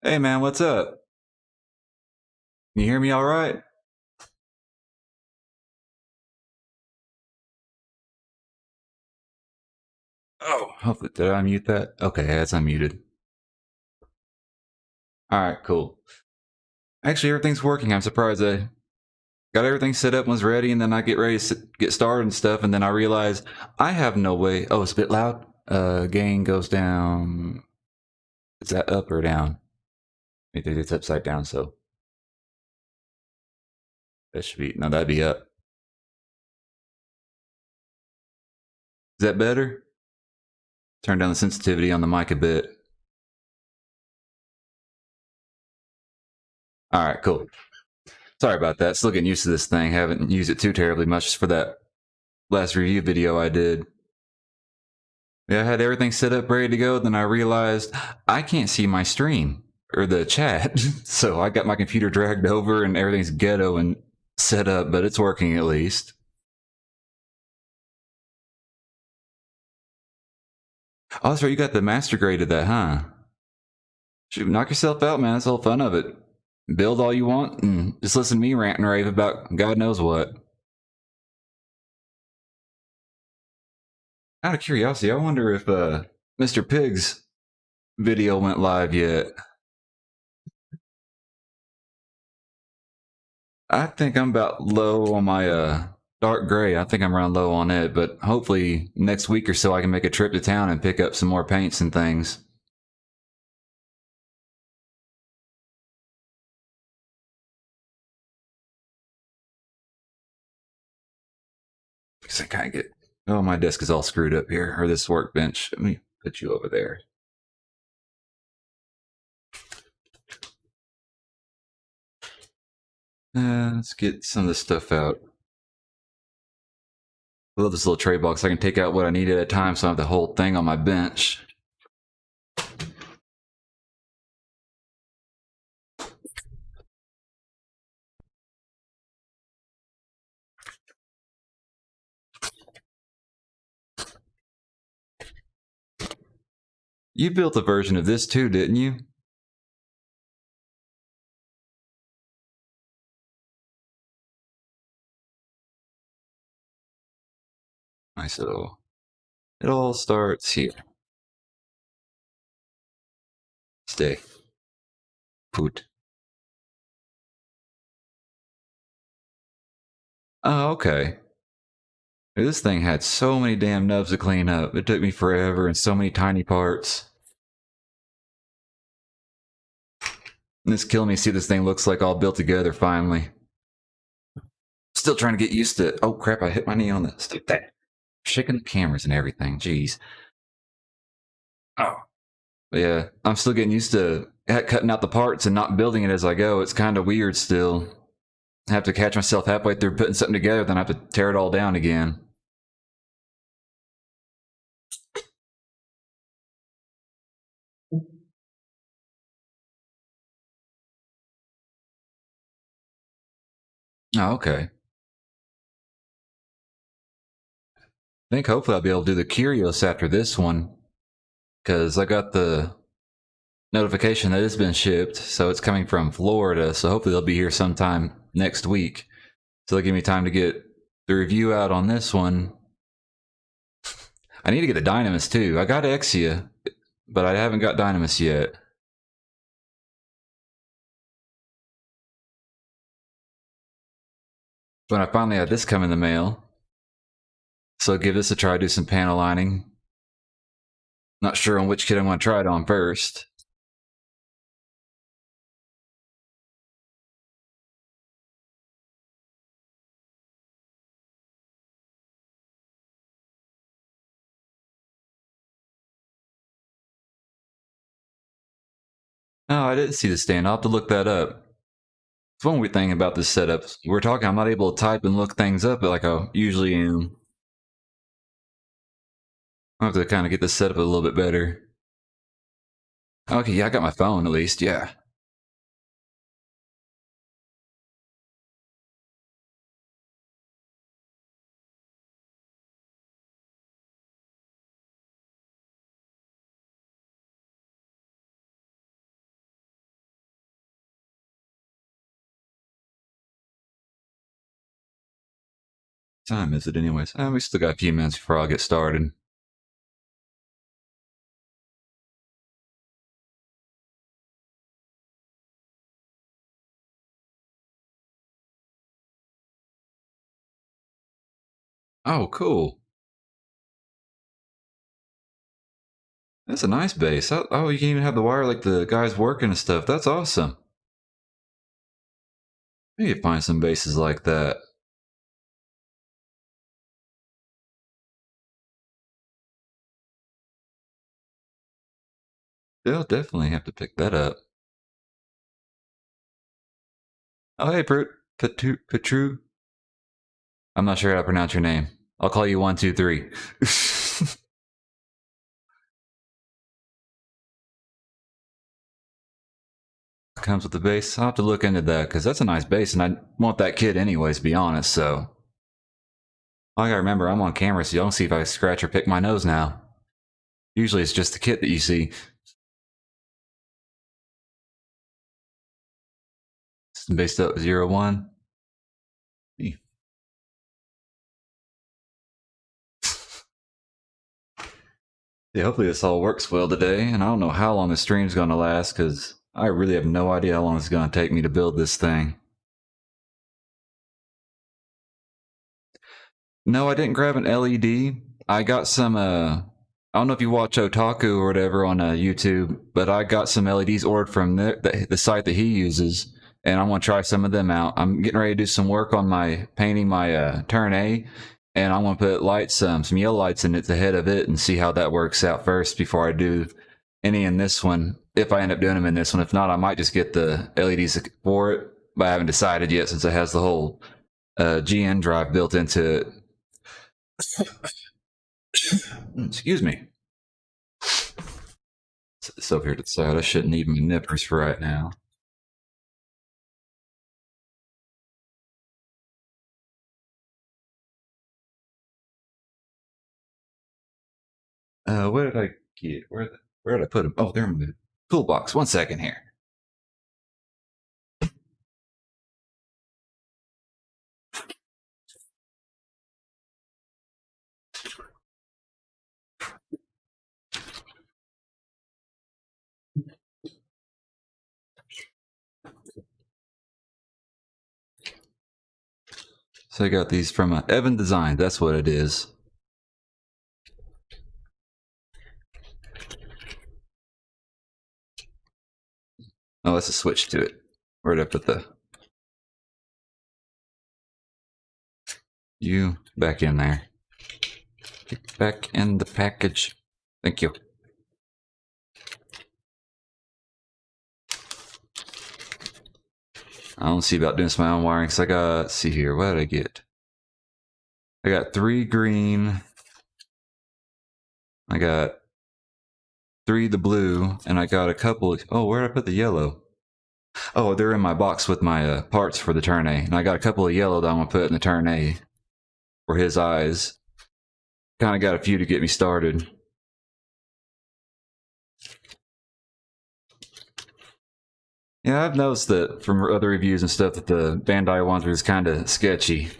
Hey man, what's up? You hear me all right? Oh, hopefully, did I mute that? Okay, that's unmuted. All right, cool. Actually, everything's working. I'm surprised I got everything set up and was ready, and then I get ready to get started and stuff, and then I realize I have no way. Oh, it's a bit loud. Gain goes down. Is that up or down? I think it's upside down, so that should be, no, that'd be up. Is that better? Turn down the sensitivity on the mic a bit. All right, cool. Sorry about that. Still getting used to this thing. Haven't used it too terribly much just for that last review video I did. Yeah, I had everything set up ready to go. Then I realized I can't see my stream or the chat. So I got my computer dragged over and everything's ghetto and set up, but it's working at least. Oh, that's right. You got the master grade of that, huh? Shoot, knock yourself out, man. That's the whole fun of it. Build all you want and just listen to me rant and rave about God knows what. Out of curiosity, I wonder if Mr. Pig's video went live yet. I think I'm about low on my dark gray. I think I'm around low on it, but hopefully next week or so I can make a trip to town and pick up some more paints and things. Because I kind of get, oh, my desk is all screwed up here, or this workbench. Let me put you over there. Let's get some of this stuff out. I love this little tray box. I can take out what I need at a time, so I have the whole thing on my bench. You built a version of this too, didn't you? Nice little. It all starts here. Stay. Put. Oh, okay. This thing had so many damn nubs to clean up. It took me forever and so many tiny parts. And it's killing me to see this thing looks like all built together finally. Still trying to get used to it. Oh crap, I hit my knee on this. That. Shaking the cameras and everything. Jeez. Oh. But yeah, I'm still getting used to cutting out the parts and not building it as I go. It's kind of weird still. I have to catch myself halfway through putting something together, then I have to tear it all down again. Oh, okay. I think hopefully I'll be able to do the Curios after this one, because I got the notification that it's been shipped, so it's coming from Florida, so hopefully they'll be here sometime next week. So they'll give me time to get the review out on this one. I need to get the Dynamis too. I got Exia, but I haven't got Dynamis yet. When I finally had this come in the mail, so I'll give this a try, do some panel lining. Not sure on which kit I'm going to try it on first. Oh, I didn't see the stand. I'll have to look that up. It's one weird thing about this setup. We're talking, I'm not able to type and look things up like I usually am. I'll have to kind of get this set up a little bit better. Okay, yeah, I got my phone at least, yeah. Time is it anyways? We still got a few minutes before I'll get started. Oh, cool. That's a nice base. Oh, you can even have the wire like the guys working and stuff. That's awesome. We need to find some bases like that. They'll definitely have to pick that up. Oh, hey, Petru. I'm not sure how to pronounce your name. I'll call you 123. Comes with the base. I'll have to look into that because that's a nice base, and I want that kit anyways. To be honest, so I gotta remember I'm on camera, so y'all see if I scratch or pick my nose now. Usually it's just the kit that you see. It's based up 0-1. Yeah, hopefully this all works well today, and I don't know how long the stream's going to last, because I really have no idea how long it's going to take me to build this thing. No, I didn't grab an LED. I got some, I don't know if you watch Otaku or whatever on YouTube, but I got some LEDs ordered from the site that he uses, and I'm going to try some of them out. I'm getting ready to do some work on my painting my turn A, and I'm going to put lights, some yellow lights in it, the head of it, and see how that works out first before I do any in this one. If I end up doing them in this one, if not, I might just get the LEDs for it, but I haven't decided yet since it has the whole GN drive built into it. Excuse me. Set this over here to the side. I shouldn't need my nippers for right now. Where did I get? Where did I put them? Oh, they're in the toolbox. 1 second here. So I got these from Evan Design. That's what it is. Oh, let's just switch to it. Where did I put the... You back in there. Get back in the package. Thank you. I don't see about doing some my own wiring because I got, let's see here, what did I get? I got 3 green. I got 3 the blue, and I got a couple. Oh, where did I put the yellow? Oh, they're in my box with my parts for the turn A. And I got a couple of yellow that I'm going to put in the turn A for his eyes. Kind of got a few to get me started. Yeah, I've noticed that from other reviews and stuff that the Bandai ones was kind of sketchy.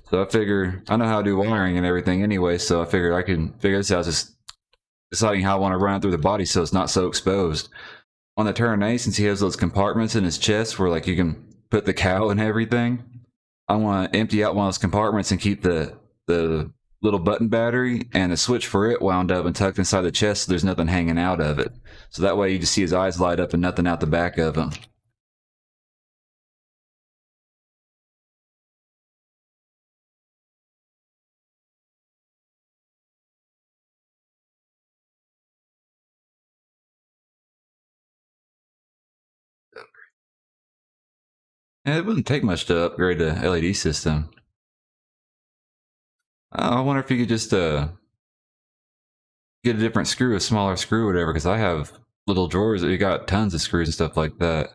So I figure, I know how to do wiring and everything anyway, so I figured I can figure this out, just deciding how I want to run it through the body so it's not so exposed. On the turn A, since he has those compartments in his chest where like you can put the cow and everything, I want to empty out one of those compartments and keep the little button battery and the switch for it wound up and tucked inside the chest so there's nothing hanging out of it. So that way you just see his eyes light up and nothing out the back of him. And it wouldn't take much to upgrade the LED system. I wonder if you could just get a different screw, a smaller screw, or whatever, because I have little drawers that you got tons of screws and stuff like that.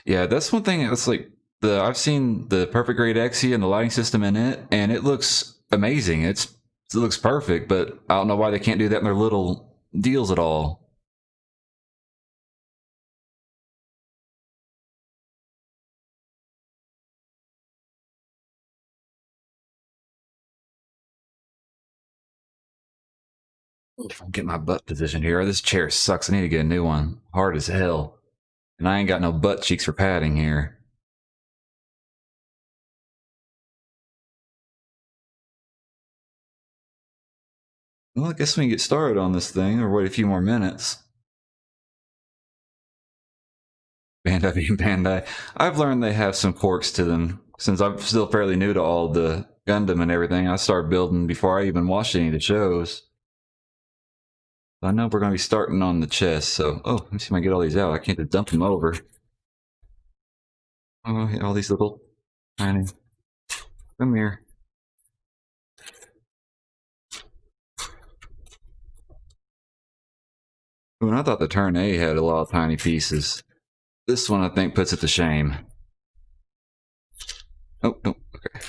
Yeah, that's one thing. It's like I've seen the Perfect Grade Exia and the lighting system in it, and it looks amazing. It looks perfect, but I don't know why they can't do that in their little deals at all. Get my butt positioned here. This chair sucks. I need to get a new one. Hard as hell. And I ain't got no butt cheeks for padding here. Well, I guess we can get started on this thing, or wait a few more minutes. Bandai being Bandai. I've learned they have some quirks to them. Since I'm still fairly new to all the Gundam and everything, I started building before I even watched any of the shows. I know we're going to be starting on the chest, so... Oh, let me see if I can get all these out. I can't just dump them over. Oh, all these little tiny... Come here. Ooh, and I thought the Turn A had a lot of tiny pieces. This one, I think, puts it to shame. Oh, no, okay.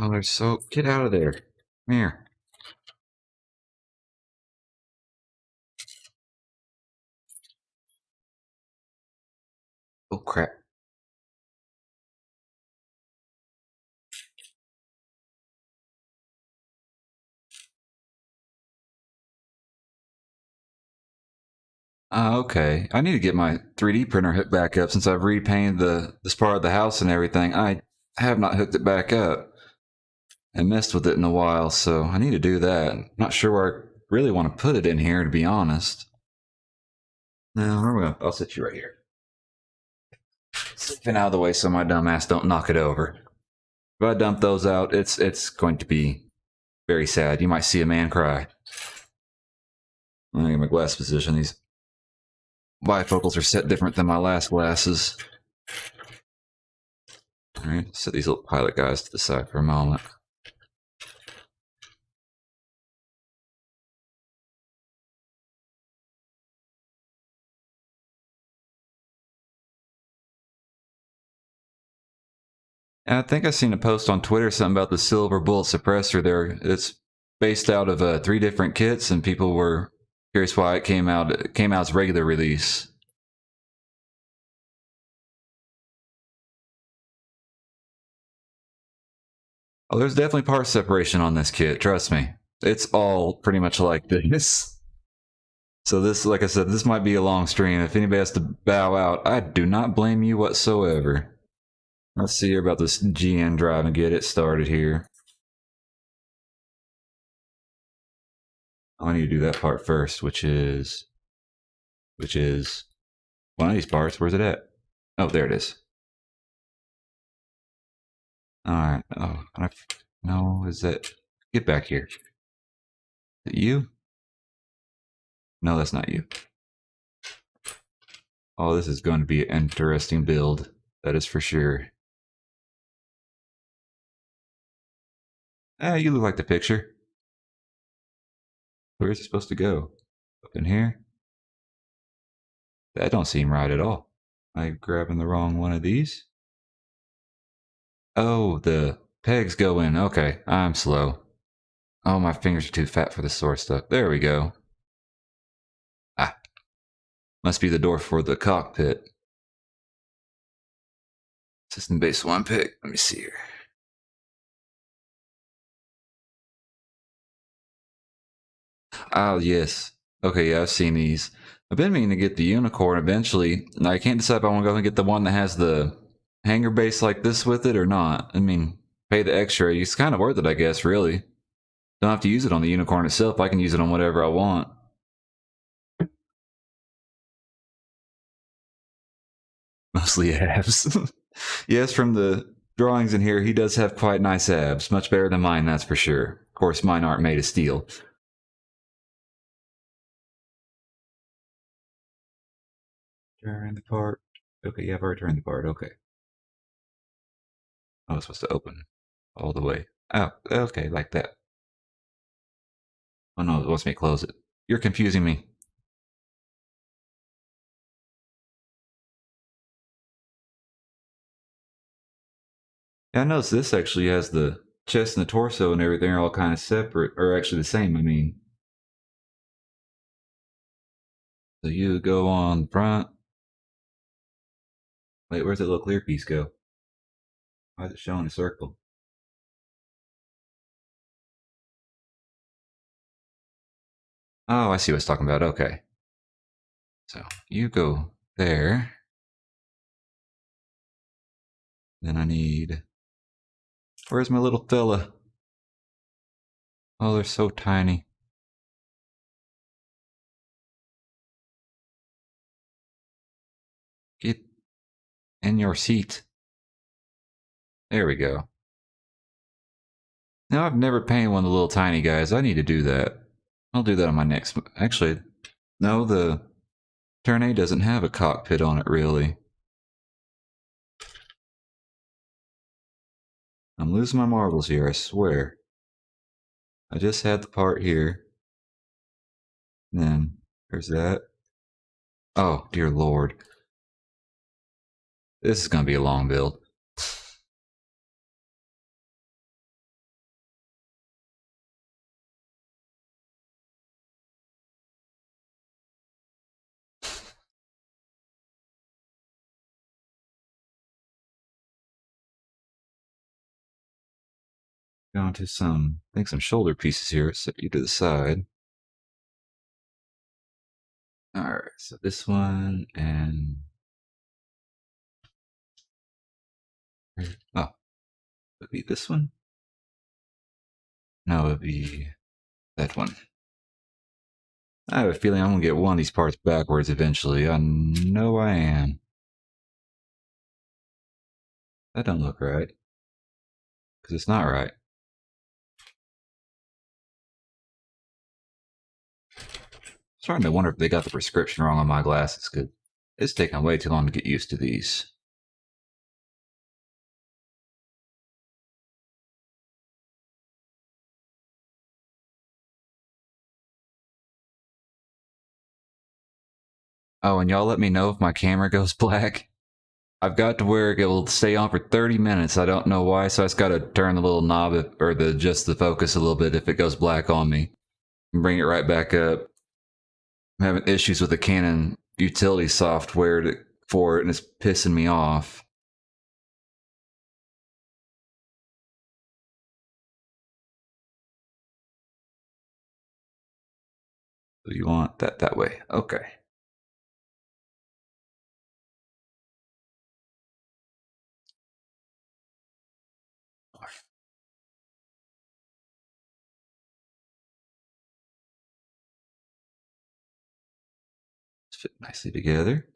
Oh, they're so... Get out of there. Come here. Oh, crap. Okay. I need to get my 3D printer hooked back up since I've repainted this part of the house and everything. I have not hooked it back up and messed with it in a while, so I need to do that. Not sure where I really want to put it in here, to be honest. No, I'll sit you right here. Sleeping out of the way so my dumb ass don't knock it over. If I dump those out, it's going to be very sad. You might see a man cry. Let me get my glass position. These bifocals are set different than my last glasses. Alright, set these little pilot guys to the side for a moment. And I think I seen a post on Twitter something about the silver bullet suppressor there. It's based out of 3 different kits, and people were curious why it came out. It came out as regular release. Oh, there's definitely part separation on this kit. Trust me, it's all pretty much like this. So this, like I said, this might be a long stream. If anybody has to bow out, I do not blame you whatsoever. Let's see here about this GN drive and get it started here. I need to do that part first, which is one of these parts. Where's it at? Oh, there it is. All right. Oh, no, is that? Get back here. Is it you? No, that's not you. Oh, this is going to be an interesting build. That is for sure. Ah, you look like the picture. Where is it supposed to go? Up in here? That don't seem right at all. Am I grabbing the wrong one of these? Oh, the pegs go in. Okay, I'm slow. Oh, my fingers are too fat for the sword stuff. There we go. Ah. Must be the door for the cockpit. System base 1 pick. Let me see here. Oh, yes. Okay, yeah, I've seen these. I've been meaning to get the unicorn eventually. Now, I can't decide if I want to go and get the one that has the hanger base like this with it or not. I mean, pay the extra. It's kind of worth it, I guess, really. Don't have to use it on the unicorn itself. I can use it on whatever I want. Mostly abs. Yes, from the drawings in here, he does have quite nice abs. Much better than mine, that's for sure. Of course, mine aren't made of steel. Turn the part. Okay, yeah, I've already turned the part. Okay. Oh, it's supposed to open all the way. Oh, okay, like that. Oh no, it wants me to close it. You're confusing me. Yeah, I noticed this actually has the chest and the torso and everything are all kind of separate, or actually the same, I mean. So you go on front. Wait, where's that little clear piece go? Why is it showing a circle? Oh, I see what it's talking about. Okay. So you go there. Then I need... Where's my little fella? Oh, they're so tiny. Get in your seat. There we go. Now, I've never painted one of the little tiny guys. I need to do that. I'll do that on my next... Actually, no, the Turn A doesn't have a cockpit on it, really. I'm losing my marbles here, I swear. I just had the part here. Then, there's that. Oh, dear lord. This is going to be a long build. Going to some, I think some shoulder pieces here. Set you to the side. Alright, so this one and... Oh, would be this one? No, it would be that one. I have a feeling I'm going to get one of these parts backwards eventually. I know I am. That don't look right. Because it's not right. Starting to wonder if they got the prescription wrong on my glasses, because it's taking way too long to get used to these. Oh, and y'all let me know if my camera goes black. I've got to where it will stay on for 30 minutes. I don't know why, so I just got to turn the little knob or adjust the focus a little bit if it goes black on me. And bring it right back up. I'm having issues with the Canon utility software for it, and it's pissing me off. So you want that way. Okay. Let's fit nicely together.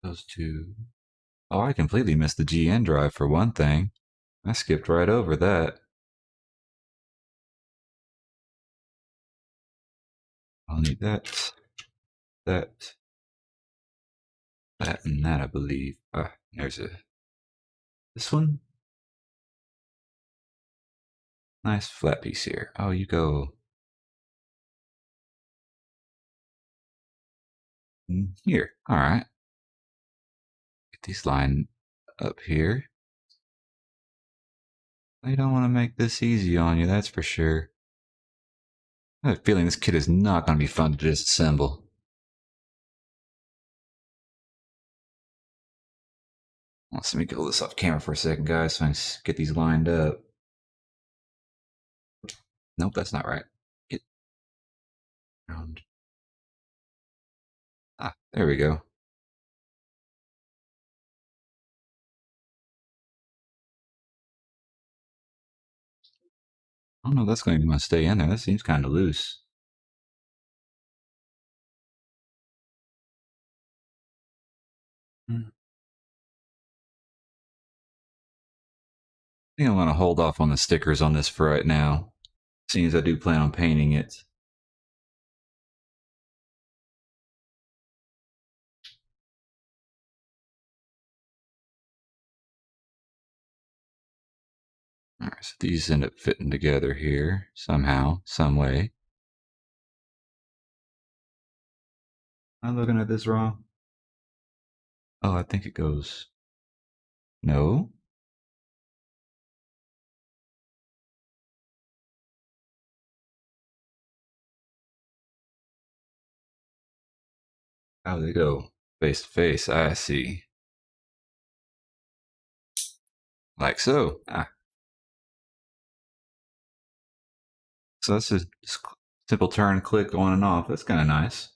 Those two. Oh, I completely missed the GN drive for one thing. I skipped right over that. I'll need that, that, that, and that, I believe. Ah, there's this one. Nice flat piece here. Oh, you go here. All right. Get these lined up here. I don't want to make this easy on you, that's for sure. I have a feeling this kit is not going to be fun to disassemble. Let me get this off camera for a second, guys, so I can get these lined up. Nope, that's not right. Get around. Ah, there we go. I don't know if that's going to stay in there. That seems kind of loose. I think I'm going to hold off on the stickers on this for right now, seeing as I do plan on painting it. Alright, so these end up fitting together here somehow, some way. Am I looking at this wrong? Oh, I think it goes... No? How they go? Face to face, I see. Like so. Ah. So that's just simple turn, click on and off. That's kind of nice.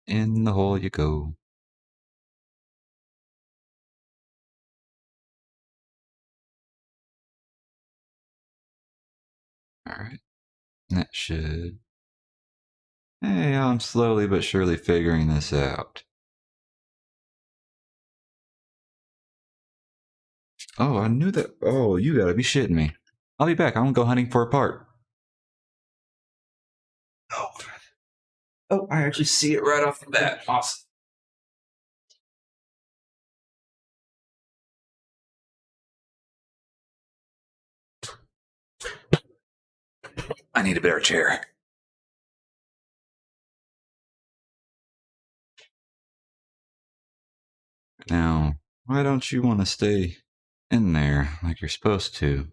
In the hole you go. Alright. That should... Hey, I'm slowly but surely figuring this out. Oh, I knew that. Oh, you gotta be shitting me. I'll be back. I'm gonna go hunting for a part. Oh. Oh, I actually see it right off the bat. Awesome. I need a better chair. Now, why don't you want to stay in there like you're supposed to?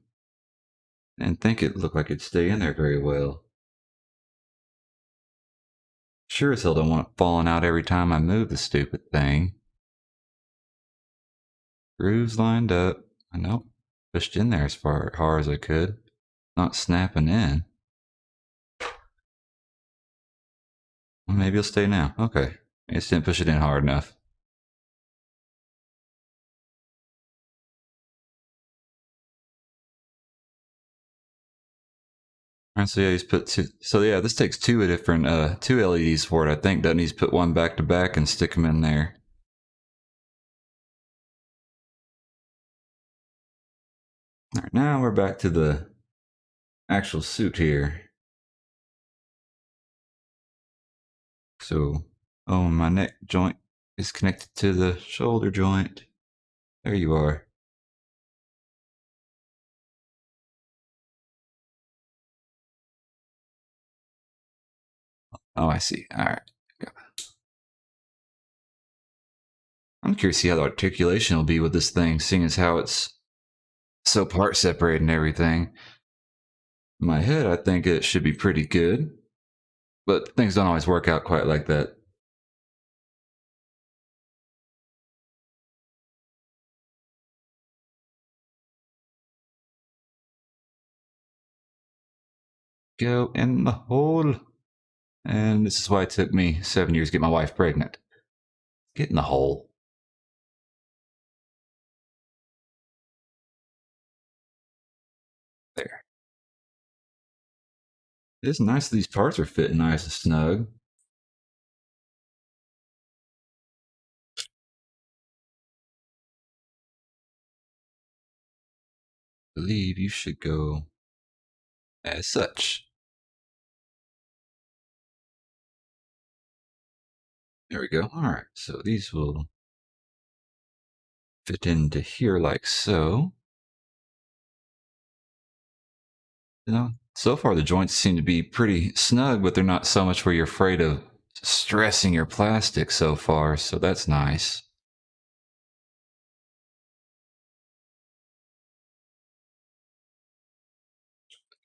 And think it looked like it'd stay in there very well. Sure as hell don't want it falling out every time I move the stupid thing. Grooves lined up. I know. Pushed in there as far hard as I could. Not snapping in. Well, maybe it'll stay now. Okay. I just didn't push it in hard enough. Alright, so yeah, he's put two. So yeah, this takes two different, two LEDs for it, I think. Doesn't he? He's put one back to back and stick them in there. Alright, now we're back to the actual suit here. So, oh, my neck joint is connected to the shoulder joint. There you are. Oh, I see. Alright. I'm curious to see how the articulation will be with this thing, seeing as how it's so part separated and everything. In my head, I think it should be pretty good. But things don't always work out quite like that. Go in the hole. And this is why it took me 7 years to get my wife pregnant. Get in the hole. There. It's nice that these parts are fitting nice and snug. I believe you should go as such. There we go. Alright, so these will fit into here like so. You know, so far the joints seem to be pretty snug, but they're not so much where you're afraid of stressing your plastic so far, so that's nice.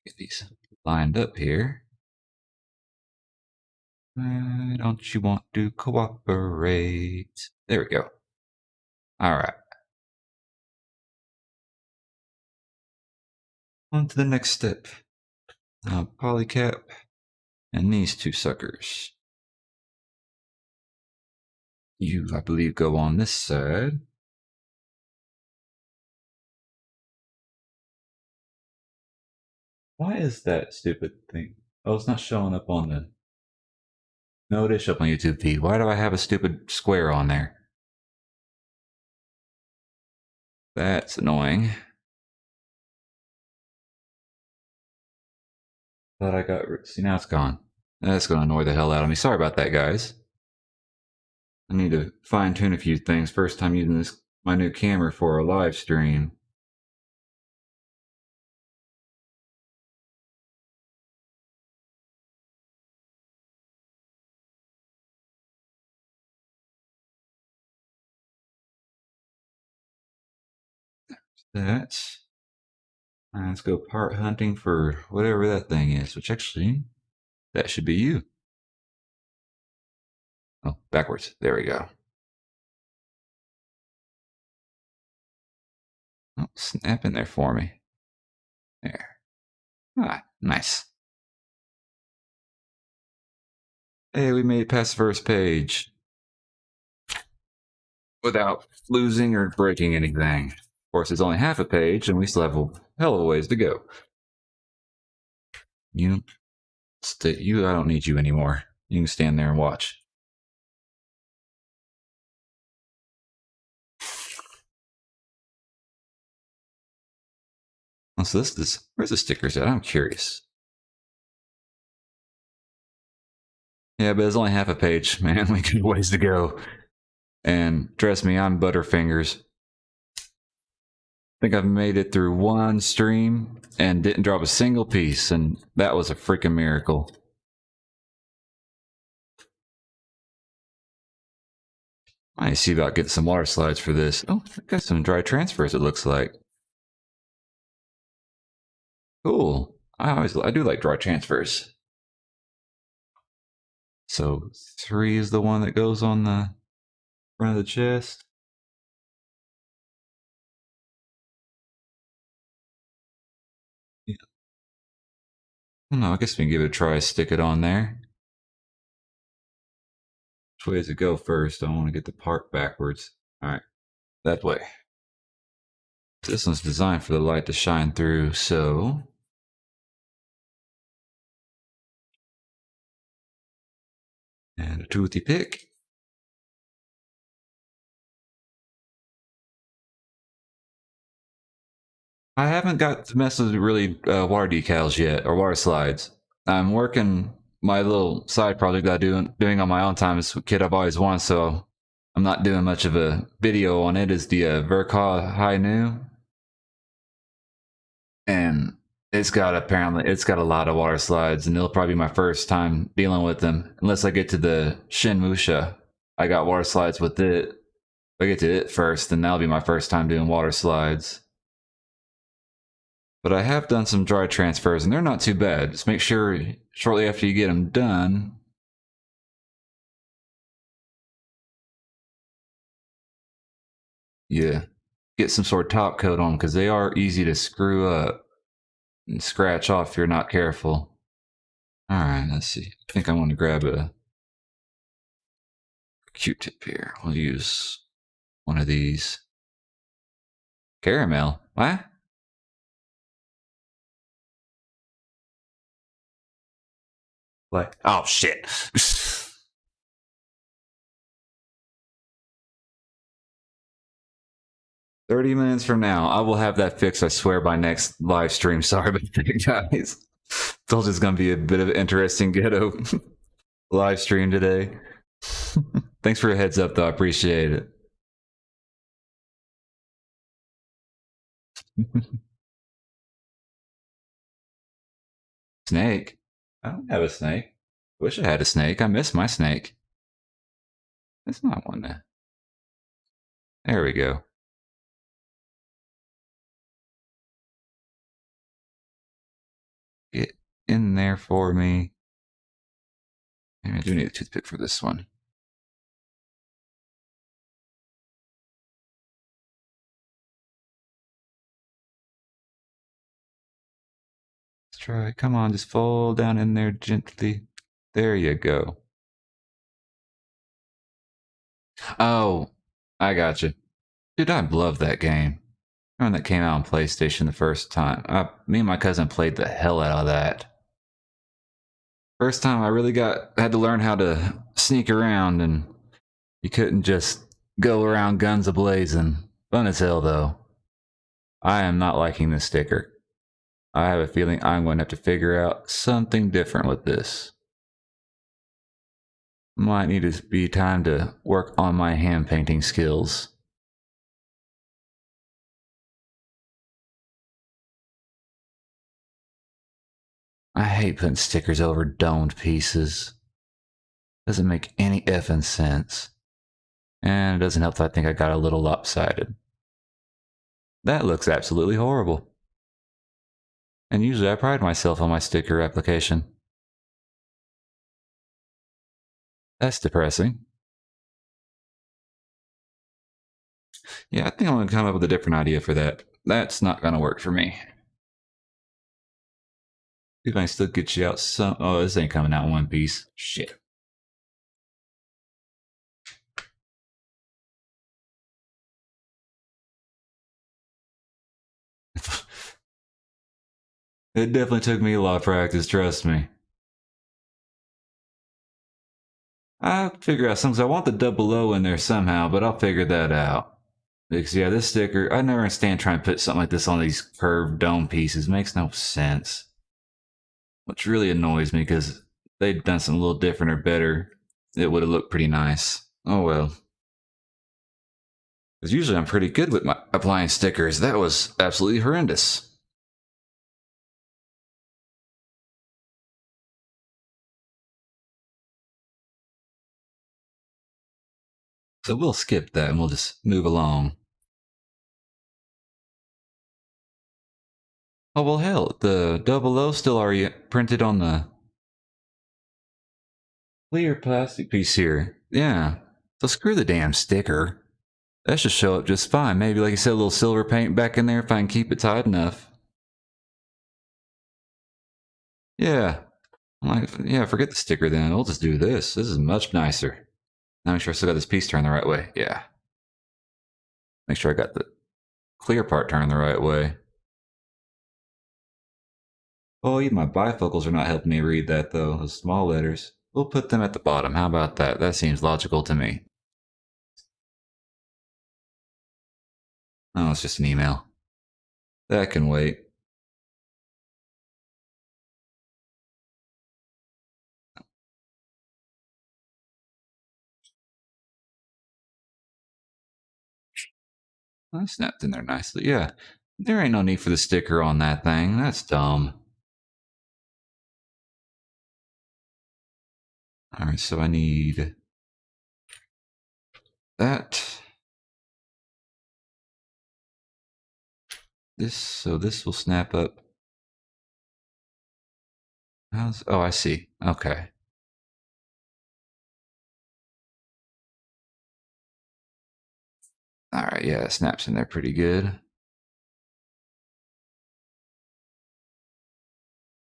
Get these lined up here. Why don't you want to cooperate? There we go. Alright. On to the next step. Polycap and these two suckers. You, I believe, go on this side. Why is that stupid thing? Oh, it's not showing up on the... No, it is showing up on YouTube feed. Why do I have a stupid square on there? That's annoying. Thought I got... See, now it's gone. That's going to annoy the hell out of me. Sorry about that, guys. I need to fine-tune a few things. First time using this my new camera for a live stream. that. Let's go part hunting for whatever that thing is, which actually, that should be you. Oh, backwards. There we go. Oh, snap in there for me. There. Ah, nice. Hey, we made it past the first page. Without losing or breaking anything. Of course, it's only half a page, and we still have a hell of a ways to go. You, I don't need you anymore. You can stand there and watch. So where's the stickers at? I'm curious. Yeah, but it's only half a page, man. We got ways to go. And trust me, I'm Butterfingers. I think I've made it through one stream and didn't drop a single piece, and that was a freaking miracle. I see about getting some water slides for this. Oh, I got some dry transfers, it looks like. Cool. I do like dry transfers. So 3 is the one that goes on the front of the chest. Yeah. No, I guess we can give it a try. Stick it on there. Which way does it go first? I want to get the part backwards. All right, that way. This one's designed for the light to shine through, so and a toothy pick. I haven't got to mess with really water decals yet, or water slides. I'm working my little side project that I'm doing on my own time. It's a kid I've always wanted, so I'm not doing much of a video on it. Is the Verka High New, and it's got a lot of water slides, and it'll probably be my first time dealing with them, unless I get to the Shinmusha. I got water slides with it. If I get to it first, then that'll be my first time doing water slides. But I have done some dry transfers, and they're not too bad. Just make sure shortly after you get them done, you get some sort of top coat on them, because they are easy to screw up and scratch off if you're not careful. All right, let's see. I think I want to grab a Q-tip here. We'll use one of these. Caramel? What? Like, oh shit. 30 minutes from now, I will have that fixed, I swear, by next live stream. Sorry about that, guys. Told you it's going to be a bit of an interesting ghetto live stream today. Thanks for a heads up, though. I appreciate it. Snake? I don't have a snake. Wish I had a snake. I miss my snake. It's not one there. There we go. Get in there for me. I do need a toothpick for this one. Let's try. Come on, just fall down in there gently. There you go. Oh, I got you. Dude, I love that game. When that came out on PlayStation the first time, me and my cousin played the hell out of that. First time I really had to learn how to sneak around, and you couldn't just go around guns a-blazing. Fun as hell, though. I am not liking this sticker. I have a feeling I'm going to have to figure out something different with this. Might need to be time to work on my hand painting skills. I hate putting stickers over domed pieces. Doesn't make any effing sense. And it doesn't help that I think I got a little lopsided. That looks absolutely horrible. And usually I pride myself on my sticker application. That's depressing. Yeah, I think I'm going to come up with a different idea for that. That's not going to work for me. See if I can still get you out some... Oh, this ain't coming out in one piece. Shit. It definitely took me a lot of practice, trust me. I'll figure out something. I want the double O in there somehow, but I'll figure that out. Because, yeah, this sticker, I never understand trying to put something like this on these curved dome pieces. It makes no sense. Which really annoys me because they'd done something a little different or better. It would have looked pretty nice. Oh well. Because usually I'm pretty good with my applying stickers. That was absolutely horrendous. So we'll skip that and we'll just move along. Oh well, hell, the double O still already printed on the clear plastic piece here. Yeah. So screw the damn sticker. That should show up just fine. Maybe, like you said, a little silver paint back in there if I can keep it tight enough. Yeah. Like, yeah, forget the sticker then. We'll just do this. This is much nicer. Now make sure I still got this piece turned the right way. Yeah. Make sure I got the clear part turned the right way. Oh, even my bifocals are not helping me read that, though. Those small letters. We'll put them at the bottom. How about that? That seems logical to me. Oh, it's just an email. That can wait. That snapped in there nicely. Yeah. There ain't no need for the sticker on that thing. That's dumb. Alright, so I need that. So this will snap up. Oh, I see. Okay. Alright, yeah, it snaps in there pretty good.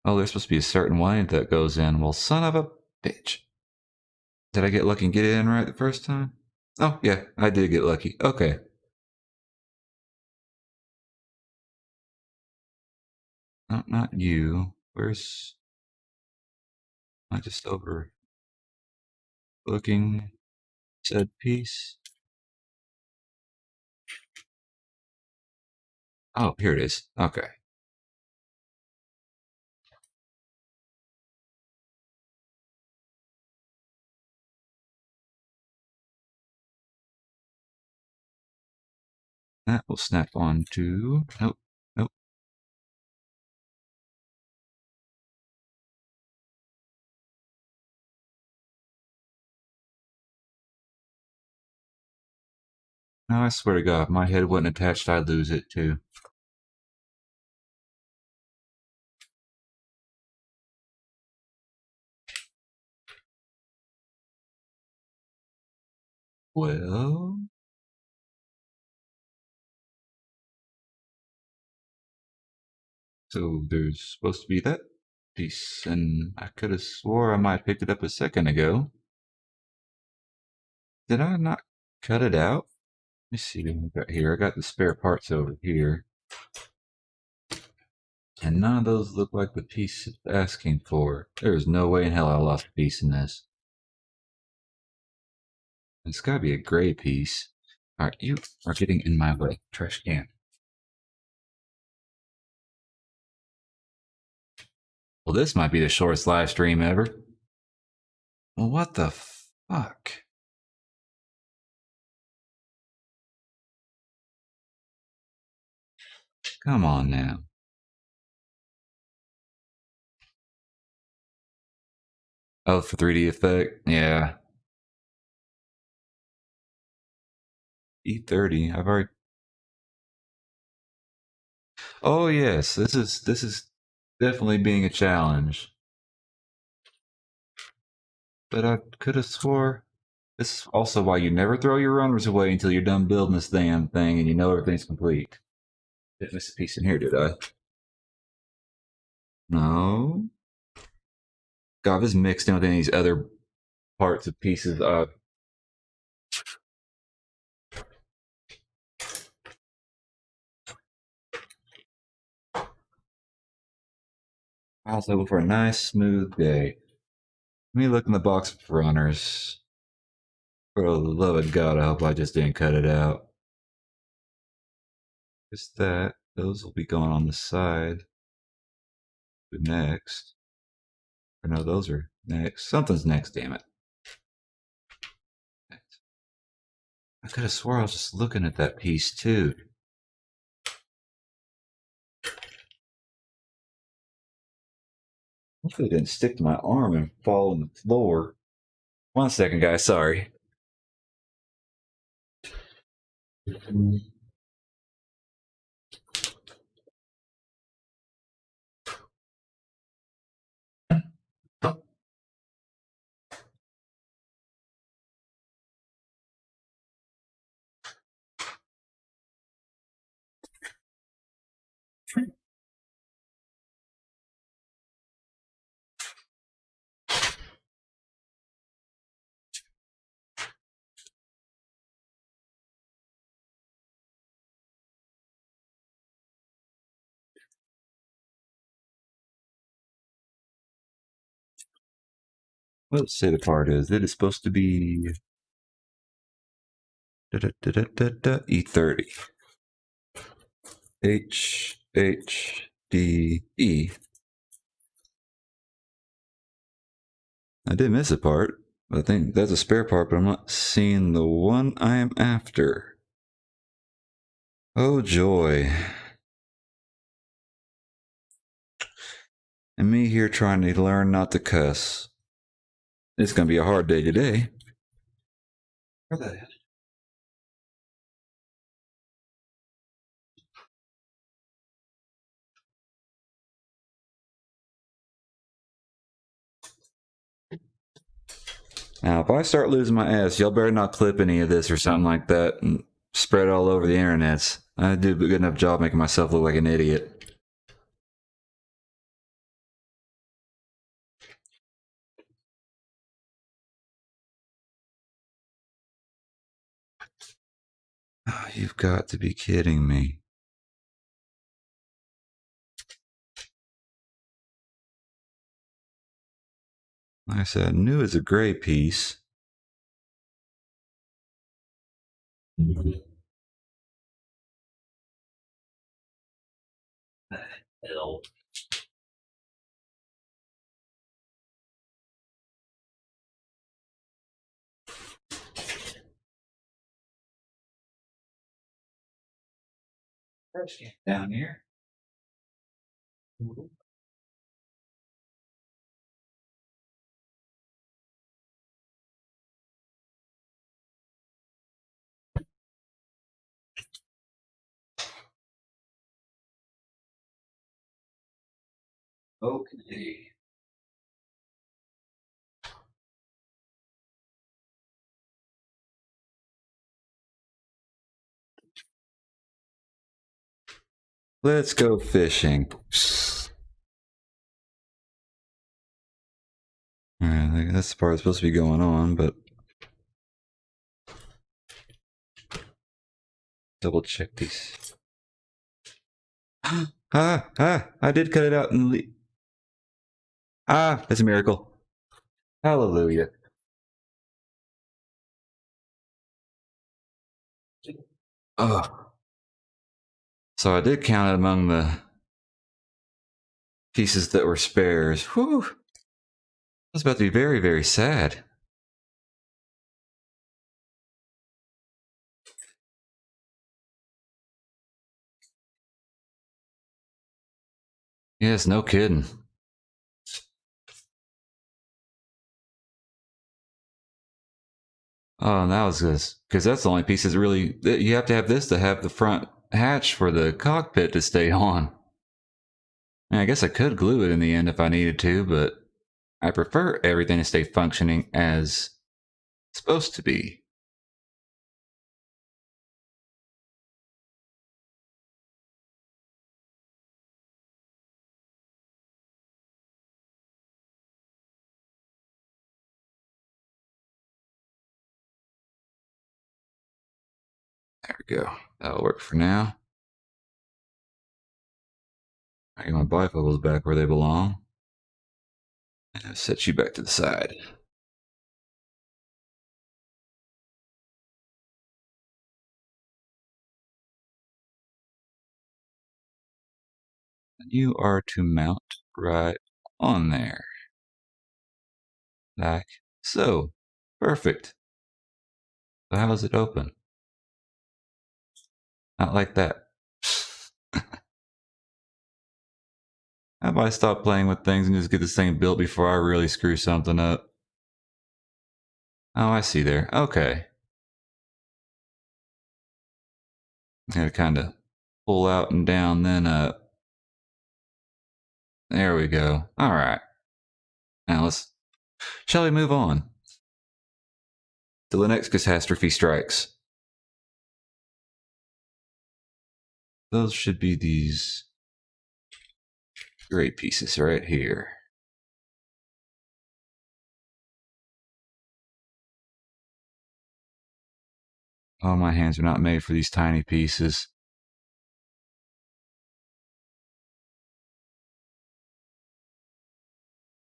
Oh, there's supposed to be a certain way that goes in. Well, son of a bitch. Did I get lucky and get it in right the first time? Oh, yeah, I did get lucky. Okay. No, not you. Where's... I just over looking said piece? Oh, here it is. Okay. That will snap on to... Nope. Nope. No, I swear to God, if my head wasn't attached, I'd lose it too. Well... So there's supposed to be that piece, and I could have swore I might have picked it up a second ago. Did I not cut it out? Let me see what I got here. I got the spare parts over here. And none of those look like the piece it's asking for. There's no way in hell I lost a piece in this. It's gotta be a gray piece. Alright, you are getting in my way. Trash can. Well, this might be the shortest live stream ever. Well, what the fuck? Come on now. Oh, for 3D effect? Yeah. E30. I've already... Oh yes, this is definitely being a challenge. But I could have swore this is also why you never throw your runners away until you're done building this damn thing and you know everything's complete. Didn't miss a piece in here, did I? No. God, this is mixed in with any of these other parts of pieces. I was hoping for a nice, smooth day. Let me look in the box of runners. For the love of God, I hope I just didn't cut it out. Just that. Those will be going on the side. The next. Or no, those are next. Something's next, damn it. I could have swore I was just looking at that piece too. Hopefully it didn't stick to my arm and fall on the floor. 1 second, guys. Sorry. Let's say the part is it is supposed to be E30. H-H-D-E. I did miss a part. I think that's a spare part, but I'm not seeing the one I am after. Oh joy. And me here trying to learn not to cuss. It's gonna be a hard day today. Where the Now, if I start losing my ass, y'all better not clip any of this or something like that and spread it all over the internets. I do a good enough job making myself look like an idiot. Oh, you've got to be kidding me. Like I said, I knew it was a gray piece. Hell. Down here. Okay. Let's go fishing. Alright, that's the part that's supposed to be going on, but double check these. I did cut it out and it's a miracle. Hallelujah. Oh. So I did count it among the pieces that were spares. Whew. I was about to be very, very sad. Yes, no kidding. Oh, and that was this because that's the only piece that's really you have to have this to have the front hatch for the cockpit to stay on. I guess I could glue it in the end if I needed to, but I prefer everything to stay functioning as it's supposed to be. There we go. That'll work for now. I get my bifocals back where they belong. And I'll set you back to the side. And you are to mount right on there. Like so. Perfect. So how is it open? Not like that. How about I stop playing with things and just get this thing built before I really screw something up? Oh, I see there. Okay. Gotta kind of pull out and down, then up. There we go. All right. Now shall we move on? Till the next catastrophe strikes. Those should be these gray pieces right here. Oh, my hands are not made for these tiny pieces.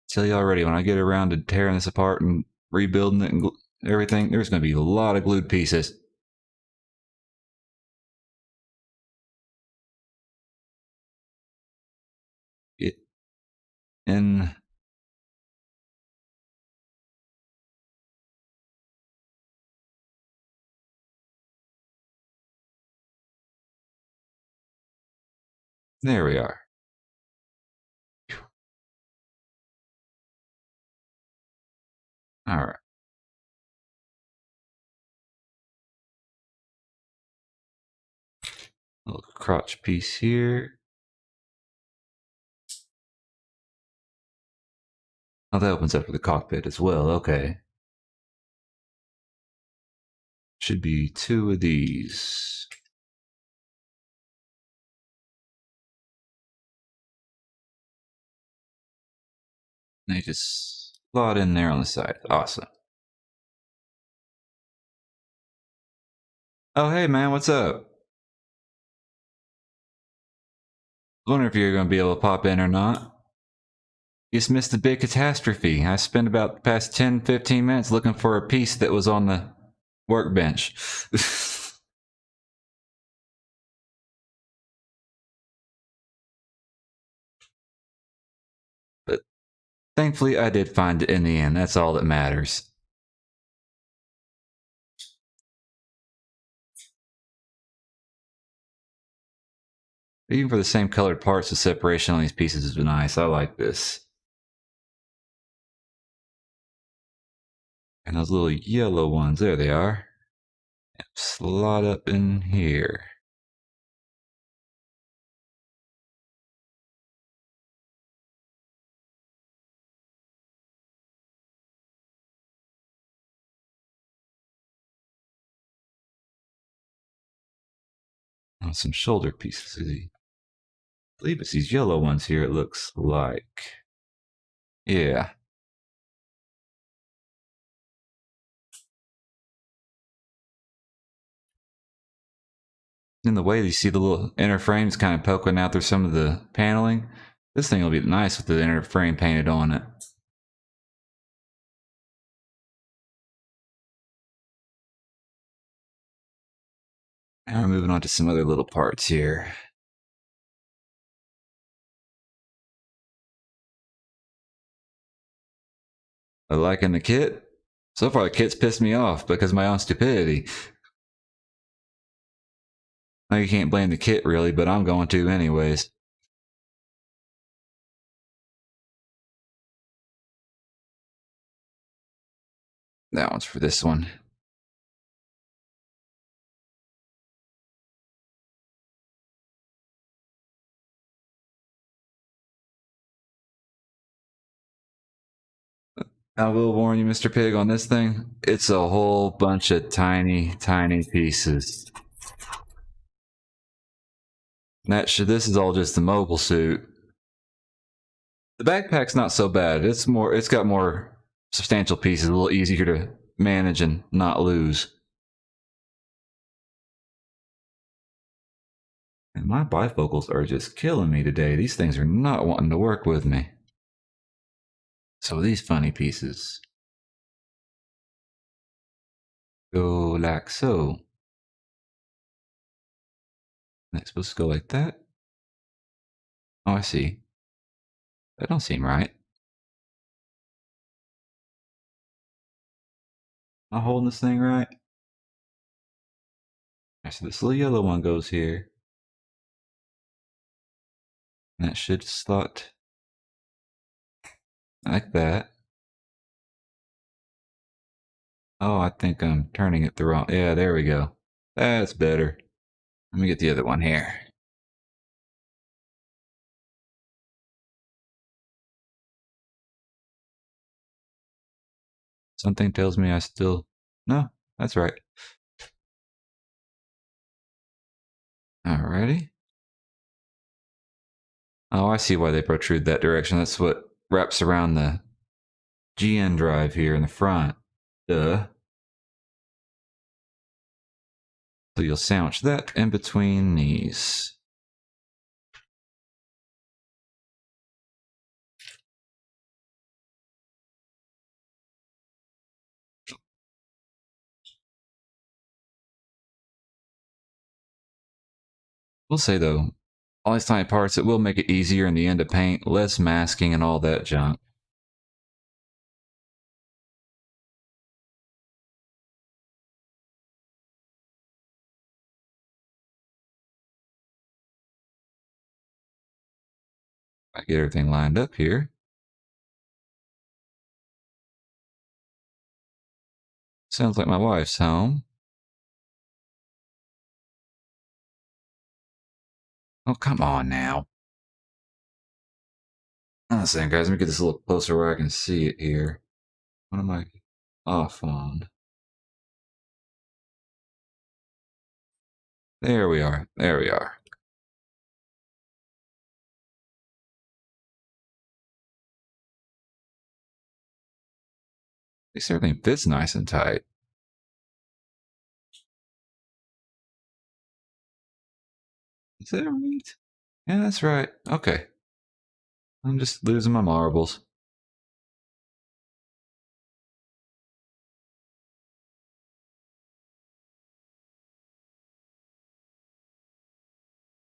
Tell you already, when I get around to tearing this apart and rebuilding it and everything, there's going to be a lot of glued pieces. Get in. There we are. All right. Little crotch piece here. Oh, that opens up for the cockpit as well. Okay. Should be two of these. They just slot in there on the side. Awesome. Oh, hey, man, what's up? I wonder if you're going to be able to pop in or not. You just missed the big catastrophe. I spent about the past 10, 15 minutes looking for a piece that was on the workbench. But thankfully, I did find it in the end. That's all that matters. Even for the same colored parts, the separation on these pieces has been nice. I like this. And those little yellow ones, there they are. Slot up in here. Oh, some shoulder pieces. I believe it's these yellow ones here, it looks like. Yeah. In the way you see the little inner frames kind of poking out through some of the paneling. This thing will be nice with the inner frame painted on it. Now we're moving on to some other little parts here. I liking the kit? So far the kit's pissed me off because of my own stupidity. Now you can't blame the kit really, but I'm going to anyways. That one's for this one. I will warn you, Mr. Pig, on this thing. It's a whole bunch of tiny, tiny pieces. This is all just the mobile suit. The backpack's not so bad. It's got more substantial pieces, a little easier to manage and not lose. And my bifocals are just killing me today. These things are not wanting to work with me. So these funny pieces go like so. That's supposed to go like that. Oh, I see. That don't seem right. Am I holding this thing right? Alright, so this little yellow one goes here. And that should slot like that. Oh, I think I'm turning it the wrong... Yeah, there we go. That's better. Let me get the other one here. Something tells me I still... No, that's right. Alrighty. Oh, I see why they protrude that direction. That's what wraps around the GN drive here in the front. Duh. So you'll sandwich that in between these. We'll say though, all these tiny parts, it will make it easier in the end to paint, less masking and all that junk. I get everything lined up here. Sounds like my wife's home. Oh, come on now. Listen, guys, let me get this a little closer where I can see it here. What am I off on? There we are. There we are. At least everything fits nice and tight. Is that right? Yeah, that's right. Okay. I'm just losing my marbles.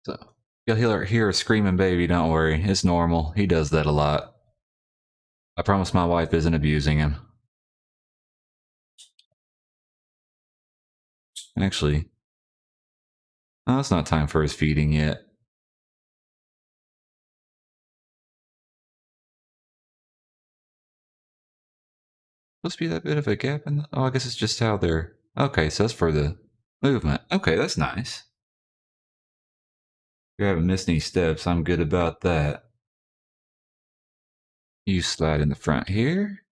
So, you'll hear a screaming baby, don't worry. It's normal. He does that a lot. I promise my wife isn't abusing him. Actually, no, it's not time for his feeding yet. Supposed to be that bit of a gap in the... Oh, I guess it's just how they're... Okay, so that's for the movement. Okay, that's nice. You haven't missed any steps. I'm good about that. You slide in the front here.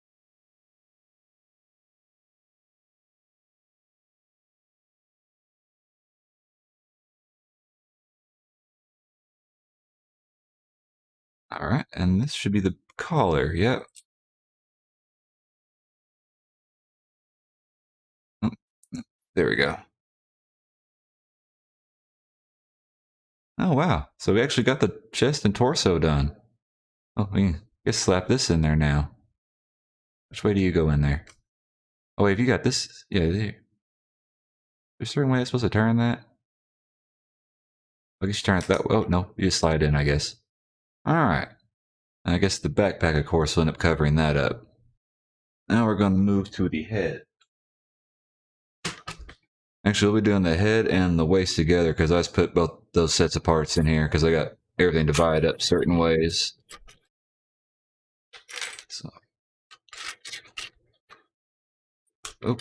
All right, and this should be the collar. Yep. There we go. Oh, wow. So we actually got the chest and torso done. Oh, we can just slap this in there now. Which way do you go in there? Oh, wait, if you got this... Yeah, there. There's a certain way I'm supposed to turn that? I guess you turn it that way. Oh, no, you just slide in, I guess. Alright. I guess the backpack, of course, will end up covering that up. Now we're going to move to the head. Actually, we'll be doing the head and the waist together because I just put both those sets of parts in here because I got everything divided up certain ways. So. Oh,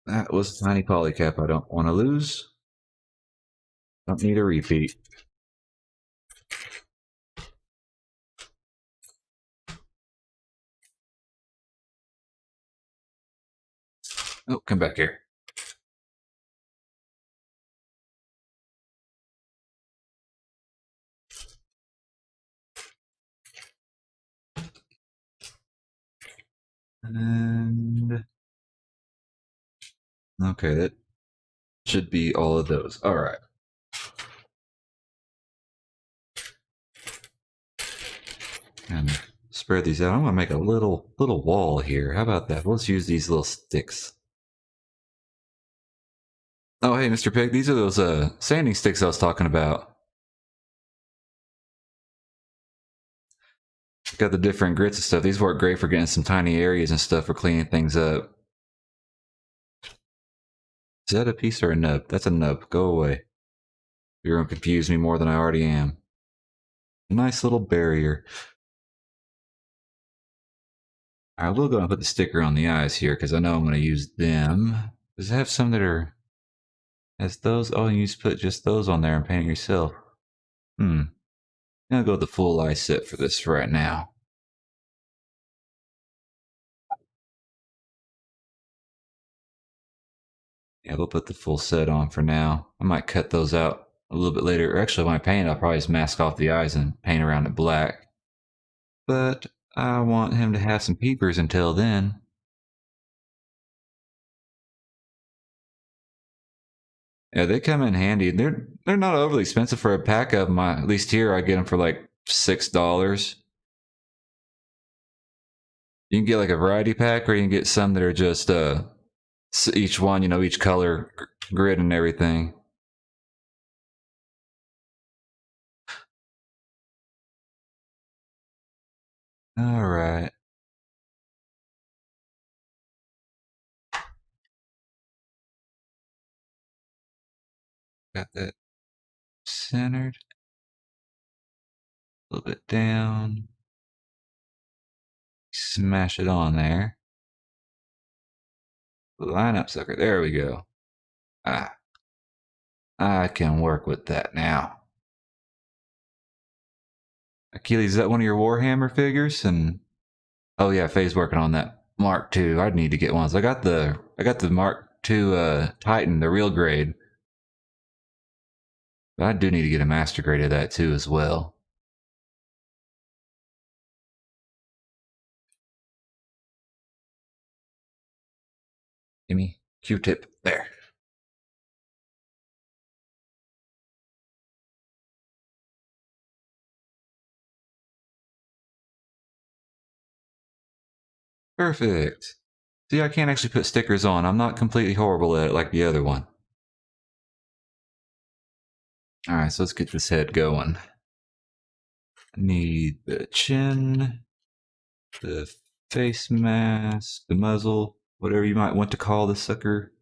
that was a tiny polycap I don't want to lose. Don't need a repeat. Oh, come back here. And okay, that should be all of those. All right. And spread these out. I'm gonna make a little wall here. How about that? Let's use these little sticks. Oh, hey, Mr. Pig, these are those sanding sticks I was talking about. Got the different grits and stuff. These work great for getting some tiny areas and stuff for cleaning things up. Is that a piece or a nub? That's a nub. Go away. You're gonna confuse me more than I already am. Nice little barrier. I will go and put the sticker on the eyes here because I know I'm going to use them. Does it have some that are as those? Oh, you just put just those on there and paint it yourself. I'm going to go with the full eye set for this right now. Yeah, we'll put the full set on for now. I might cut those out a little bit later. Or actually, when I paint, I'll probably just mask off the eyes and paint around it black. But I want him to have some peepers until then. Yeah, they come in handy. They're not overly expensive for a pack of them. At least here, I get them for like $6. You can get like a variety pack, or you can get some that are just each one, each color grid and everything. All right. Got that centered. A little bit down. Smash it on there. Line up, sucker. There we go. Ah. I can work with that now. Achilles, is that one of your Warhammer figures? And oh yeah, Faye's working on that Mark II. I'd need to get one. So I got the Mark II Titan, the real grade. But I do need to get a master grade of that too as well. Give me Q-tip. There. Perfect. See, I can't actually put stickers on. I'm not completely horrible at it like the other one. Alright, so let's get this head going. I need the chin, the face mask, the muzzle, whatever you might want to call the sucker.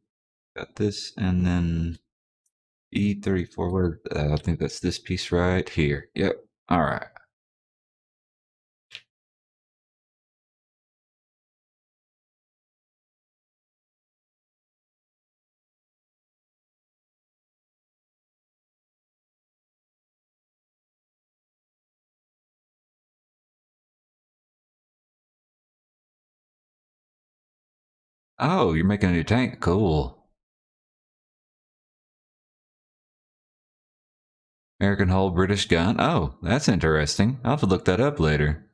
Got this, and then E34. I think that's this piece right here. Yep. Alright. Oh, you're making a new tank. Cool. American hull, British gun. Oh, that's interesting. I'll have to look that up later.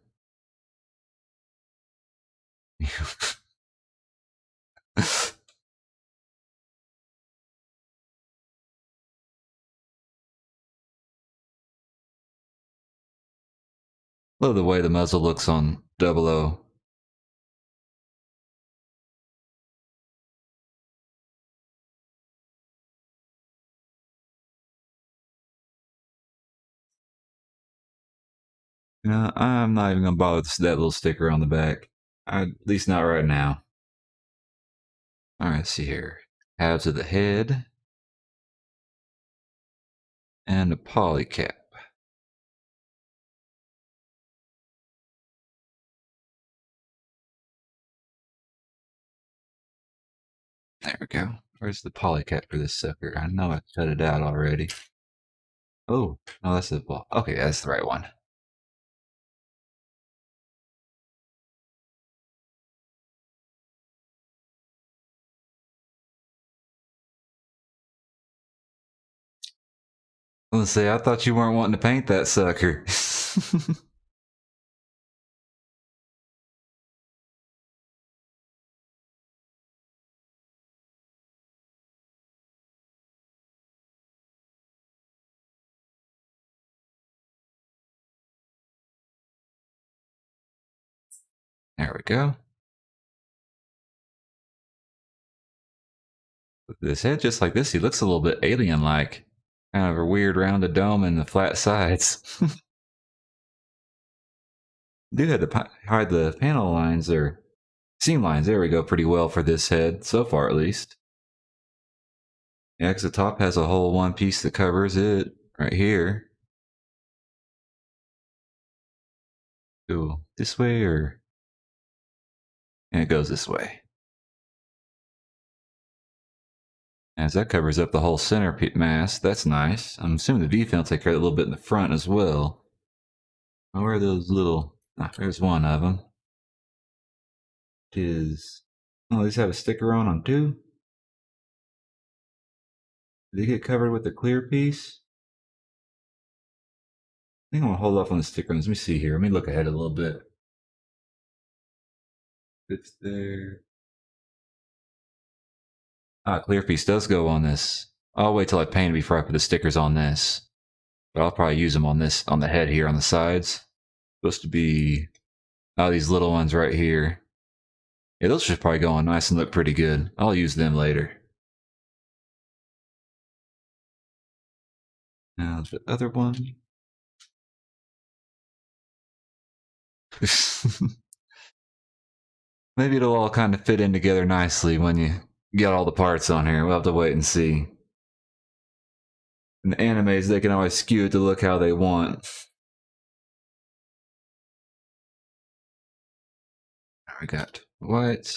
Love the way the muzzle looks on 00. I'm not even gonna bother with that little sticker on the back. At least not right now. Alright, let's see here. Halves of the head. And a poly cap. There we go. Where's the poly cap for this sucker? I know I cut it out already. Oh, no, that's the ball. Okay, that's the right one. Let's say, I thought you weren't wanting to paint that sucker. There we go. With his head just like this, he looks a little bit alien-like. Kind of a weird rounded dome and the flat sides. Do have to hide the panel lines or seam lines. There we go, pretty well for this head, so far at least. Yeah, because the top has a whole one piece that covers it right here. Go this way or... And it goes this way. As that covers up the whole center mass, that's nice. I'm assuming the V-fin will take care of a little bit in the front as well. Oh, where are those little... Ah, there's one of them. Oh, these have a sticker on them too? Did they get covered with the clear piece? I think I'm gonna hold off on the sticker. Let me see here. Let me look ahead a little bit. It's there. Ah, clear piece does go on this. I'll wait till I paint it before I put the stickers on this. But I'll probably use them on this, on the head here on the sides. Supposed to be, oh, these little ones right here. Yeah, those should probably go on nice and look pretty good. I'll use them later. Now the other one. Maybe it'll all kind of fit in together nicely when you get all the parts on here. We'll have to wait and see. In the animes, they can always skew it to look how they want. We got white.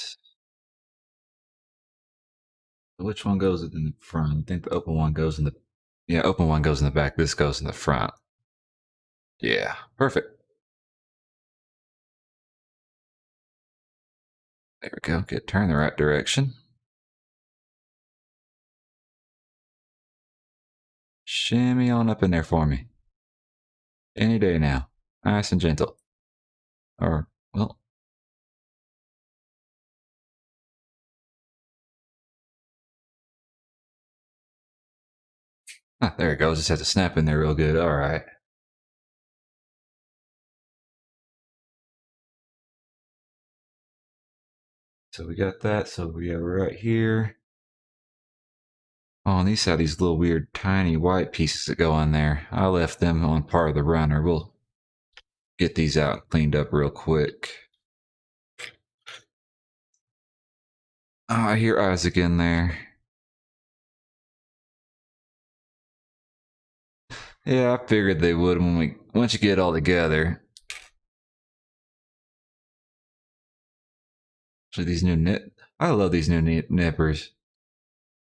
Which one goes in the front? I think the open one goes in the... Yeah, open one goes in the back. This goes in the front. Yeah, perfect. There we go. Get turned the right direction. Shimmy on up in there for me. Any day now. Nice and gentle. Or, well... Ah, there it goes. Just have to snap in there real good. All right. So we got that. So we are right here. Oh, and these have these little weird tiny white pieces that go on there. I left them on part of the runner. We'll get these out cleaned up real quick. Oh, I hear Isaac in there. Yeah, I figured they would once you get it all together. So these new I love these new nippers.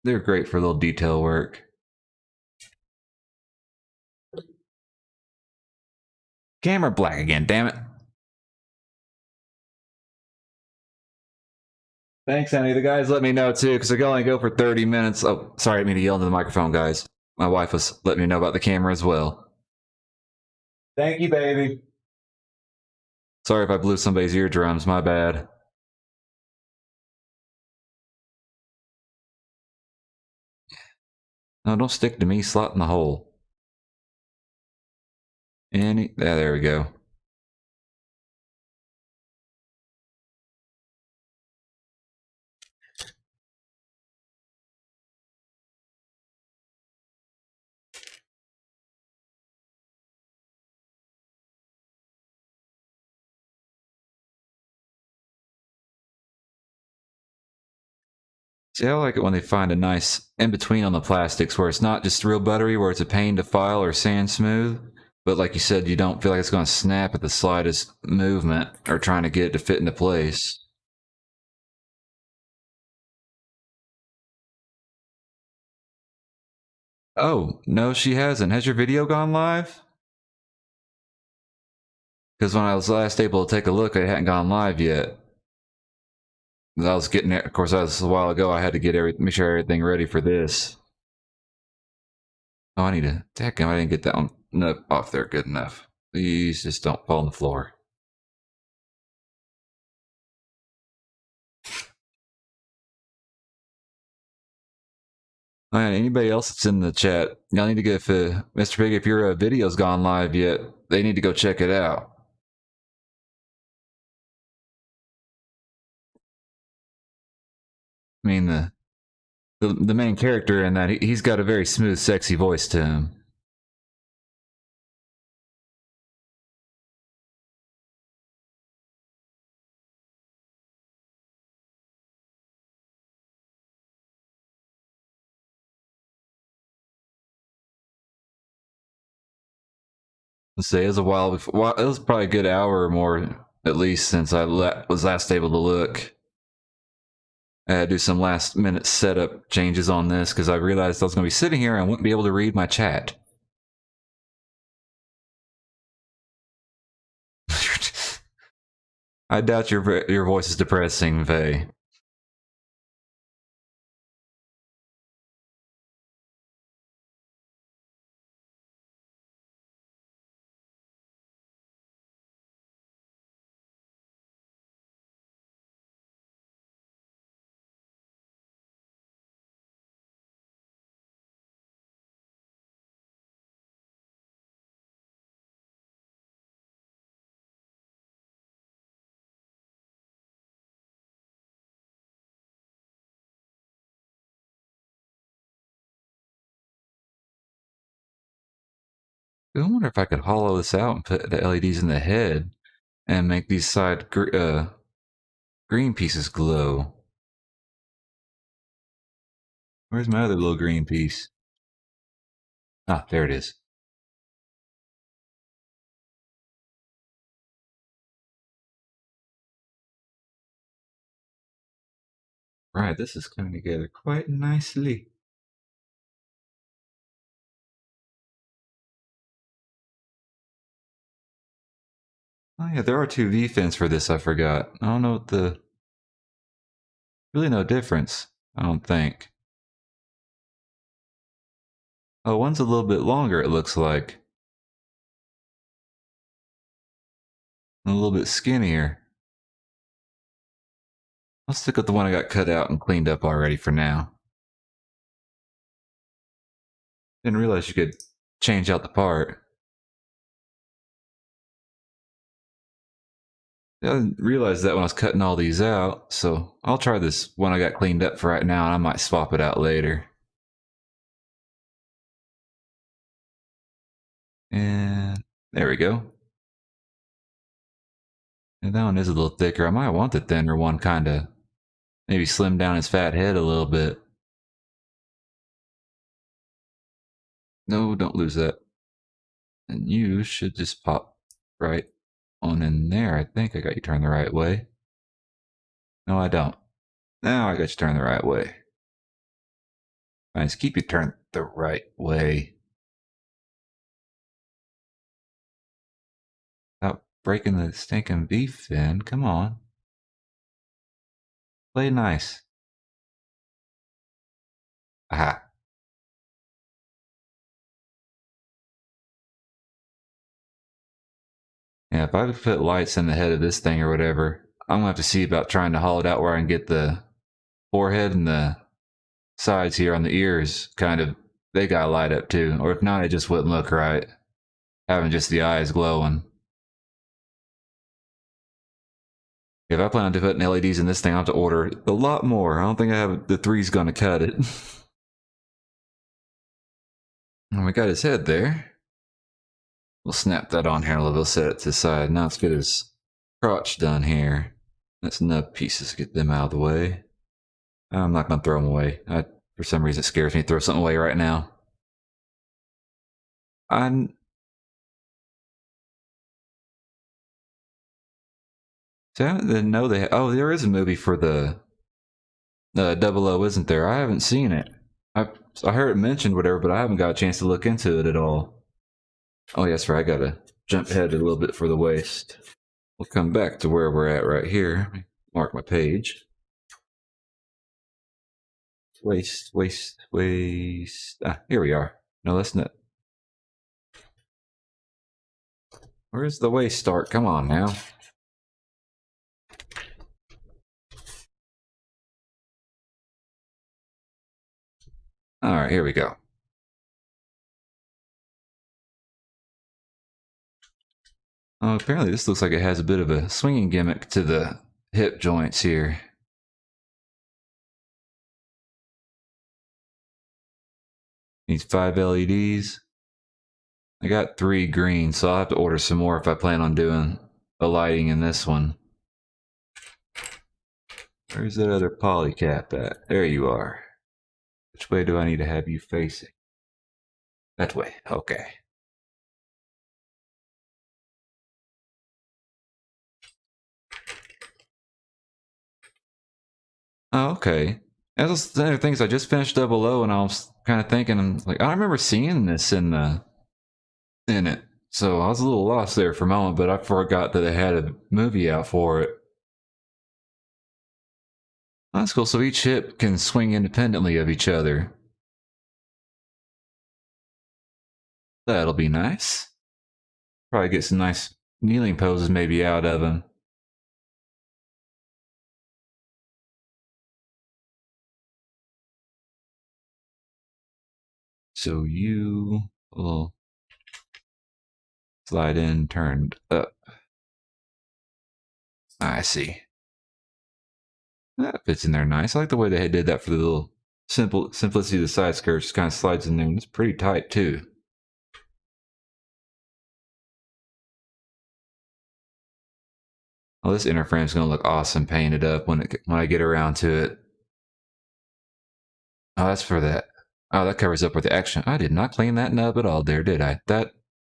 They're great for little detail work. Camera black again, damn it. Thanks, Annie. The guys let me know too, because I can only go for 30 minutes. Oh, sorry, I didn't mean to yell into the microphone, guys. My wife was letting me know about the camera as well. Thank you, baby. Sorry if I blew somebody's eardrums, my bad. No, don't stick to me, slot in the hole. Yeah, there we go. See, I like it when they find a nice in-between on the plastics where it's not just real buttery, where it's a pain to file or sand smooth, but like you said, you don't feel like it's going to snap at the slightest movement or trying to get it to fit into place. Oh, no, she hasn't. Has your video gone live? Because when I was last able to take a look, it hadn't gone live yet. I was getting it, of course, that was a while ago. I had to get make sure everything ready for this. Oh, I need to. Heck, I didn't get that one off there good enough. Please just don't fall on the floor. All right, anybody else that's in the chat, y'all need to get, if Mr. Pig, if your video's gone live yet, they need to go check it out. I mean, the main character in that, he's got a very smooth, sexy voice to him. Let's say it was a while before. Well, it was probably a good hour or more, at least, since I was last able to look. I had to do some last minute setup changes on this because I realized I was going to be sitting here and I wouldn't be able to read my chat. I doubt your voice is depressing, Vay. I wonder if I could hollow this out and put the LEDs in the head and make these side green pieces glow. Where's my other little green piece? Ah, there it is. Right, this is coming together quite nicely. Oh yeah, there are two V-fins for this, I forgot. I don't know what really no difference, I don't think. Oh, one's a little bit longer, it looks like. And a little bit skinnier. I'll stick with the one I got cut out and cleaned up already for now. Didn't realize you could change out the part. I didn't realize that when I was cutting all these out, so I'll try this one I got cleaned up for right now, and I might swap it out later. And there we go. And that one is a little thicker. I might want the thinner one, kind of maybe slim down his fat head a little bit. No, don't lose that. And you should just pop right on in there. I think I got you turned the right way. No, I don't. Now I got you turned the right way. Nice, keep you turned the right way. Without breaking the stinking beef fin. Come on. Play nice. Aha. Yeah, if I put lights in the head of this thing or whatever, I'm gonna have to see about trying to hollow it out where I can get the forehead and the sides here on the ears kind of, they gotta light up too. Or if not, it just wouldn't look right. Having just the eyes glowing. If I plan on putting LEDs in this thing, I'll have to order a lot more. I don't think I have the 3's gonna cut it. And we got his head there. We'll snap that on here a little bit, set it to the side. Now let's get his crotch done here. That's nub pieces, get them out of the way. I'm not gonna throw them away. For some reason it scares me to throw something away right now. See, I didn't know they. Oh, there is a movie for the 00, isn't there? I haven't seen it. I heard it mentioned, whatever, but I haven't got a chance to look into it at all. Oh, yes, right. I gotta jump ahead a little bit for the waist. We'll come back to where we're at right here. Mark my page. Waist. Ah, here we are. No, that's not. Where's the waist start? Come on now. Alright, here we go. Oh, apparently this looks like it has a bit of a swinging gimmick to the hip joints here. Needs 5 LEDs. I got 3 green, so I'll have to order some more if I plan on doing a lighting in this one. Where's that other poly cap at? There you are. Which way do I need to have you facing? That way, okay. Oh, okay. That's the other things I just finished 00 and I was kind of thinking, I'm like, I remember seeing this in it. So I was a little lost there for a moment, but I forgot that they had a movie out for it. That's cool. So each hip can swing independently of each other. That'll be nice. Probably get some nice kneeling poses maybe out of them. So you will slide in, turned up. I see. That fits in there nice. I like the way they did that for the little simplicity of the side skirt. Just kind of slides in there, and it's pretty tight too. Oh, this inner frame's gonna look awesome painted up when I get around to it. Oh, that's for that. Oh, that covers up with the action. I did not clean that nub at all there, did I?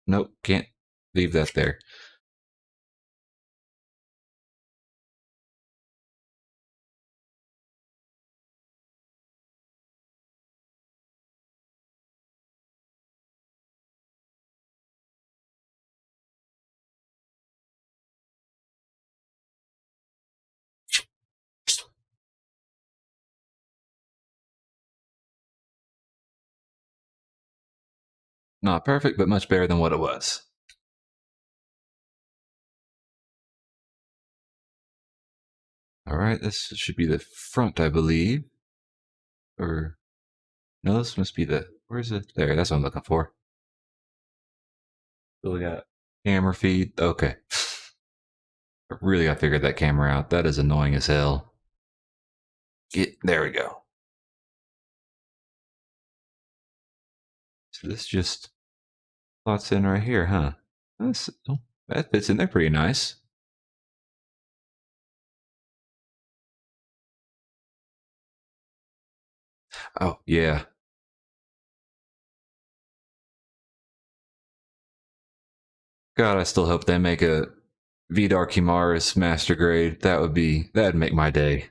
Nope, can't leave that there. Not perfect, but much better than what it was. Alright, this should be the front, I believe. Or, no, this must be the, where's it? There, that's what I'm looking for. Really got camera feed. Okay. I really gotta figure that camera out. That is annoying as hell. There we go. So this just slots in right here, huh? That fits in there pretty nice. Oh, yeah. God, I still hope they make a Vidar Kimaris Master Grade. That'd make my day.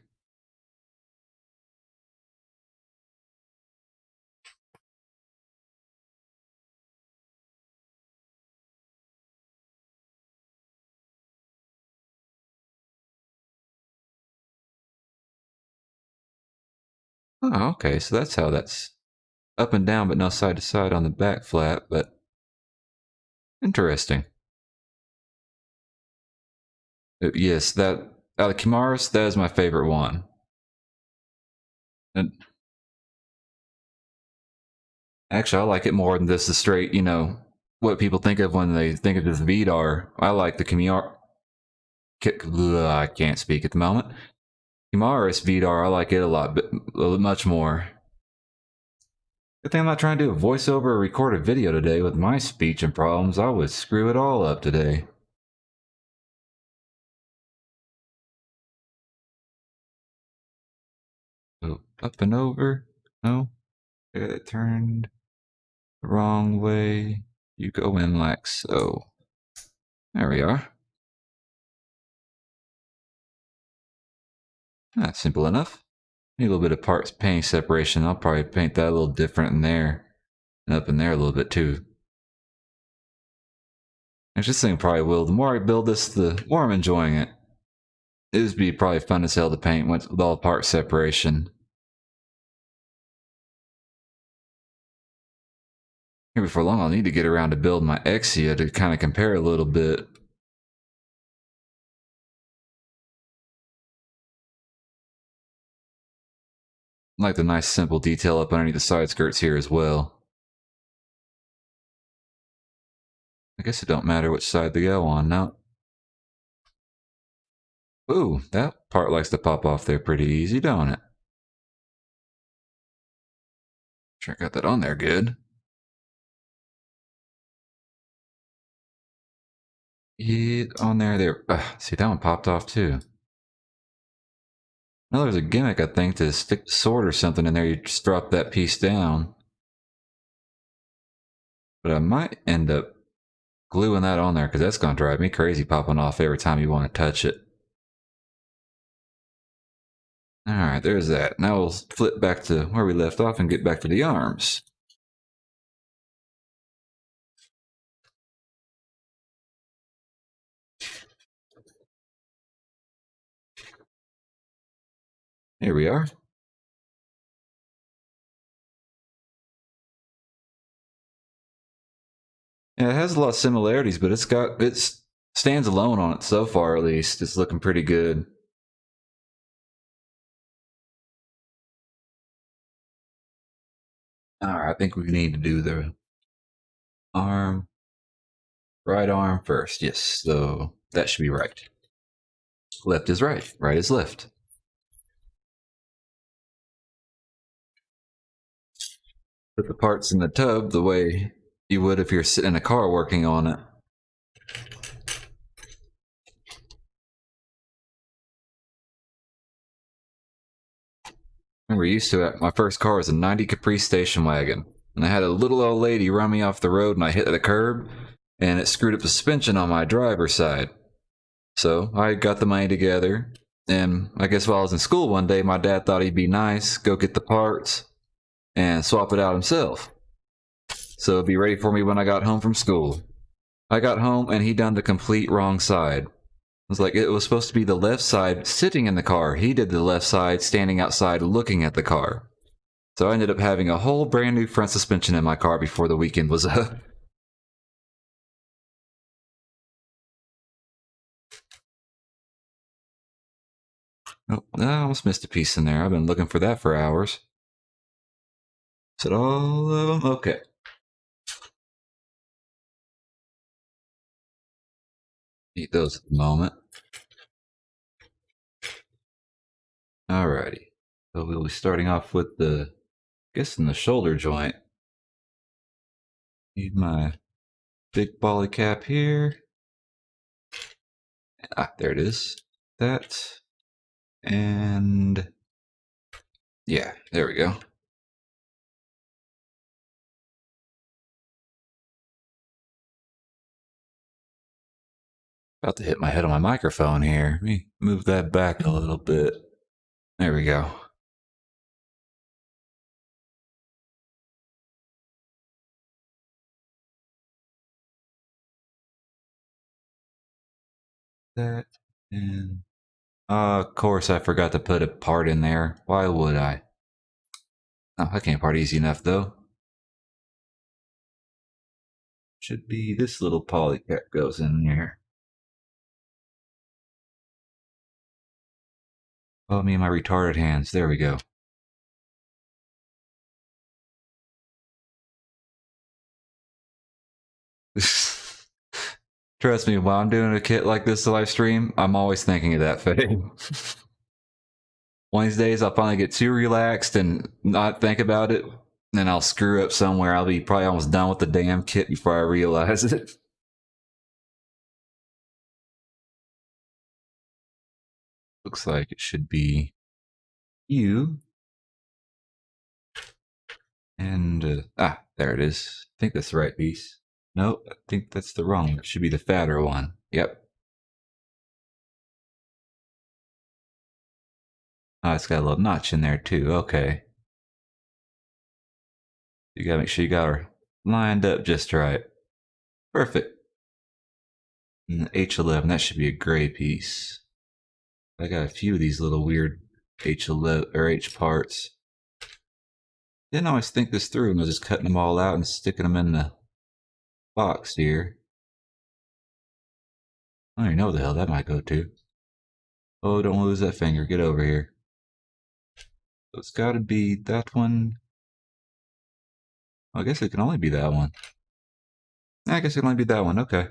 Oh, okay, so that's how that's up and down, but not side to side on the back flap, but interesting. Yes, that out of Kimaris, that is my favorite one. And actually, I like it more than just the straight, what people think of when they think of this Vidar. I like the Kimar. I can't speak at the moment. Kimaris Vidar, I like it a lot, but much more. Good thing I'm not trying to do a voiceover or record a video today with my speech and problems. I would screw it all up today. So, up and over. No. It turned the wrong way. You go in like so. There we are. That's simple enough. Need a little bit of parts paint separation. I'll probably paint that a little different in there. And up in there a little bit too. Actually, this thing probably will. The more I build this, the more I'm enjoying it. It would be probably fun as hell to paint with all part separation. Here before long, I'll need to get around to build my Exia to kind of compare a little bit. I like the nice simple detail up underneath the side skirts here as well. I guess it don't matter which side they go on, no. Ooh, that part likes to pop off there pretty easy, don't it? Sure got that on there good. Yeah, on there. See, that one popped off too. Now there's a gimmick, I think, to stick the sword or something in there. You just drop that piece down. But I might end up gluing that on there because that's going to drive me crazy popping off every time you want to touch it. Alright, there's that. Now we'll flip back to where we left off and get back to the arms. Here we are. Yeah, it has a lot of similarities, but it stands alone on it so far at least. It's looking pretty good. Alright, I think we need to do the arm. Right arm first, yes, so that should be right. Left is right, right is left. Put the parts in the tub the way you would if you're sitting in a car working on it. Remember, used to it. My first car was a 90 Caprice station wagon, and I had a little old lady run me off the road and I hit the curb, and it screwed up the suspension on my driver's side. So I got the money together, and I guess while I was in school one day, my dad thought he'd be nice, go get the parts, and swap it out himself. So it'd be ready for me when I got home from school. I got home and he done the complete wrong side. It was like it was supposed to be the left side sitting in the car. He did the left side standing outside looking at the car. So I ended up having a whole brand new front suspension in my car before the weekend was up. Oh, I almost missed a piece in there. I've been looking for that for hours. Is it all of them? Okay. Need those at the moment. Alrighty. So we'll be starting off with the, I guess, in the shoulder joint. Need my big poly cap here. Ah, there it is. That. And yeah, there we go. About to hit my head on my microphone here. Let me move that back a little bit. There we go. That and of course I forgot to put a part in there. Why would I? Oh, I can't part easy enough though. Should be this little poly cap goes in there. Oh, me and my retarded hands. There we go. Trust me, while I'm doing a kit like this live stream, I'm always thinking of that thing. One of these days, I'll finally get too relaxed and not think about it. Then I'll screw up somewhere. I'll be probably almost done with the damn kit before I realize it. Looks like it should be you. And, there it is. I think that's the right piece. Nope, I think that's the wrong one. It should be the fatter one. Yep. Oh, it's got a little notch in there too. Okay. You gotta make sure you got her lined up just right. Perfect. And the H11, that should be a gray piece. I got a few of these little weird H11 or H parts. Didn't always think this through and was just cutting them all out and sticking them in the box here. I don't even know where the hell that might go to. Oh, don't lose that finger. Get over here. So it's got to be that one. I guess it can only be that one. I guess it can only be that one. Okay.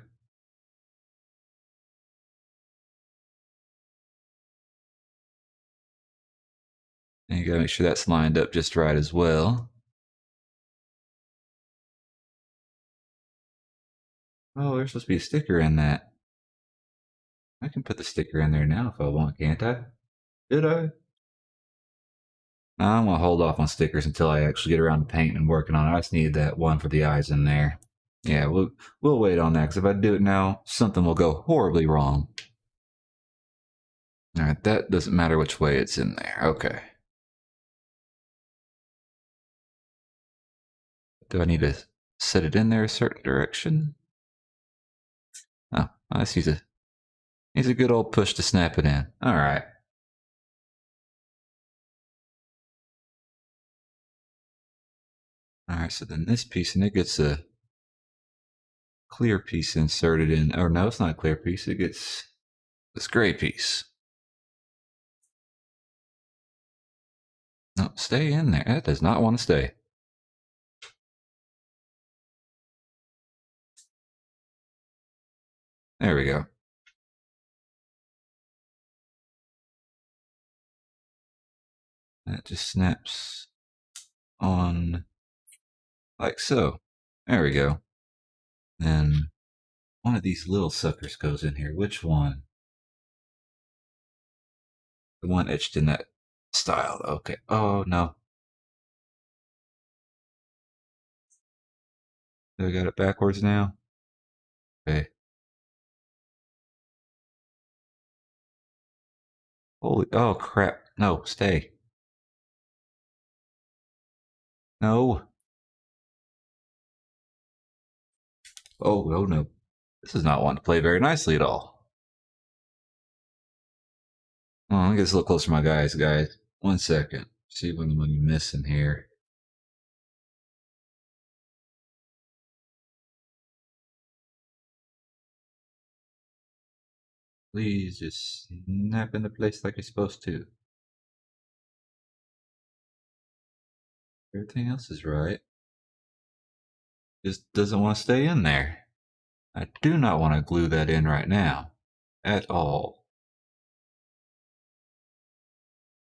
And you gotta make sure that's lined up just right as well. Oh, there's supposed to be a sticker in that. I can put the sticker in there now if I want, can't I? Did I? I'm gonna hold off on stickers until I actually get around to painting and working on it. I just need that one for the eyes in there. Yeah, we'll wait on that, because if I do it now, something will go horribly wrong. Alright, that doesn't matter which way it's in there. Okay. Do I need to set it in there a certain direction? Oh, I just use a good old push to snap it in. Alright. Alright, so then this piece, and it gets a clear piece inserted in. Or no, it's not a clear piece. It gets this gray piece. No, stay in there. That does not want to stay. There we go. That just snaps on like so. There we go. Then one of these little suckers goes in here. Which one? The one etched in that style. Okay. Oh, no. I got it backwards now. Okay. Holy, oh crap. No, stay. No. Oh no. This is not one to play very nicely at all. Oh, let me get this a little closer to my guys. 1 second. See what I'm missing here. Please just snap into place like you're supposed to. Everything else is right. Just doesn't want to stay in there. I do not want to glue that in right now. At all.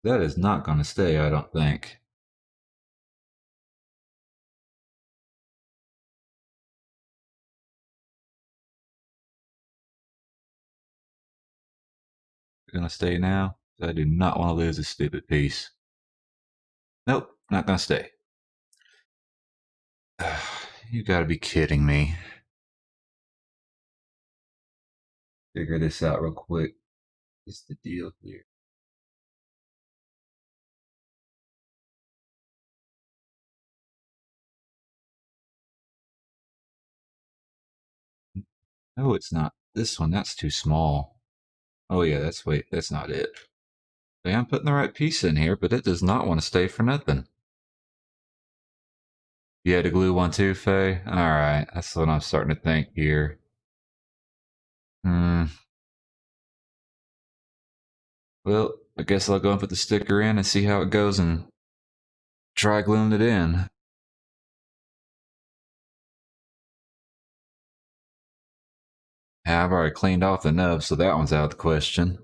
That is not going to stay, I don't think. Gonna stay now? I do not want to lose this stupid piece. Nope, not gonna stay. You gotta be kidding me. Figure this out real quick. What's the deal here? No, it's not. This one, that's too small. Oh yeah, that's not it. Okay, I'm putting the right piece in here, but it does not want to stay for nothing. You had to glue one too, Faye? Alright, that's what I'm starting to think here. Well, I guess I'll go and put the sticker in and see how it goes and try gluing it in. I've already cleaned off the nub, so that one's out of the question.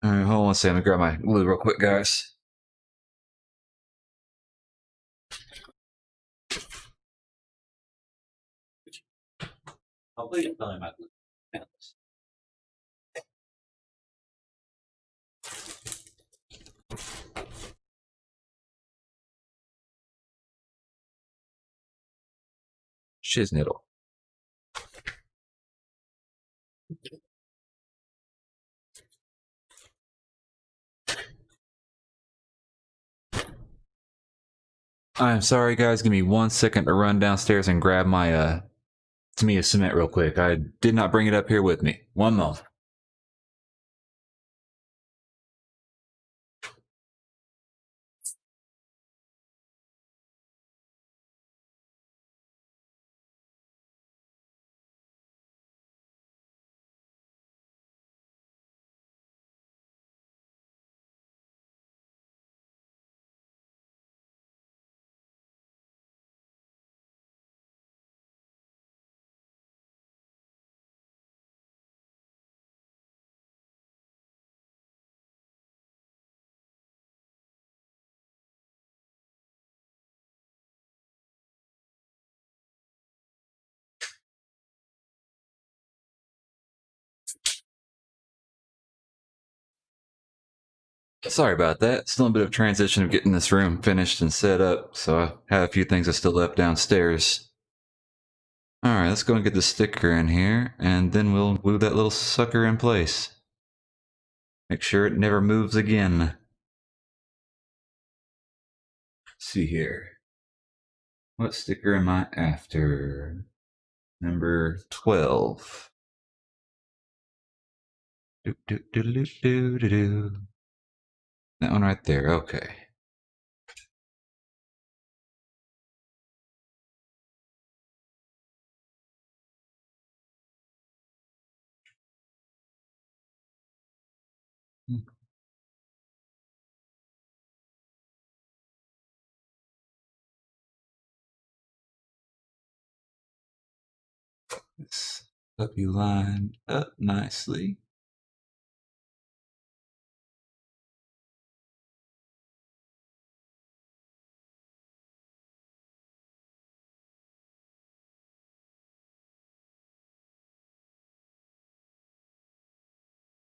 Alright, hold on a second. I'm gonna grab my glue real quick, guys. I'll leave it on my glue. Shiznittle. I'm sorry, guys. Give me 1 second to run downstairs and grab my Tamiya cement real quick. I did not bring it up here with me. 1 moment. Sorry about that. Still a bit of transition of getting this room finished and set up, so I have a few things I still left downstairs. Alright, let's go and get the sticker in here, and then we'll glue that little sucker in place. Make sure it never moves again. Let's see here. What sticker am I after? Number 12. Do, do, do, do, do, do, do. That one right there, okay. This puppy lined up nicely.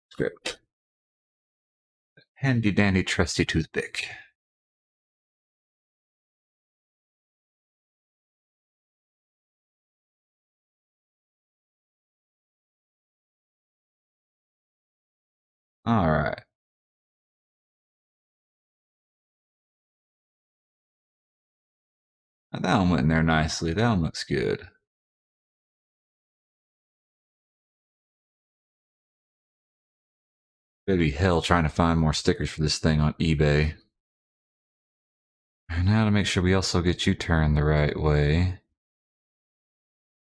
Script. Handy dandy trusty toothpick. Alright. That one went in there nicely. That one looks good. It'd be hell trying to find more stickers for this thing on eBay. And now to make sure we also get you turned the right way.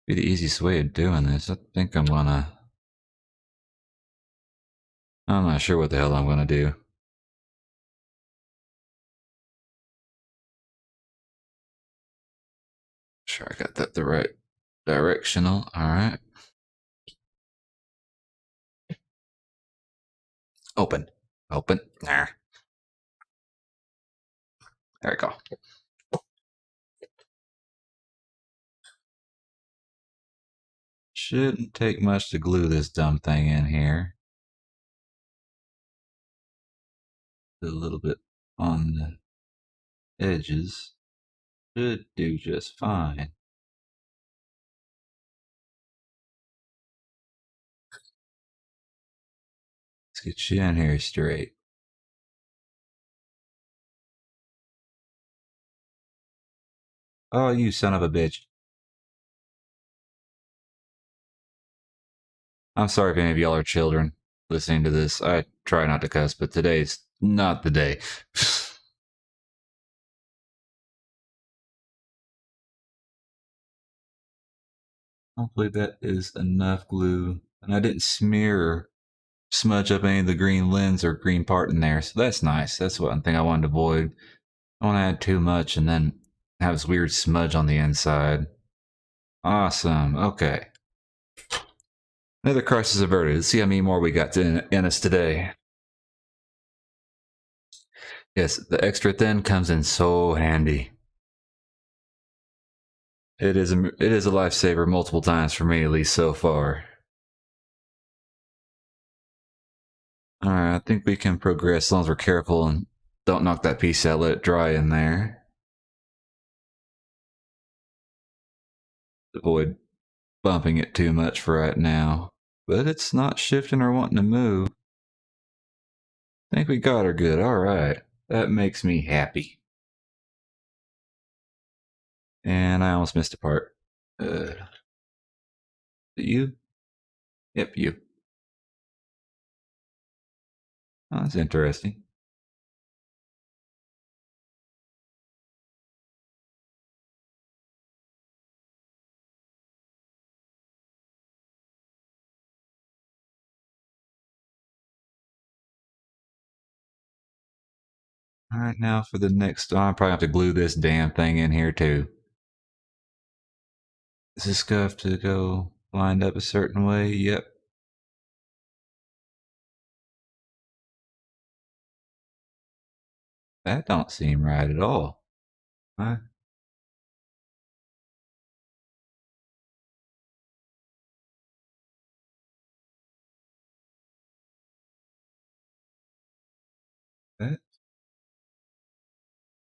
Be the easiest way of doing this. I think I'm not sure what the hell I'm gonna do. Sure, I got that the right directional. Alright. Open. Open. There. There we go. Shouldn't take much to glue this dumb thing in here. A little bit on the edges. Should do just fine. Let's get you in here straight. Oh, you son of a bitch. I'm sorry if any of y'all are children listening to this. I try not to cuss, but today's not the day. Hopefully that is enough glue. And I didn't smear or smudge up any of the green lens or green part in there, so that's nice. That's one thing I wanted to avoid. I don't want to add too much and then have this weird smudge on the inside. Awesome. Okay. Another crisis averted. Let's see how many more we got in us today. Yes, the extra thin comes in so handy. It is a lifesaver multiple times for me, at least so far. Alright, I think we can progress as long as we're careful and don't knock that piece out, let it dry in there. Avoid bumping it too much for right now. But it's not shifting or wanting to move. I think we got her good. Alright. That makes me happy. And I almost missed a part. You? Yep, you. Oh, that's interesting. Alright, now for the next... Oh, I probably have to glue this damn thing in here too. Does this have to go lined up a certain way? Yep. That don't seem right at all. Huh?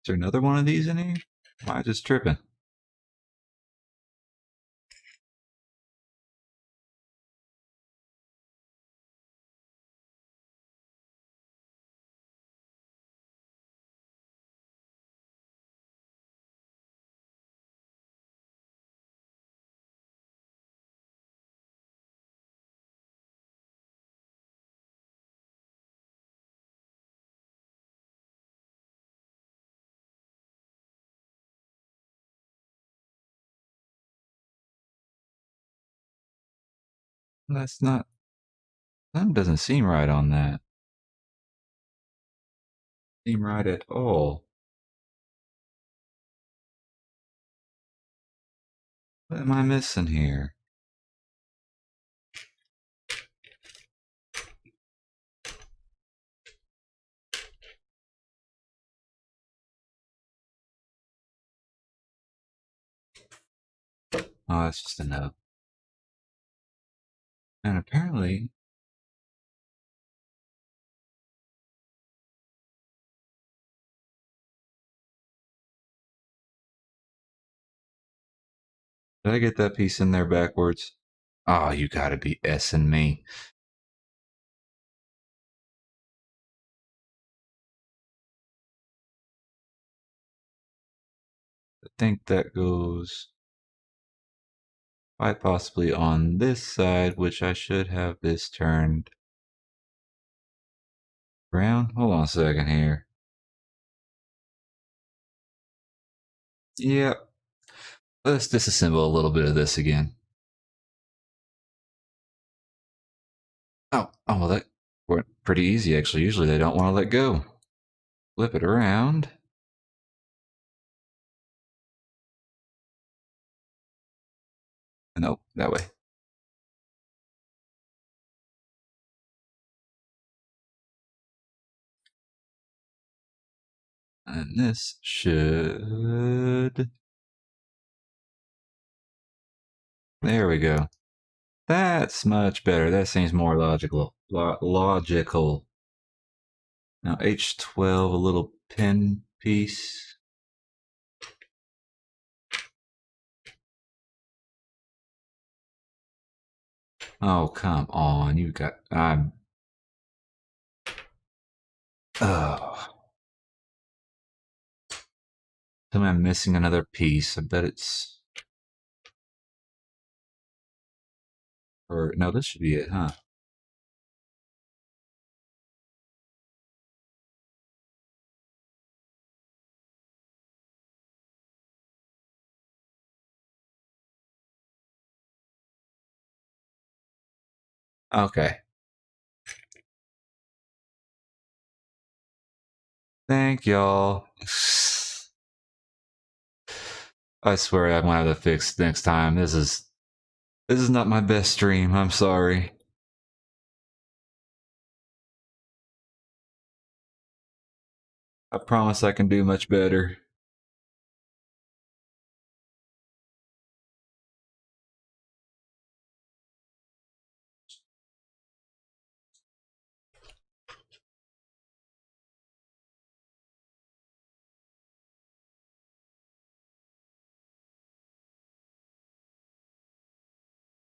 there another one of these in here? Am I just tripping? That's not... That doesn't seem right on that. Seem right at all. What am I missing here? Oh, that's just a note. And apparently... Did I get that piece in there backwards? Oh, you gotta be S-ing me. I think that goes quite possibly on this side, which I should have this turned around. Hold on a second here. Yep. Let's disassemble a little bit of this again. Oh, well, that went pretty easy, actually. Usually they don't want to let go. Flip it around. Nope, that way. And this should... There we go. That's much better. That seems more logical. Logical. Now H12, a little pin piece. Oh, come on. You got... Oh. Tell me I'm missing another piece. I bet it's... Or, no, this should be it, huh? Okay. Thank y'all. I swear I'm gonna have to fix next time. This is not my best stream. I'm sorry. I promise I can do much better.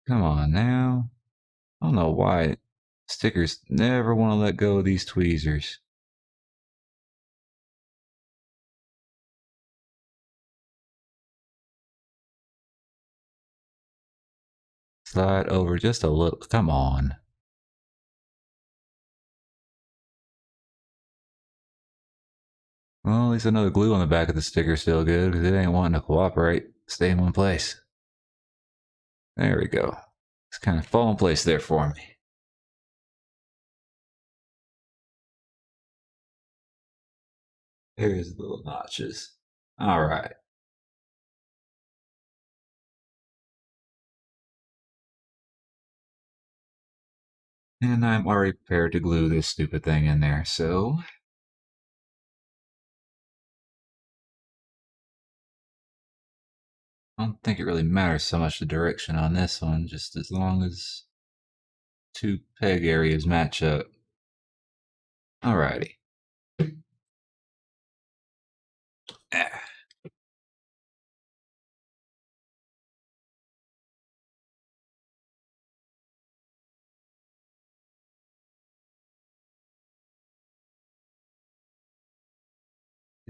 Come on now. I don't know why stickers never want to let go of these tweezers. Slide over just a little. Come on. Well, at least another glue on the back of the sticker still good because it ain't wanting to cooperate. Stay in one place. There we go. It's kind of fall in place there for me. There's the little notches. All right. And I'm already prepared to glue this stupid thing in there, so... I don't think it really matters so much the direction on this one, just as long as two peg areas match up. Alrighty.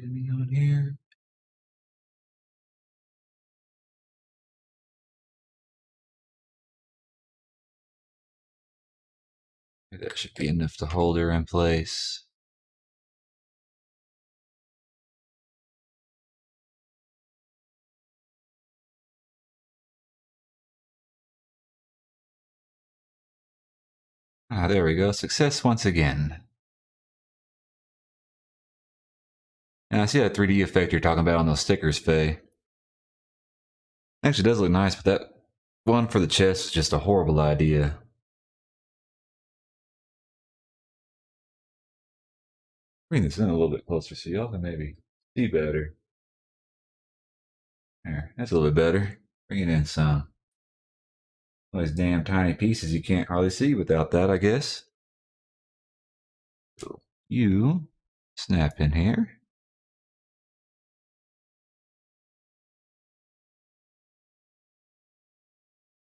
Any on here? That should be enough to hold her in place. Ah, there we go. Success once again. And I see that 3D effect you're talking about on those stickers, Faye. Actually, it does look nice, but that one for the chest is just a horrible idea. Bring this in a little bit closer so y'all can maybe see better. There, that's a little bit better. Bring it in some. Those damn tiny pieces you can't hardly see without that, I guess. So you snap in here.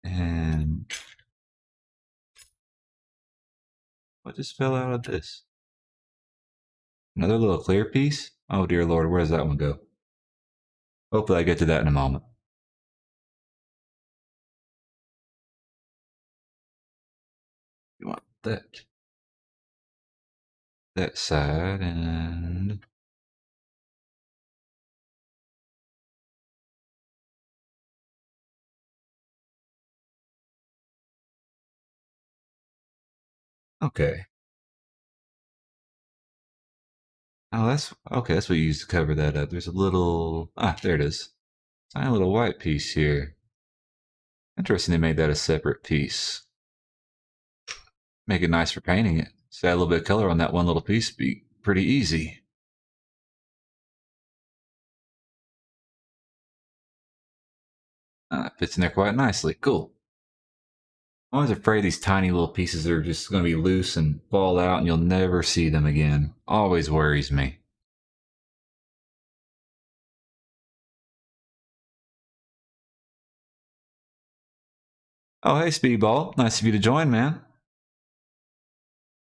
And what just fell out of this? Another little clear piece? Oh dear lord, where does that one go? Hopefully I get to that in a moment. You want that side, and okay. Oh, that's okay. That's what you used to cover that up. There's a little there it is. Tiny little white piece here. Interesting they made that a separate piece. Make it nice for painting it. Just add a little bit of color on that one little piece. Be pretty easy. Fits in there quite nicely. Cool. I'm always afraid these tiny little pieces are just going to be loose and fall out and you'll never see them again. Always worries me. Oh, hey, Speedball. Nice of you to join, man.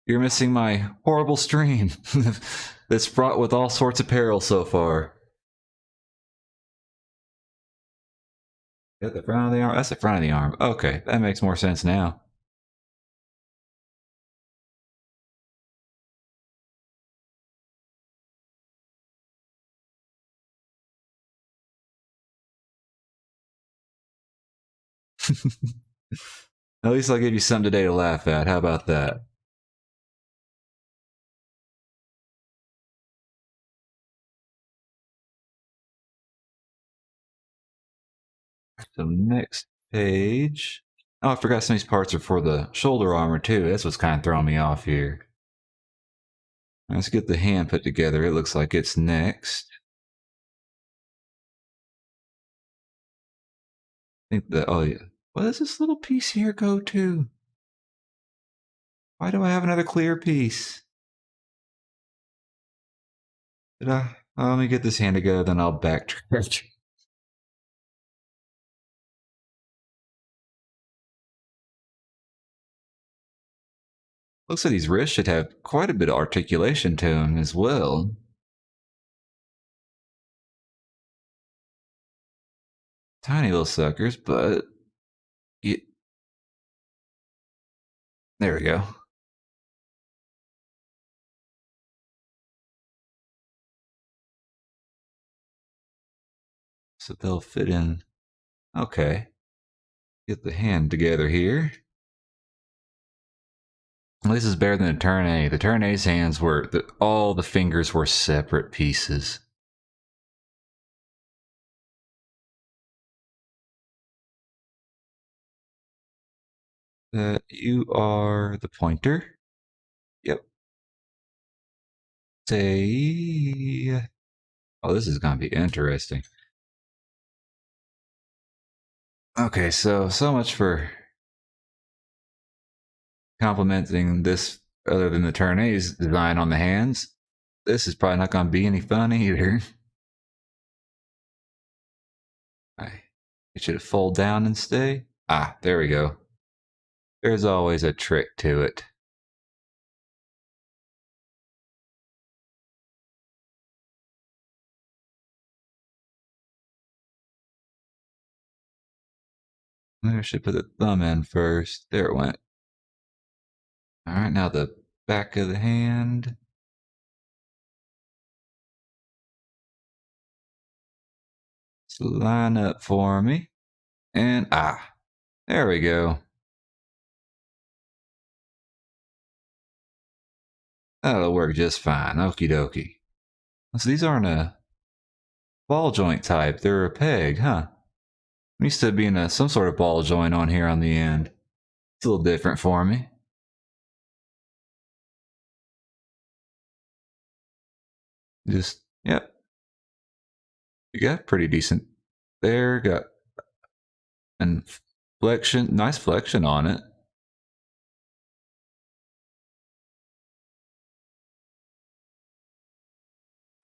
You're missing my horrible stream that's fraught with all sorts of peril so far. At the front of the arm? That's the front of the arm. Okay, that makes more sense now. At least I'll give you something today to laugh at. How about that? So next page. Oh, I forgot some of these parts are for the shoulder armor too. That's what's kind of throwing me off here. Let's get the hand put together. It looks like it's next. I think that, oh yeah. What does this little piece here go to? Why do I have another clear piece? Did I? Oh, let me get this hand together, then I'll backtrack. Looks like these wrists should have quite a bit of articulation to them as well. Tiny little suckers, but there we go. So they'll fit in. Okay. Get the hand together here. Well, this is better than the turn A. The turn A's hands were, all the fingers were separate pieces. You are the pointer. Yep. Say. Oh, this is going to be interesting. Okay, so much for complimenting this other than the turn A's design on the hands. This is probably not going to be any fun either. It should fold down and stay. Ah, there we go. There's always a trick to it. Maybe I should put the thumb in first. There it went. Alright, now the back of the hand. Just line up for me. And there we go. That'll work just fine. Okie dokie. So these aren't a ball joint type. They're a peg, huh? I'm used to being some sort of ball joint on here on the end. It's a little different for me. Just, yep. You got pretty decent there. Got and flexion, nice flexion on it.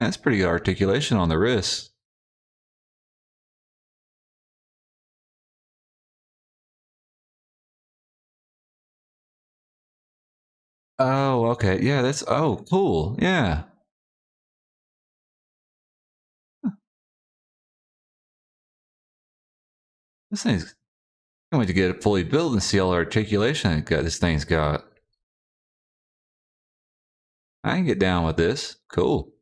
That's pretty good articulation on the wrist. Oh, okay. Yeah, that's, oh, cool. Yeah. This thing's, I'm going to get it fully built and see all the articulation this thing's got. I can get down with this. Cool.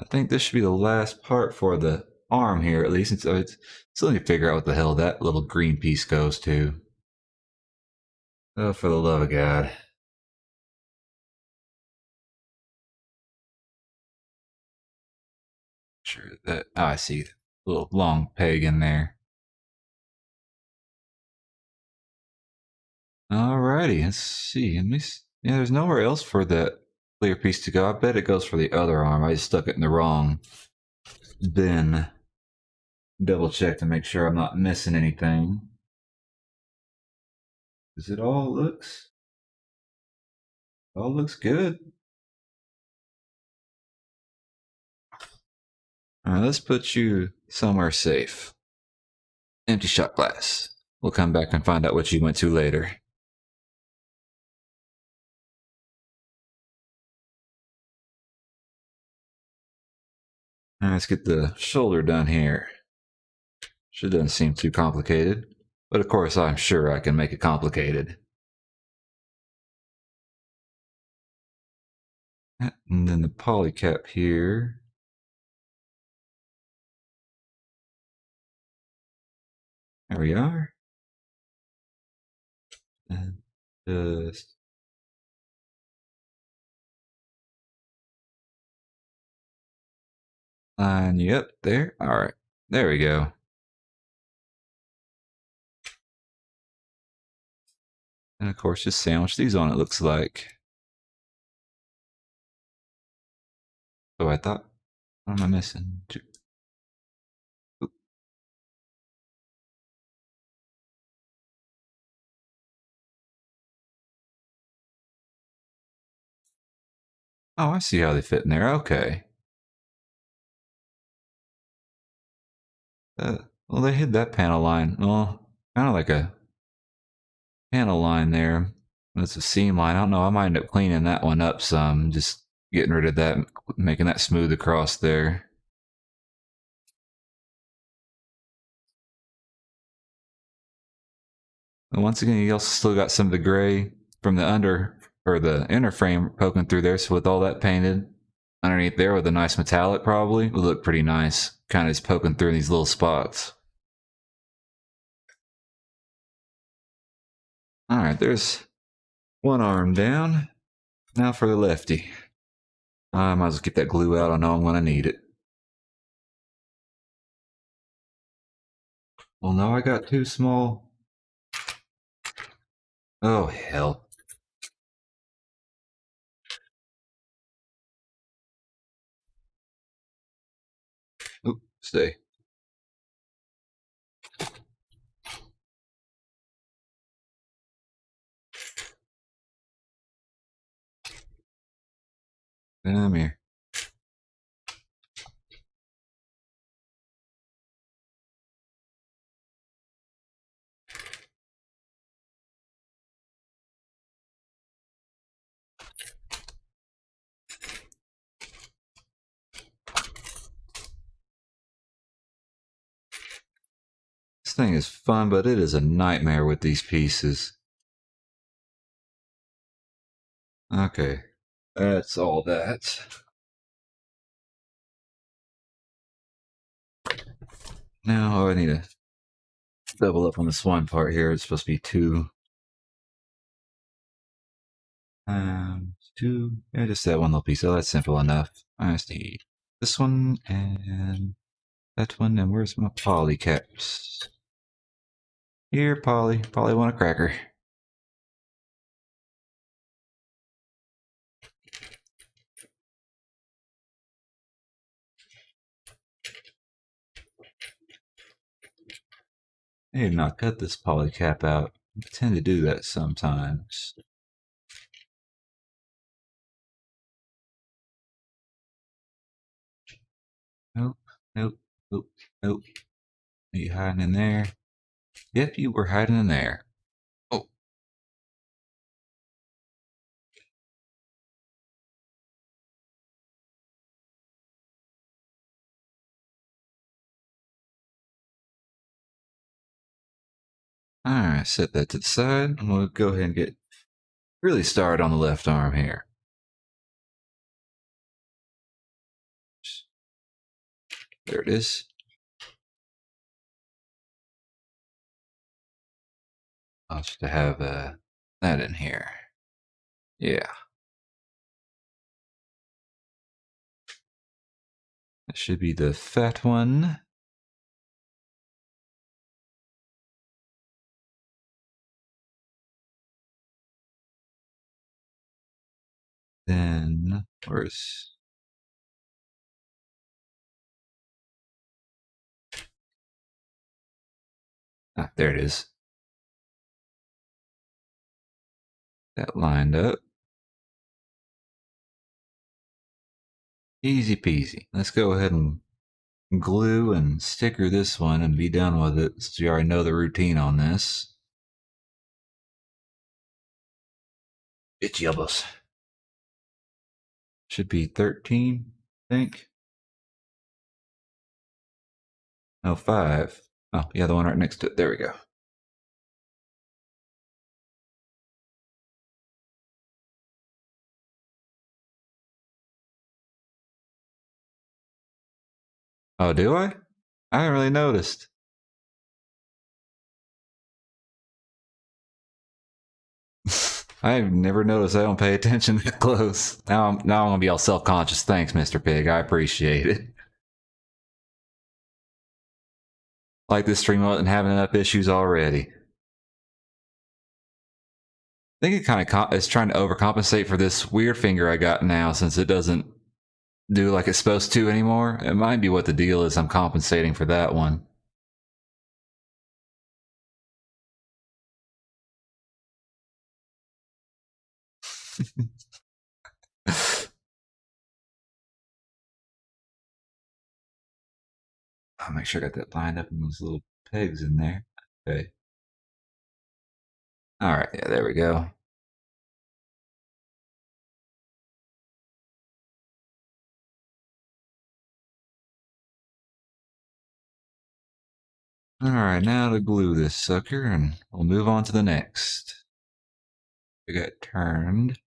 I think this should be the last part for the arm here, at least. It's still need to figure out what the hell that little green piece goes to. Oh, for the love of God. Sure that, oh, I see. A little long peg in there. Alrighty, let's see. Yeah, there's nowhere else for that clear piece to go. I bet it goes for the other arm. I just stuck it in the wrong bin. Double check to make sure I'm not missing anything. Does it all looks good. Alright, let's put you somewhere safe. Empty shot glass. We'll come back and find out what you went to later. Alright, let's get the shoulder done here. Doesn't seem too complicated. But of course, I'm sure I can make it complicated. And then the polycap here. There we are. And just line you up there. Alright, there we go. And of course, just sandwich these on, it looks like. Oh, I thought, what am I missing? Oop. Oh, I see how they fit in there. Okay. Well, they hid that panel line. Well, kind of like a panel line there. That's a seam line. I don't know. I might end up cleaning that one up some. Just getting rid of that, making that smooth across there. And once again, you also still got some of the gray from the under or the inner frame poking through there. So with all that painted underneath there with a nice metallic, probably would look pretty nice. Kind of just poking through these little spots. All right, there's one arm down. Now for the lefty. I might as well get that glue out. I know I'm going to need it. Well, now I got too small. Oh, hell. Oop, stay. Come here. thing is fun, but it is a nightmare with these pieces. Okay, that's all that. Now I need to double up on this one part here. It's supposed to be two. Two. Yeah, just that one little piece. Oh, that's simple enough. I just need this one and that one. And where's my poly caps? Here, Polly. Polly want a cracker. I need to not cut this poly cap out. I tend to do that sometimes. Nope, nope, nope, nope. Are you hiding in there? Yep, you were hiding in there. Oh. Alright, set that to the side. And we'll go ahead and get really started on the left arm here. There it is. I'll just have that in here. Yeah. That should be the fat one. Then, where's... Ah, there it is. That lined up. Easy peasy. Let's go ahead and glue and sticker this one and be done with it, since you already know the routine on this. Itchy elbows. Should be 13, I think. No, 5. Oh, yeah, the one right next to it. There we go. Oh, do I? I haven't really noticed. I've never noticed. I don't pay attention that close. Now I'm gonna be all self-conscious. Thanks, Mr. Pig. I appreciate it. Like this stream wasn't having enough issues already. I think it kind of is trying to overcompensate for this weird finger I got now, since it doesn't do like it's supposed to anymore. It might be what the deal is. I'm compensating for that one. I'll make sure I got that lined up in those little pegs in there. Okay. All right, yeah, there we go. All right, now to glue this sucker, and we'll move on to the next. We got turned.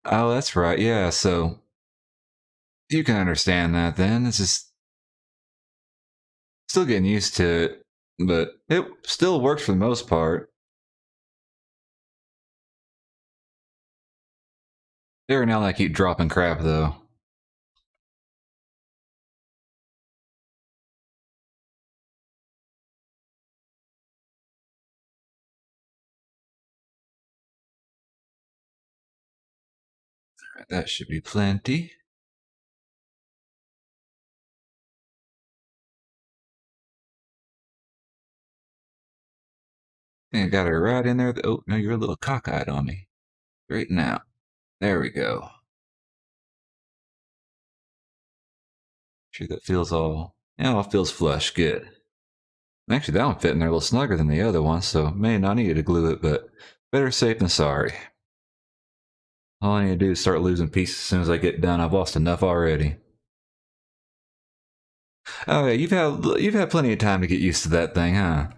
Oh, that's right. Yeah, so you can understand that then. It's just still getting used to it, but it still works for the most part. Every now and then I keep dropping crap though. Alright, that should be plenty. And got her right in there. Oh, no, you're a little cockeyed on me. Straighten out. There we go. Sure that feels all, yeah, all feels flush. Good. Actually, that one fit in there a little snugger than the other one, so may not need to glue it, but better safe than sorry. All I need to do is start losing pieces as soon as I get done. I've lost enough already. Oh yeah, you've had plenty of time to get used to that thing, huh?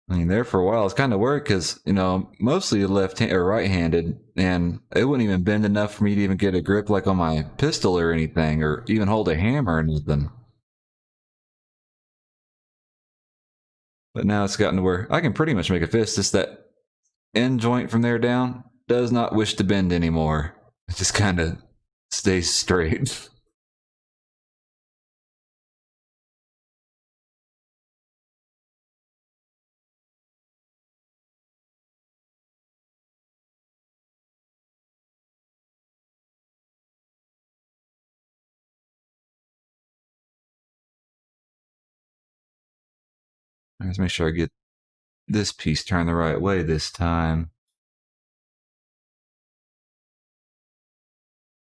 I mean, there for a while, it's kind of work because mostly left or right-handed, and it wouldn't even bend enough for me to even get a grip like on my pistol or anything, or even hold a hammer or anything. But now it's gotten to where I can pretty much make a fist. Just that end joint from there down does not wish to bend anymore. It just kind of stays straight. Let's make sure I get this piece turned the right way this time.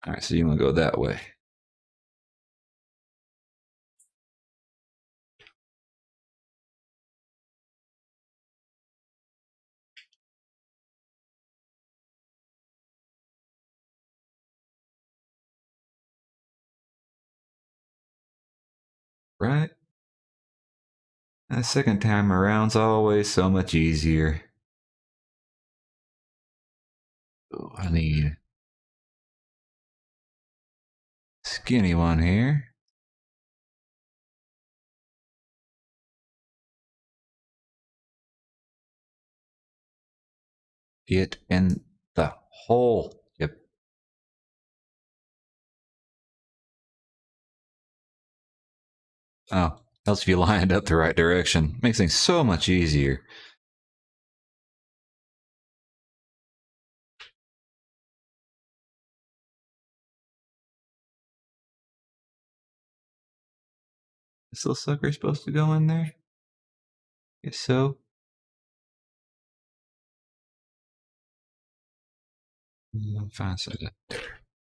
All right, so you want to go that way. Right? That second time around's always so much easier. Oh, I need skinny one here. Get in the hole. Yep. Oh, helps if you line it up the right direction. Makes things so much easier. This little sucker's supposed to go in there? Guess so. Fine, so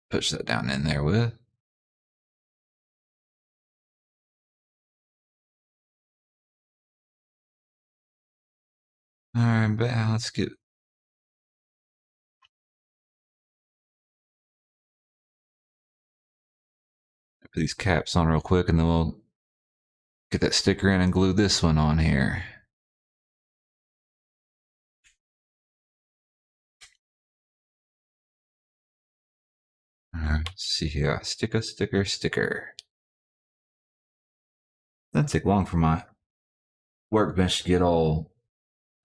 push that down in there with. Alright, but let's get put these caps on real quick and then we'll get that sticker in and glue this one on here. Alright, see here. Sticker. Doesn't take long for my workbench to get all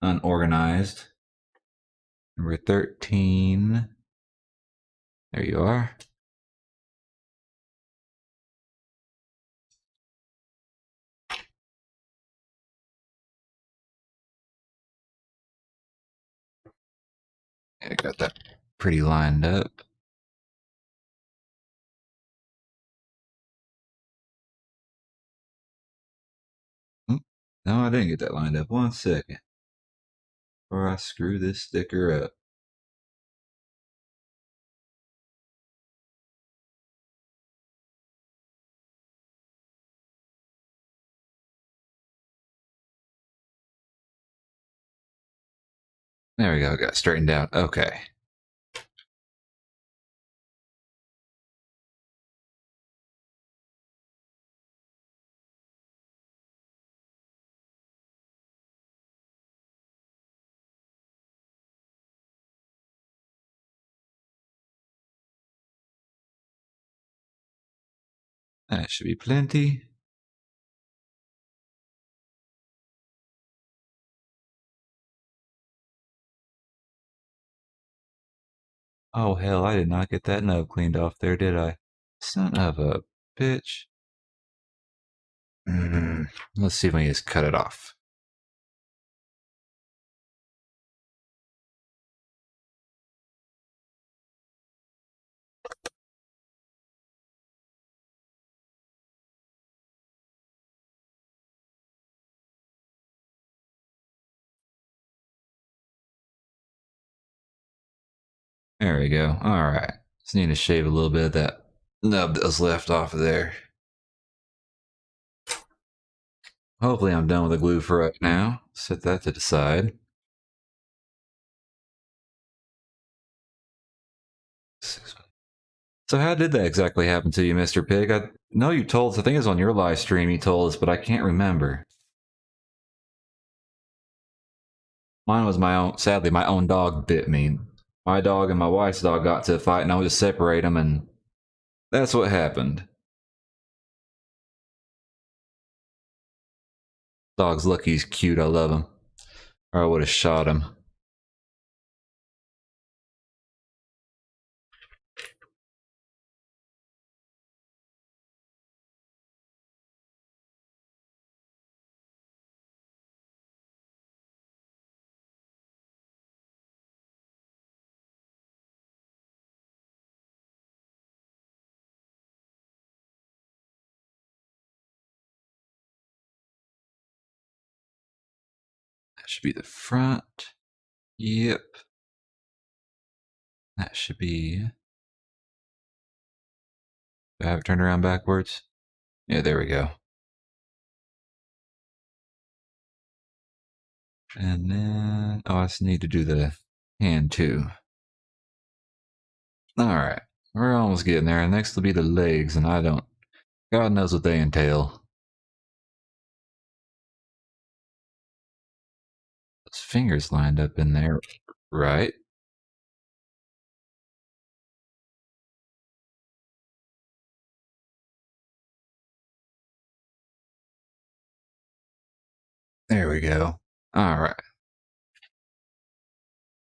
unorganized. Number 13. There you are. I got that pretty lined up. No, I didn't get that lined up. 1 second. Before I screw this sticker up. There we go. Got it straightened out. Okay. That should be plenty. Oh, hell, I did not get that nub cleaned off there, did I? Son of a bitch. Let's see if we can just cut it off. There we go. All right. Just need to shave a little bit of that nub that was left off of there. Hopefully I'm done with the glue for right now. Set that to the side. So how did that exactly happen to you, Mr. Pig? I know you told us, I think it was on your live stream you told us, but I can't remember. Mine was my own, sadly, my own dog bit me. My dog and my wife's dog got to a fight and I was to separate them, and that's what happened. Dog's lucky he's cute, I love him. Or I would have shot him. That should be the front. Yep. That should be... Do I have it turned around backwards? Yeah, there we go. And then... Oh, I just need to do the hand too. Alright. We're almost getting there. Next will be the legs, and I don't... God knows what they entail. Those fingers lined up in there, right? There we go. Alright.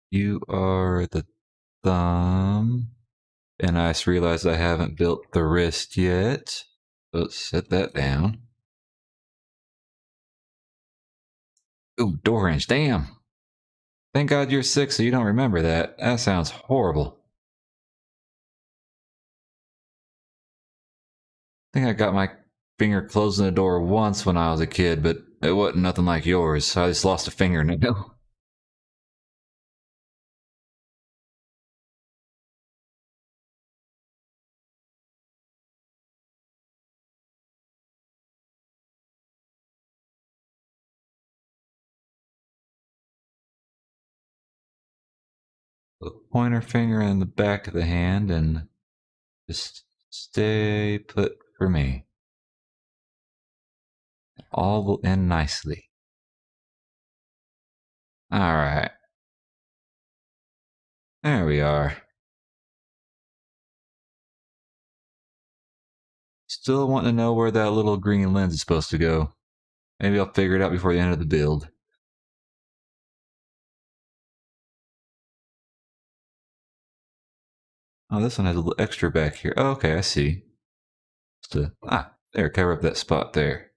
You are the thumb. And I just realized I haven't built the wrist yet. Let's set that down. Ooh, door hinge. Damn. Thank God you're 6 so you don't remember that. That sounds horrible. I think I got my finger closing the door once when I was a kid, but it wasn't nothing like yours. I just lost a fingernail. The pointer finger in the back of the hand and just stay put for me. All will end nicely. Alright. There we are. Still wanting to know where that little green lens is supposed to go. Maybe I'll figure it out before the end of the build. Oh, this one has a little extra back here. Oh, okay, I see. There, cover up that spot there.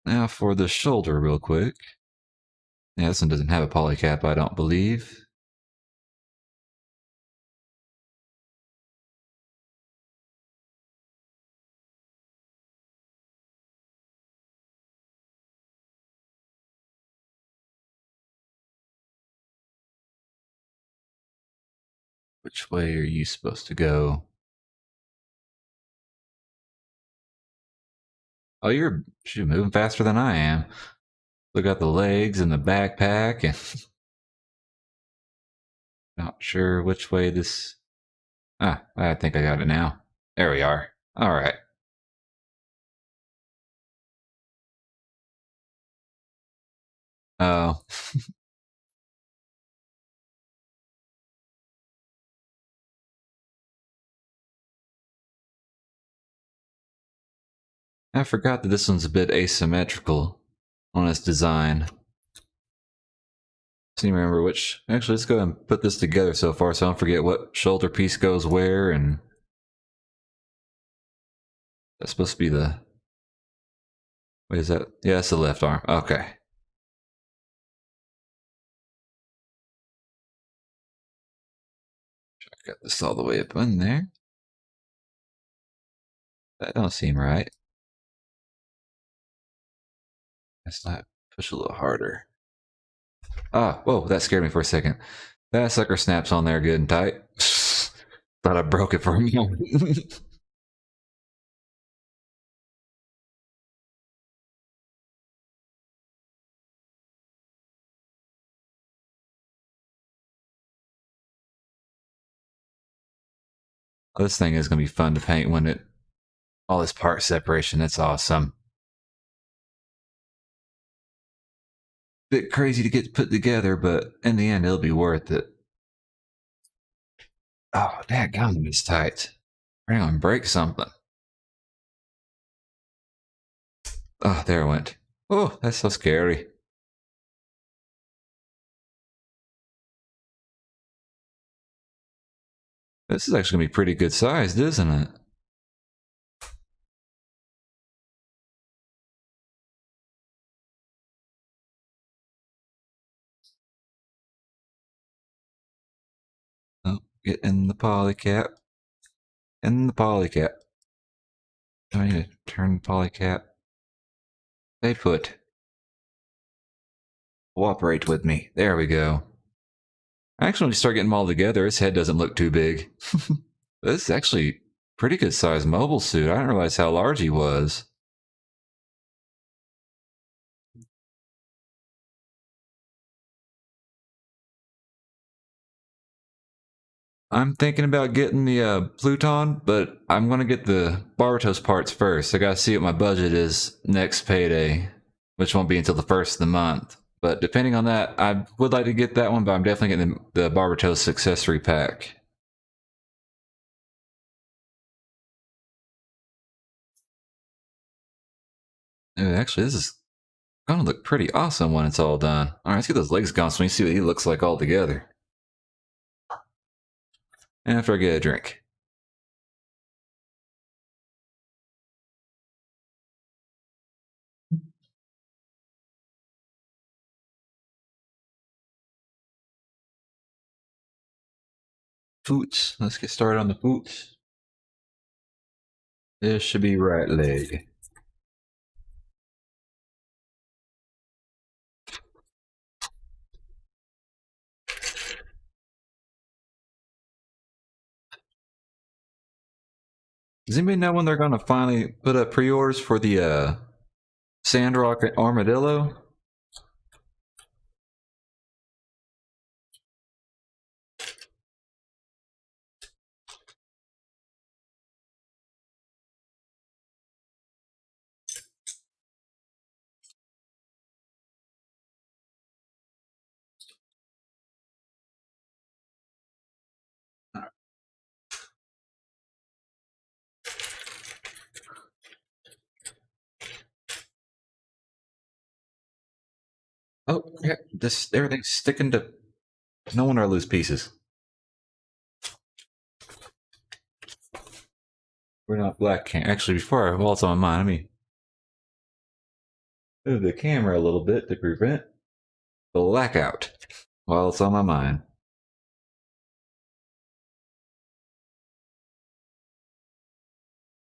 Now for the shoulder real quick. Yeah, this one doesn't have a polycap, I don't believe. Which way are you supposed to go? Oh, you're moving faster than I am. Look at the legs and the backpack, and not sure which way this... I think I got it now. There we are. Alright. Oh. I forgot that this one's a bit asymmetrical on its design. So you remember which... Actually, let's go ahead and put this together so far so I don't forget what shoulder piece goes where, and... That's supposed to be the... Wait, is that... Yeah, that's the left arm. Okay. Got this all the way up in there. That don't seem right. Let's not push a little harder. Ah, whoa, that scared me for a second. That sucker snaps on there good and tight. Thought I broke it for a moment. This thing is going to be fun to paint when it... all this part separation, that's awesome. Bit crazy to get put together, but in the end, it'll be worth it. Oh, dadgum, it's tight. I'm gonna break something. Oh, there it went. Oh, that's so scary. This is actually gonna be pretty good sized, isn't it? Oh, get in the polycap. In the polycap. I need to turn the polycap. Stay put. Cooperate with me. There we go. Actually, when you start getting them all together, his head doesn't look too big. This is actually pretty good sized mobile suit. I didn't realize how large he was. I'm thinking about getting the Pluton, but I'm going to get the Barbatos parts first. I got to see what my budget is next payday, which won't be until the first of the month. But depending on that, I would like to get that one, but I'm definitely getting the Barbatos accessory pack. Actually, this is going to look pretty awesome when it's all done. All right, let's get those legs gone so we can see what he looks like all together. After I get a drink. Boots. Let's get started on the boots. This should be right leg. Does anybody know when they're going to finally put up pre-orders for the Sandrock Armadillo? Oh, yeah, this everything's sticking to... No wonder I lose pieces. We're not black cam. Actually, before while it's on my mind, let me move the camera a little bit to prevent blackout while it's on my mind.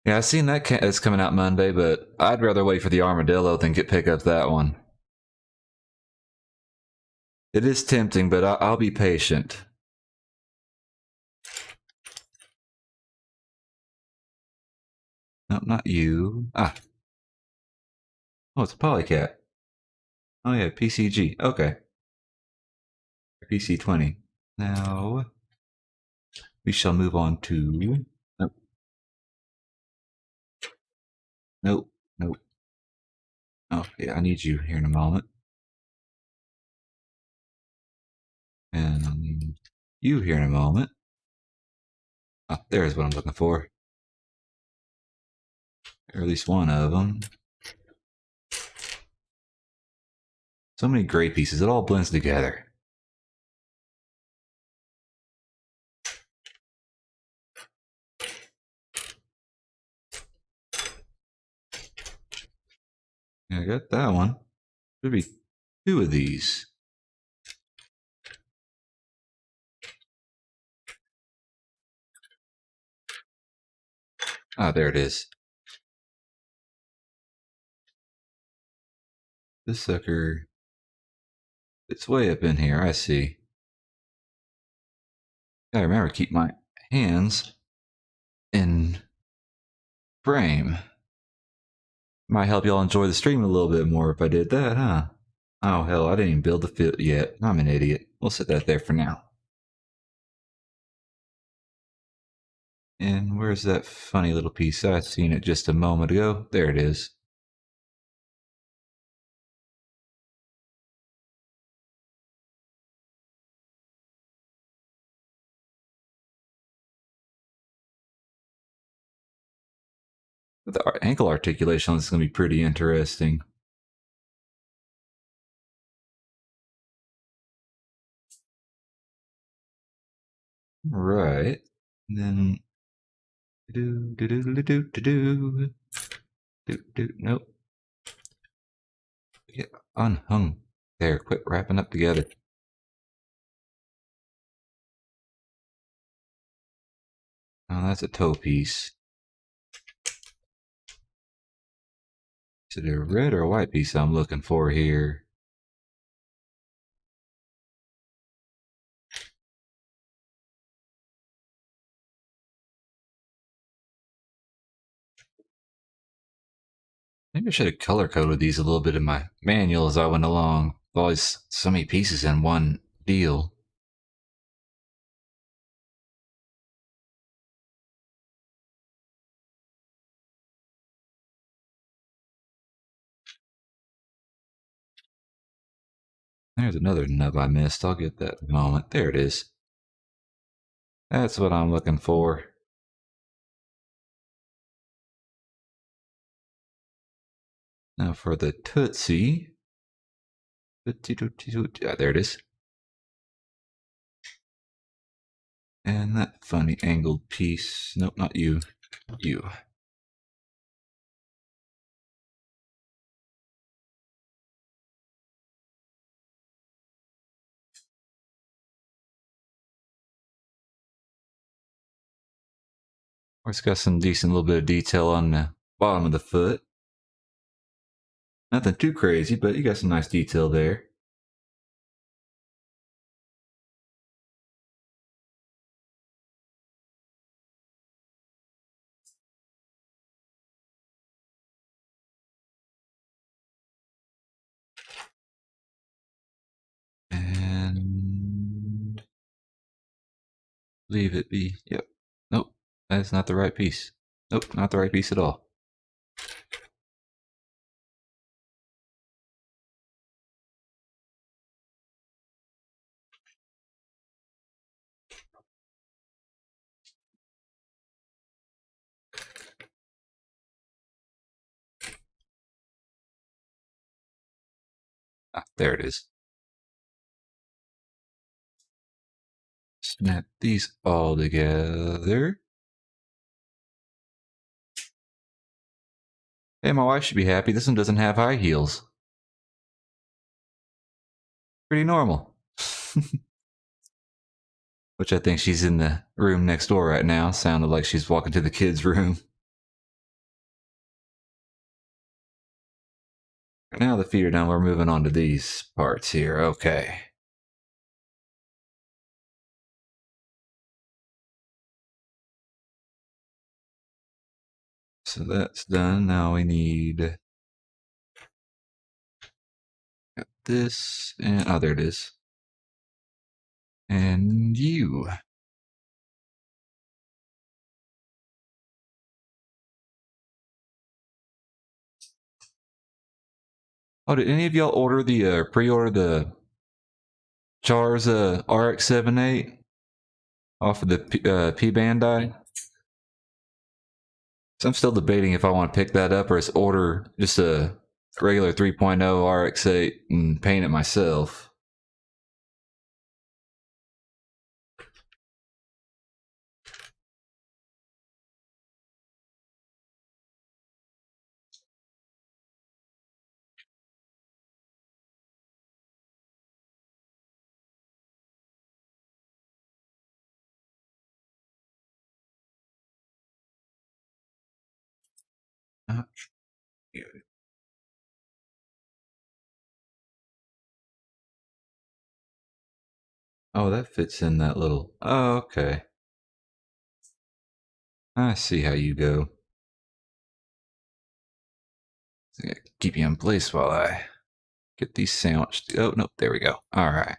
Yeah, I seen that it's coming out Monday, but I'd rather wait for the Armadillo than pick up that one. It is tempting, but I'll be patient. No, not you. Ah. Oh, it's a Polycat. Oh yeah, PCG. Okay. PC20. Now, we shall move on to... Nope. Nope. Nope. Oh, yeah, I need you here in a moment. And I'll need you here in a moment. Oh, there's what I'm looking for. Or at least one of them. So many gray pieces. It all blends together. Yeah, I got that one. Should be two of these. Ah, there it is. This sucker... It's way up in here, I see. Gotta remember to keep my hands in frame. Might help y'all enjoy the stream a little bit more if I did that, huh? Oh, hell, I didn't even build the fit yet. I'm an idiot. We'll set that there for now. And where's that funny little piece? I seen it just a moment ago. There it is. The ankle articulation is going to be pretty interesting. Right. And then nope. Get unhung. There, quit wrapping up together. Oh, that's a toe piece. Is it a red or a white piece I'm looking for here? Maybe I should have color coded these a little bit in my manual as I went along. Always so many pieces in one deal. There's another nub I missed. I'll get that in a moment. There it is. That's what I'm looking for. Now for the Tootsie. There it is. And that funny angled piece. Nope, not you. You. It's got some decent little bit of detail on the bottom of the foot. Nothing too crazy, but you got some nice detail there. And leave it be. Yep. Nope. That's not the right piece. Nope, not the right piece at all. Ah, there it is. Snap these all together. Hey, my wife should be happy. This one doesn't have high heels. Pretty normal. Which I think she's in the room next door right now. Sounded like she's walking to the kids' room. Now the feet are done. We're moving on to these parts here. Okay. So that's done. Now we need got this and oh, there it is. And you. Oh, did any of y'all order the pre-order the Char's RX-78 off of the P Bandai? So I'm still debating if I want to pick that up or just order just a regular 3.0 RX-8 and paint it myself. Not good. Oh, that fits in that little. Oh, okay. I see how you go. So keep you in place while I get these sandwiched. Oh, no, there we go. All right.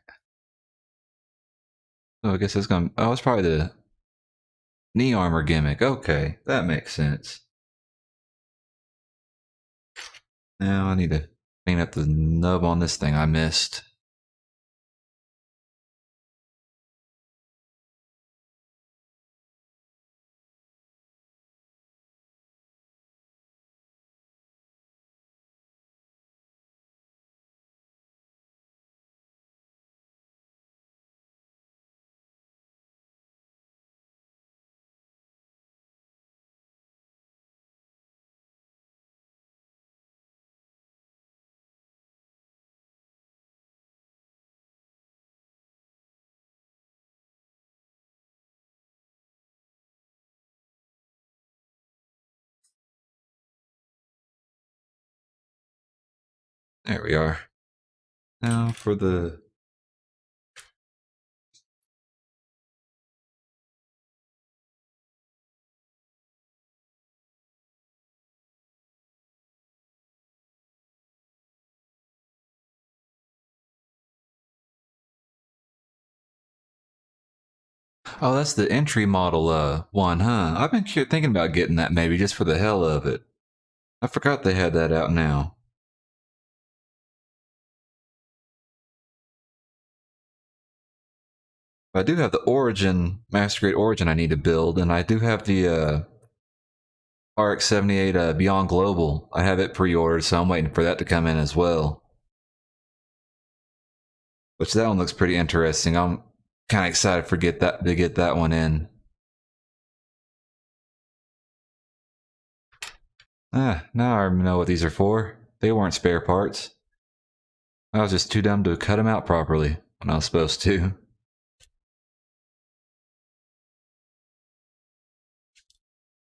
So I guess it's gonna. Oh, it's probably the Knee armor gimmick. Okay, that makes sense. Now I need to clean up the nub on this thing I missed. There we are. Now for the... Oh, that's the entry model one, huh? I've been thinking about getting that maybe just for the hell of it. I forgot they had that out now. I do have the Origin, Master Grade Origin I need to build, and I do have the RX-78 Beyond Global. I have it pre-ordered, so I'm waiting for that to come in as well. Which that one looks pretty interesting. I'm kind of excited to get that one in. Now I know what these are for. They weren't spare parts. I was just too dumb to cut them out properly when I was supposed to.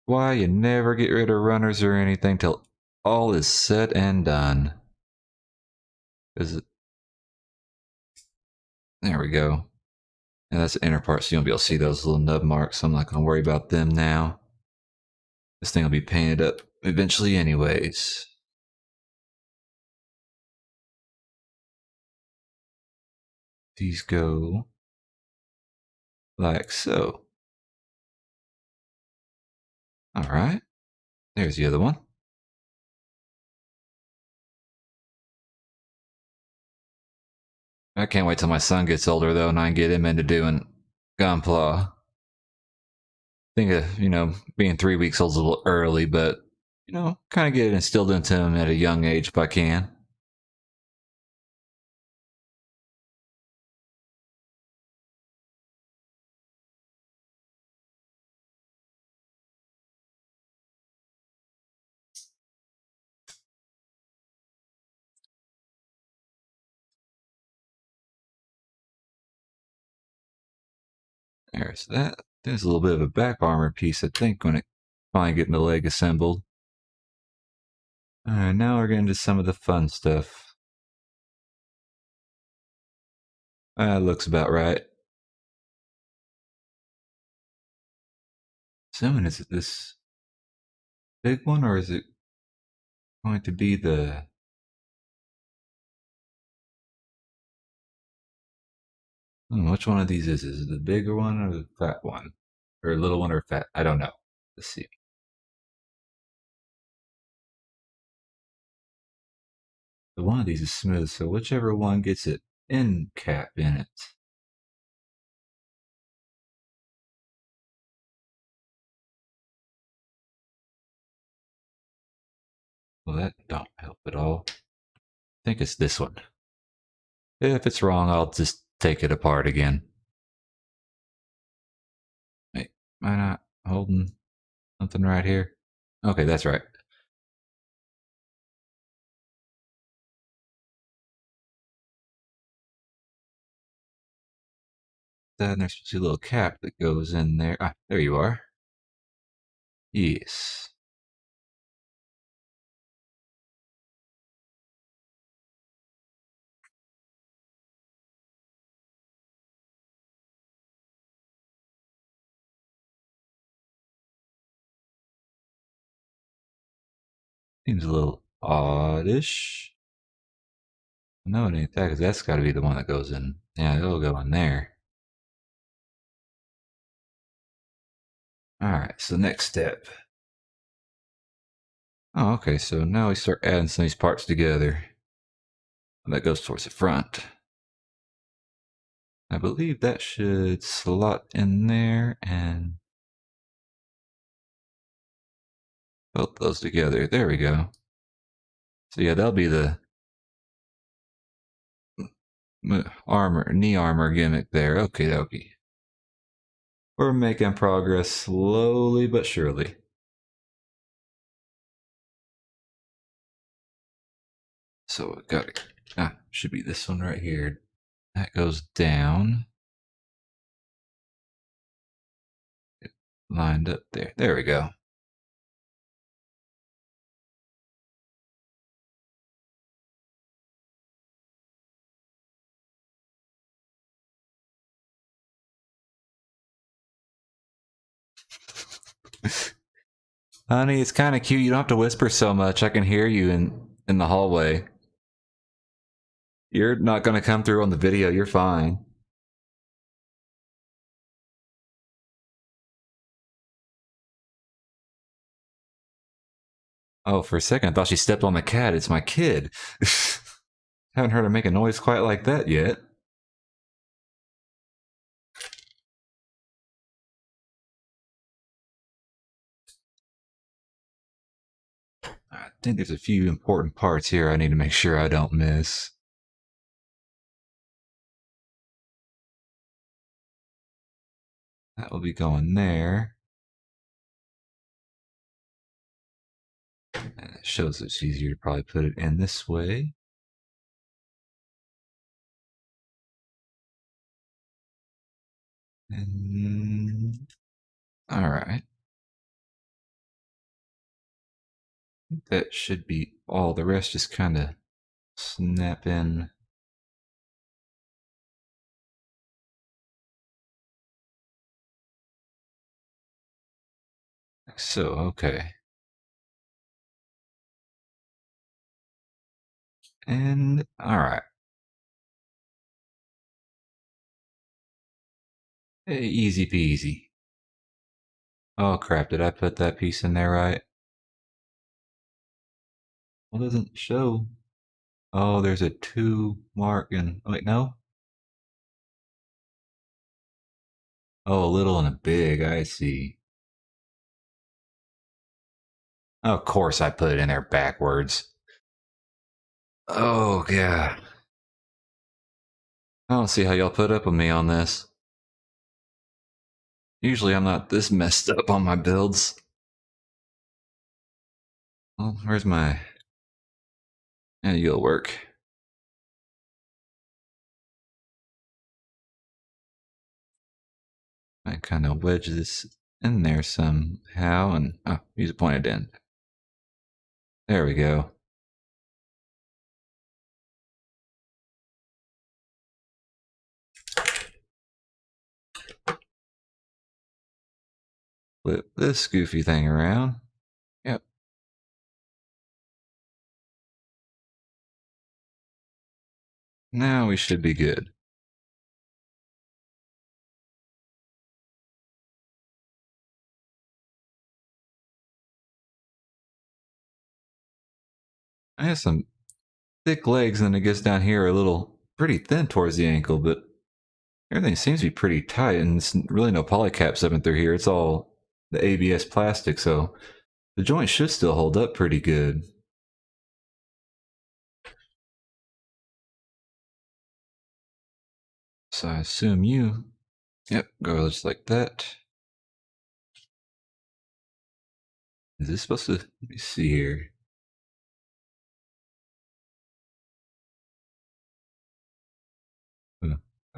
Why you never get rid of runners or anything till all is said and done. Is it? There we go. And that's the inner part, so you won't be able to see those little nub marks. So I'm not going to worry about them now. This thing will be painted up eventually anyways. These go like so. Alright. There's the other one. I can't wait till my son gets older, though, and I can get him into doing Gunpla. Think of, being 3 weeks old is a little early, but, kind of get it instilled into him at a young age if I can. There's that. There's a little bit of a back armor piece, I think, when it finally getting the leg assembled. Alright, now we're getting to some of the fun stuff. That looks about right. Assuming is it this big one, or is it going to be the... which one of these is it? Is it the bigger one or the fat one? Or a little one or fat? I don't know. Let's see. The one of these is smooth, so whichever one gets it end cap in it. Well, that don't help at all. I think it's this one. If it's wrong, I'll just take it apart again. Wait, am I not holding something right here? Okay, that's right. Then there's a little cap that goes in there. Ah, there you are. Yes. Seems a little oddish. No, it ain't that, because that's got to be the one that goes in. Yeah, it'll go in there. Alright, so next step. Oh, okay, so now we start adding some of these parts together. That goes towards the front. I believe that should slot in there and both those together. There we go. So yeah, that'll be the knee armor gimmick there. Okay, dokie. We're making progress slowly but surely. So it got it. Should be this one right here. That goes down. It lined up there. There we go. Honey, it's kind of cute. You don't have to whisper so much. I can hear you in the hallway. You're not going to come through on the video. You're fine. Oh, for a second, I thought she stepped on the cat. It's my kid. Haven't heard her make a noise quite like that yet. I think there's a few important parts here I need to make sure I don't miss. That will be going there. And it shows it's easier to probably put it in this way. And all right. That should be all. The rest just kind of snap in. Like so, okay. And all right. Hey, easy peasy. Oh crap, did I put that piece in there right? Well, it doesn't show. Oh, there's a 2 mark and wait, no? Oh, a little and a big, I see. Of course I put it in there backwards. Oh, yeah. I don't see how y'all put up with me on this. Usually I'm not this messed up on my builds. Well, where's my... Yeah, you'll work. I kind of wedge this in there somehow and... Oh, use a pointed end. There we go. Flip this goofy thing around. Yep. Now we should be good. I have some thick legs, and it gets down here a little pretty thin towards the ankle, but everything seems to be pretty tight, and it's really no polycaps up and through here. It's all the ABS plastic, so the joint should still hold up pretty good. So I assume you, yep, go just like that. Is this supposed to, let me see here.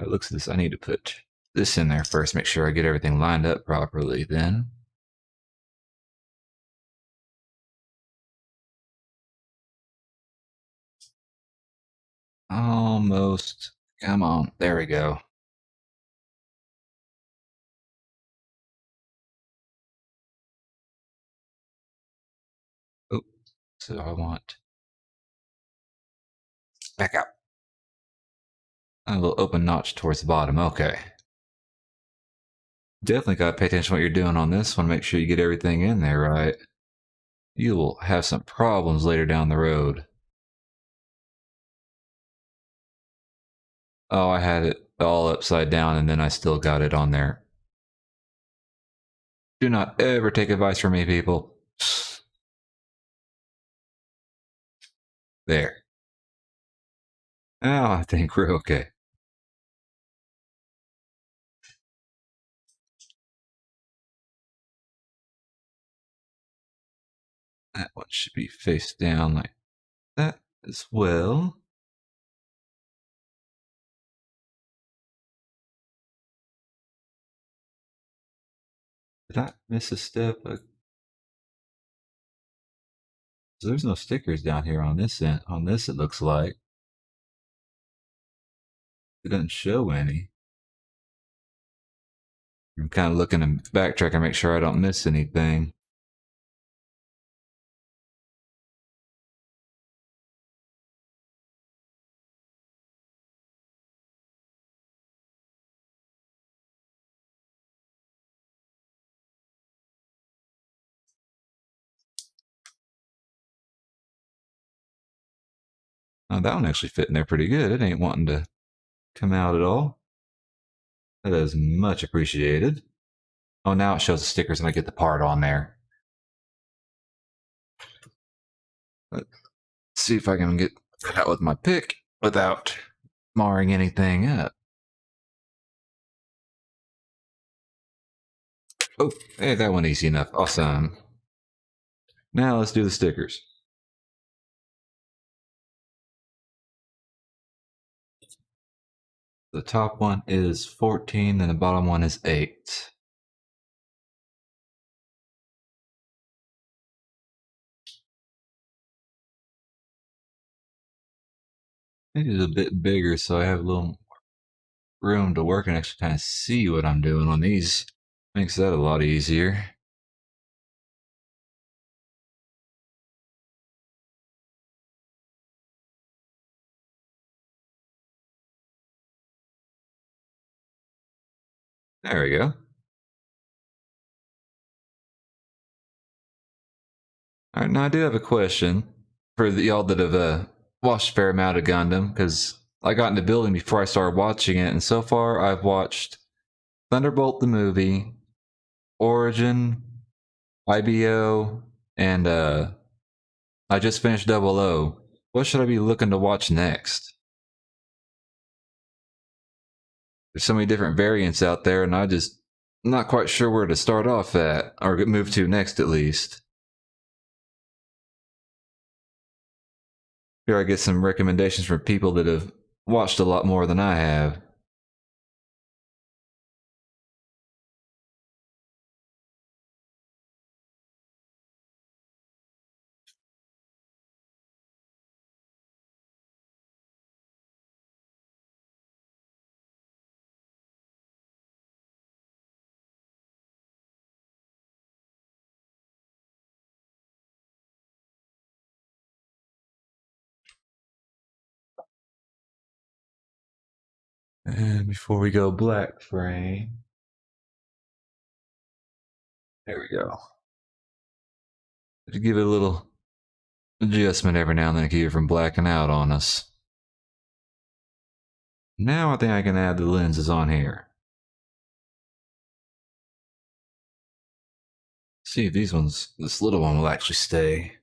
It looks this, I need to put this in there first, make sure I get everything lined up properly then. Almost, come on, there we go. Oh, so I want, back out. A little open notch towards the bottom, okay. Definitely got to pay attention to what you're doing on this one. Make sure you get everything in there right. You will have some problems later down the road. Oh, I had it all upside down and then I still got it on there. Do not ever take advice from me, people. There. Now I think we're okay. That one should be face down like that as well. Did I miss a step? There's no stickers down here on this end. On this, it looks like it doesn't show any. I'm kind of looking and backtrack and make sure I don't miss anything. Oh, that one actually fit in there pretty good. It ain't wanting to come out at all. That is much appreciated. Oh, now it shows the stickers and I get the part on there. Let's see if I can get it out with my pick without marring anything up. Oh, hey, that one easy enough. Awesome. Now let's do the stickers. The top one is 14 and the bottom one is 8. It is a bit bigger, so I have a little room to work and actually kind of see what I'm doing on these. Makes that a lot easier. There we go. All right, now I do have a question for y'all that have watched a fair amount of Gundam, because I got into building before I started watching it, and so far I've watched Thunderbolt the movie, Origin, IBO, and I just finished Double O. What should I be looking to watch next? There's so many different variants out there, and I just not quite sure where to start off at, or move to next at least. Here I get some recommendations from people that have watched a lot more than I have. And before we go black frame, there we go. To give it a little adjustment every now and then to keep it from blacking out on us. Now I think I can add the lenses on here. See if these ones, this little one will actually stay.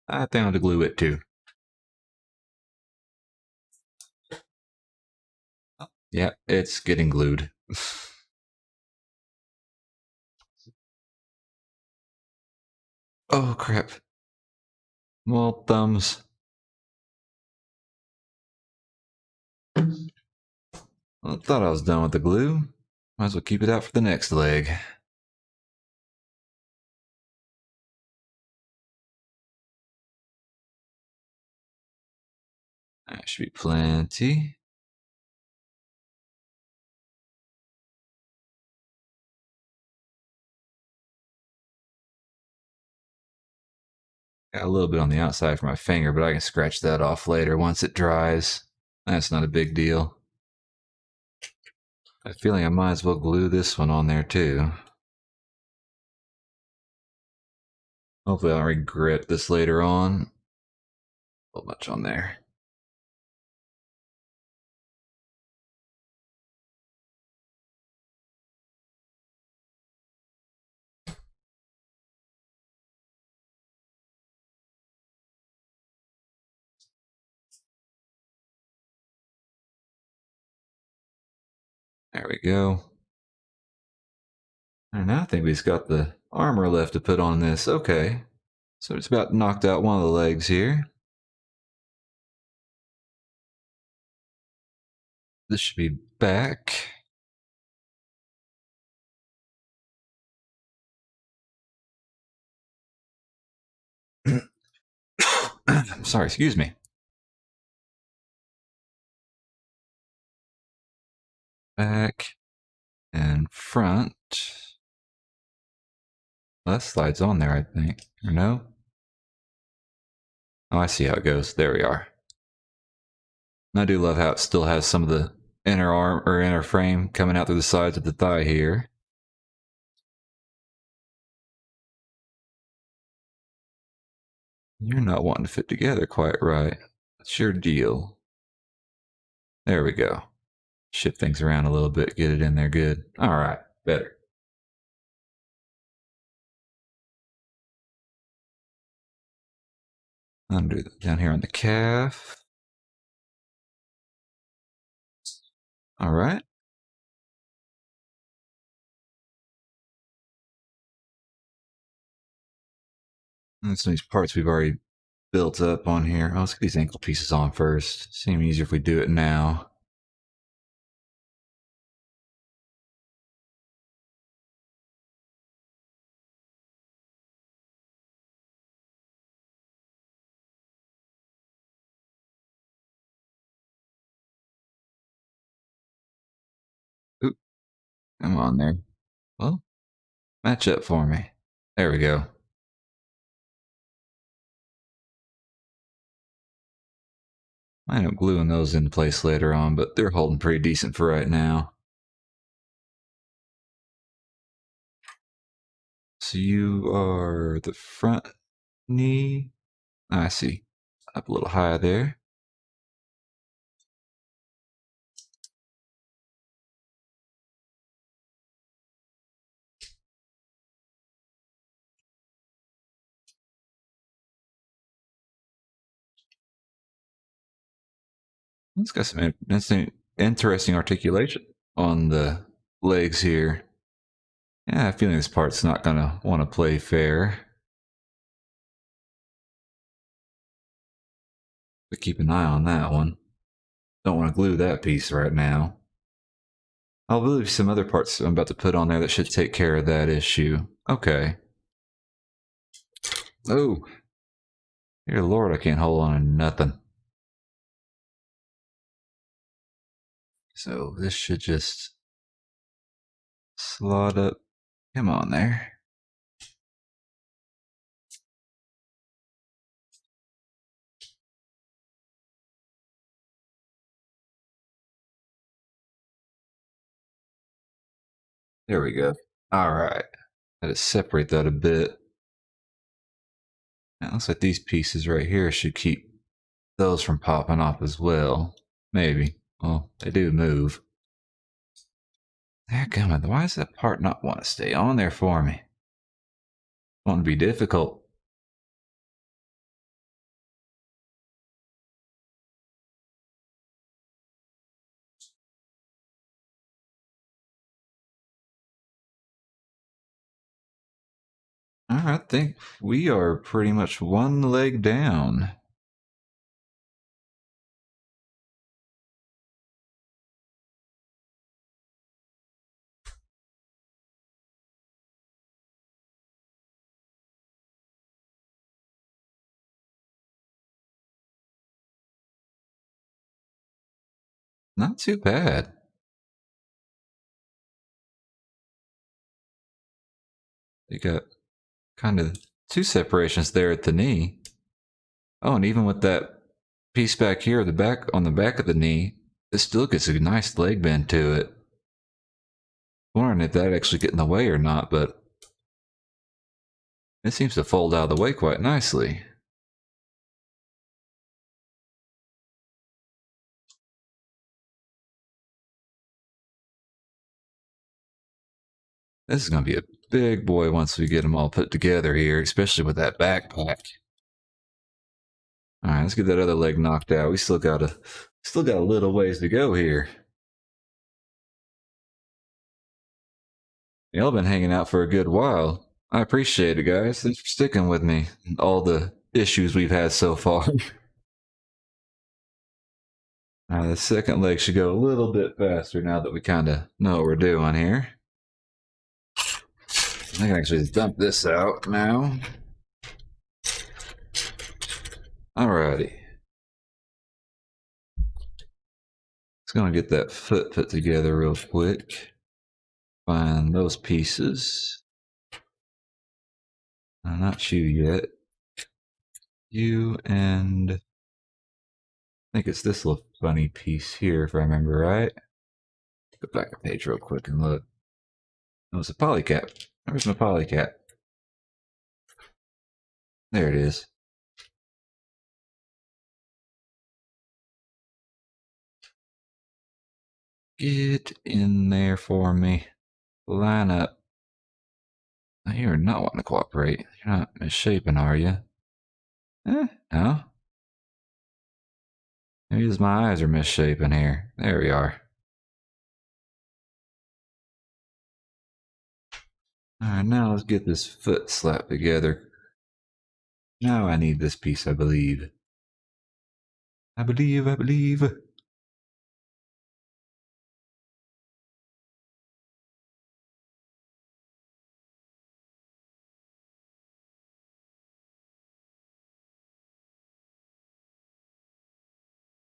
I think I'll have to glue it too. Yeah, it's getting glued. Oh crap. Well, thumbs. I thought I was done with the glue. Might as well keep it out for the next leg. That should be plenty. Got a little bit on the outside for my finger, but I can scratch that off later once it dries. That's not a big deal. I have a feeling I might as well glue this one on there too. Hopefully I don't regret this later on. A little much on there. There we go. And now I think we just got the armor left to put on this. Okay. So it's about knocked out one of the legs here. This should be back. I'm sorry, excuse me. Back and front. Well, that slides on there, I think. Or no? Oh, I see how it goes. There we are. And I do love how it still has some of the inner arm or inner frame coming out through the sides of the thigh here. You're not wanting to fit together quite right. That's your deal. There we go. Shift things around a little bit, get it in there good. All right, better. Undo down here on the calf. All right. And some of these parts we've already built up on here. Oh, let's get these ankle pieces on first. Seems easier if we do it now. Oop, come on there. Well, match up for me. There we go. I end up gluing those into place later on, but they're holding pretty decent for right now. So you are the front knee. I see. Up a little higher there. It's got some interesting articulation on the legs here. Yeah, I have a feeling this part's not going to want to play fair. But keep an eye on that one. Don't want to glue that piece right now. I'll believe some other parts I'm about to put on there that should take care of that issue. Okay. Oh. Dear Lord, I can't hold on to nothing. So this should just slot up. Come on there. There we go. All right. Got to separate that a bit. It looks like these pieces right here should keep those from popping off as well. Maybe. Well, they do move. Dadgummit, why does that part not want to stay on there for me? Want to be difficult. Alright, I think we are pretty much one leg down. Not too bad. You got kind of two separations there at the knee. Oh, and even with that piece back here, the back on the back of the knee, it still gets a nice leg bend to it. Wondering if that actually get in the way or not, but it seems to fold out of the way quite nicely. This is going to be a big boy once we get them all put together here, especially with that backpack. All right, let's get that other leg knocked out. We still got a little ways to go here. Y'all been hanging out for a good while. I appreciate it, guys. Thanks for sticking with me and all the issues we've had so far. The second leg should go a little bit faster now that we kind of know what we're doing here. I can actually just dump this out now. Alrighty. Just gonna get that foot put together real quick. Find those pieces. Not you yet. You and I think it's this little funny piece here, if I remember right. Go back a page real quick and look. It was a polycap. Where's my polycap? There it is. Get in there for me. Line up. You're not wanting to cooperate. You're not misshapen, are you? No. Maybe my eyes are misshapen here. There we are. Alright, now let's get this foot slapped together. Now I need this piece, I believe. I believe.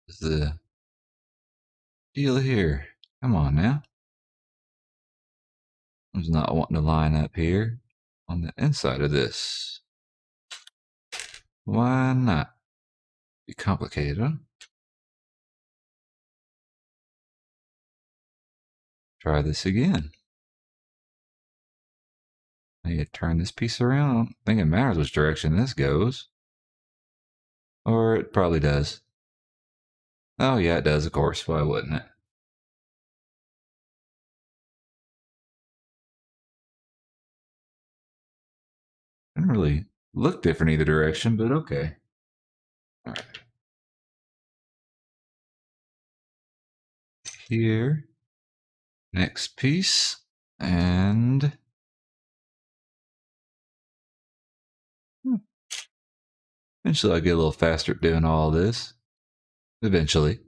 What's the deal here? Come on now. I was not wanting to line up here on the inside of this. Why not? Be complicated, huh? Try this again. I need to turn this piece around. I don't think it matters which direction this goes. Or it probably does. Oh yeah, it does, of course. Why wouldn't it? Didn't really look different either direction, but okay. All right. Here. Next piece. And eventually I'll get a little faster at doing all this. Eventually.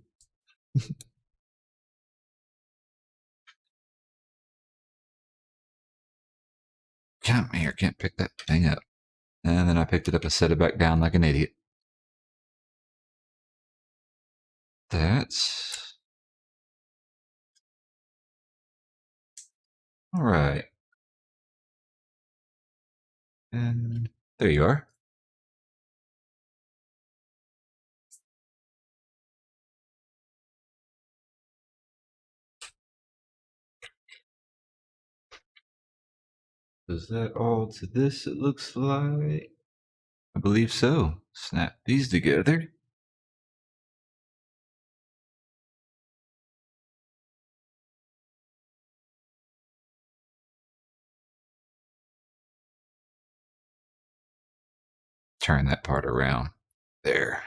Come here, can't pick that thing up. And then I picked it up and set it back down like an idiot. That's... Alright. And there you are. Does that all to this, it looks like? I believe so. Snap these together. Turn that part around. There.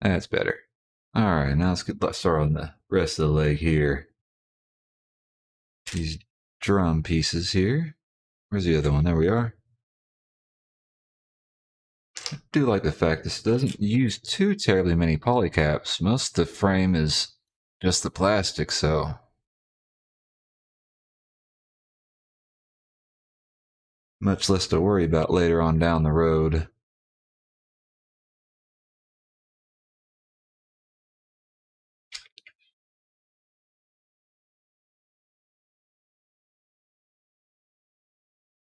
That's better. Alright, now let's start on the rest of the leg here. These drum pieces here. Where's the other one? There we are. I do like the fact this doesn't use too terribly many polycaps. Most of the frame is just the plastic, so much less to worry about later on down the road.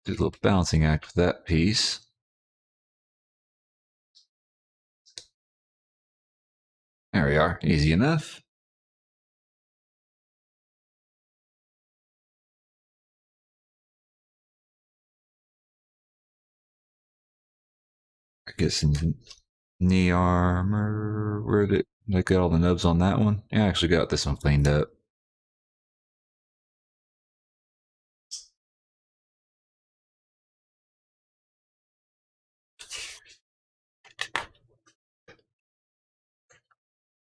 Do a little balancing act with that piece. There we are. Easy enough. I get some knee armor. Where did I get all the nubs on that one? Yeah, I actually got this one cleaned up.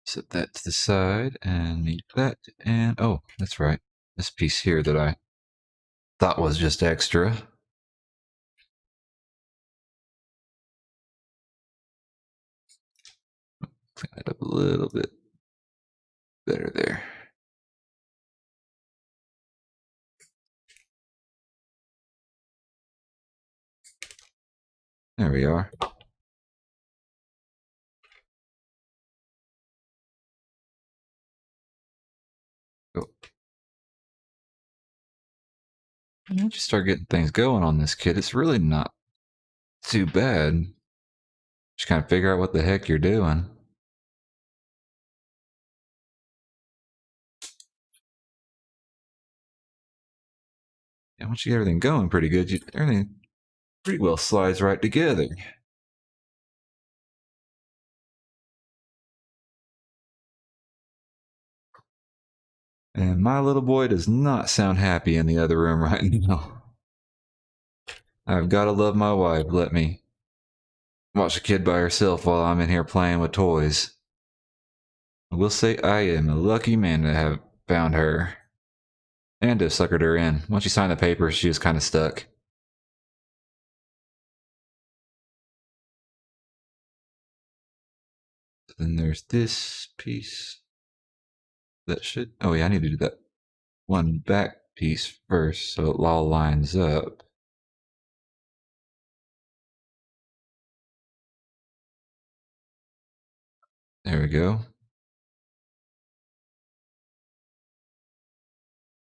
Set that to the side and need that. And oh, that's right. This piece here that I thought was just extra. Clean it up a little bit better there. There we are. Oh. Once you start getting things going on this kit, it's really not too bad. Just kind of figure out what the heck you're doing. And once you get everything going pretty good, everything pretty well slides right together. And my little boy does not sound happy in the other room right now. I've got to love my wife. Let me watch a kid by herself while I'm in here playing with toys. I will say I am a lucky man to have found her. And to have suckered her in. Once she signed the papers, she was kind of stuck. Then there's this piece. That should... Oh yeah, I need to do that one back piece first so it all lines up. There we go.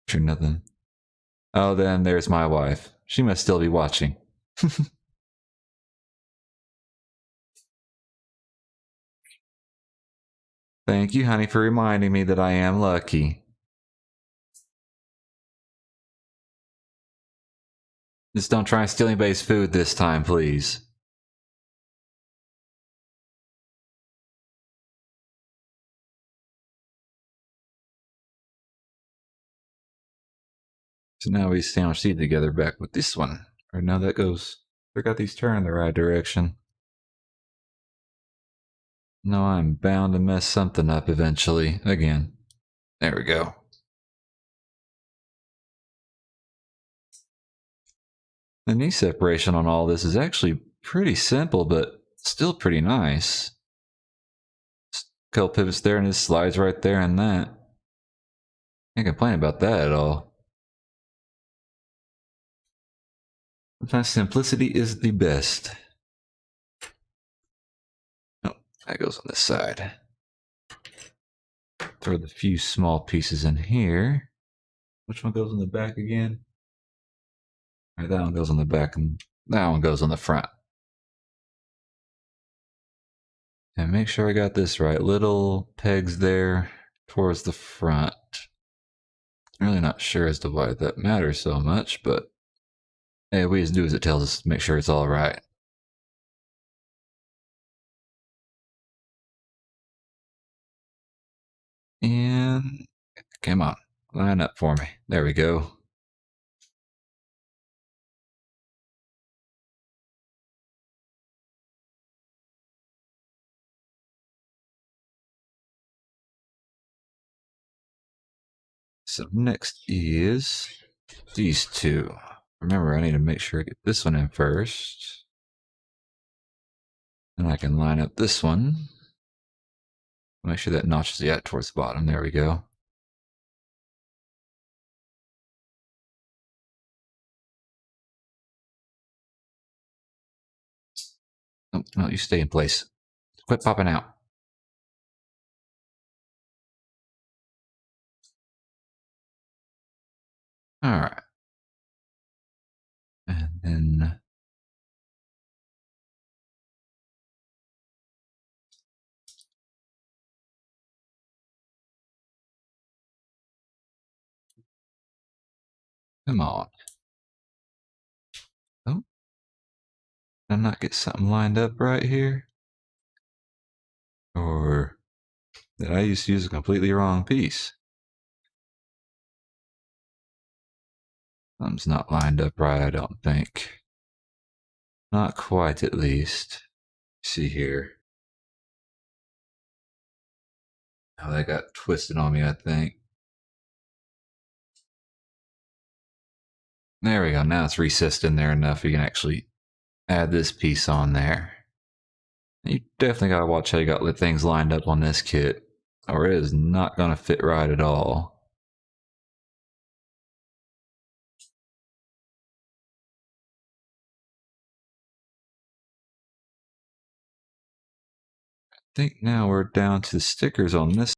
Sure, nothing. Oh, then there's my wife. She must still be watching. Thank you, honey, for reminding me that I am lucky. Just don't try and steal anybody's food this time, please. So now we sandwich these together back with this one. Or now that goes... I got these turned in the right direction. No, I'm bound to mess something up eventually. Again. There we go. The knee separation on all this is actually pretty simple, but still pretty nice. Couple pivots there and it slides right there and that. Can't complain about that at all. Sometimes simplicity is the best. Oh, that goes on this side. Throw the few small pieces in here. Which one goes on the back again? All right, that one goes on the back and that one goes on the front. And make sure I got this right. Little pegs there towards the front. I'm really not sure as to why that matters so much, but hey, we just do as it tells us to make sure it's all right. And come on, line up for me. There we go. So next is these two. Remember, I need to make sure I get this one in first. And I can line up this one. Make sure that notches the out towards the bottom. There we go. Oh, no, you stay in place. Quit popping out. All right. And then Come on. Oh. Did I not get something lined up right here? Or did I just use a completely wrong piece? Something's not lined up right, I don't think. Not quite, at least. See here. Oh, that got twisted on me, I think. There we go. Now it's recessed in there enough you can actually add this piece on there. You definitely gotta watch how you got things lined up on this kit, or it is not gonna fit right at all. I think now we're down to the stickers on this.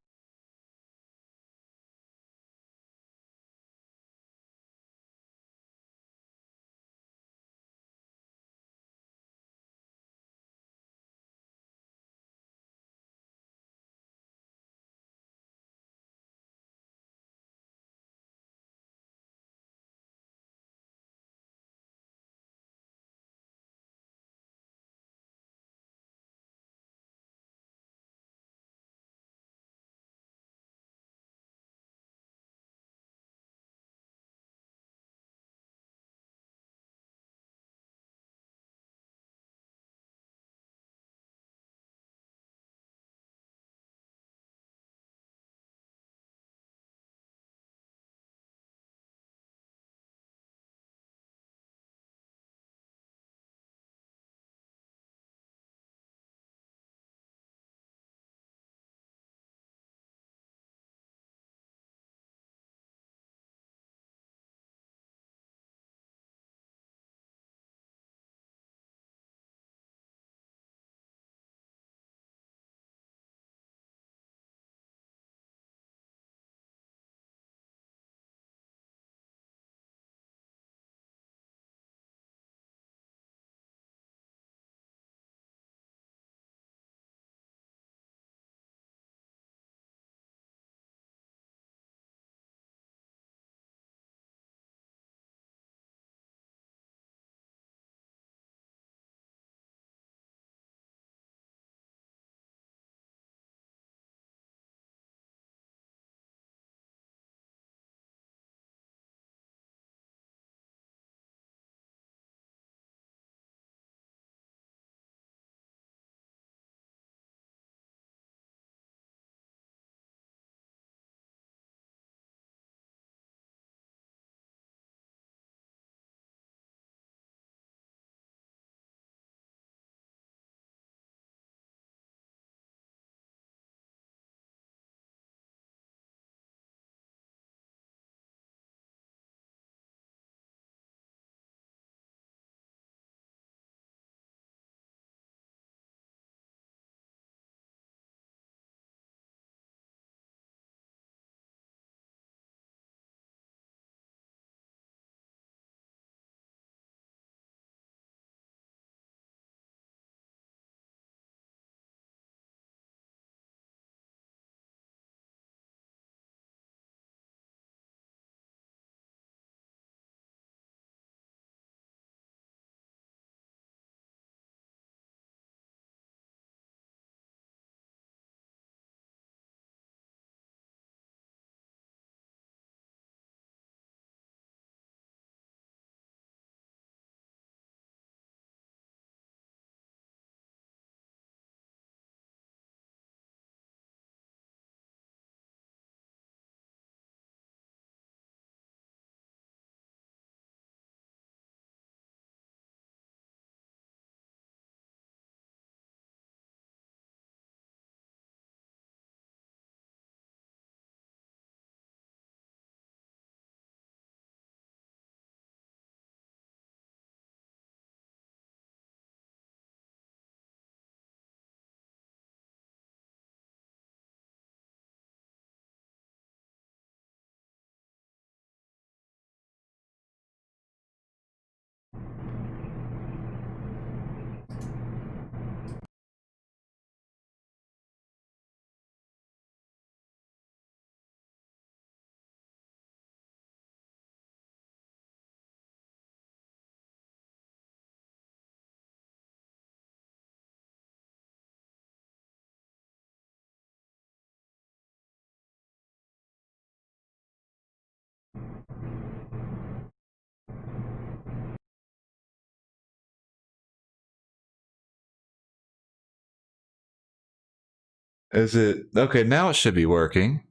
Is it okay? Now it should be working.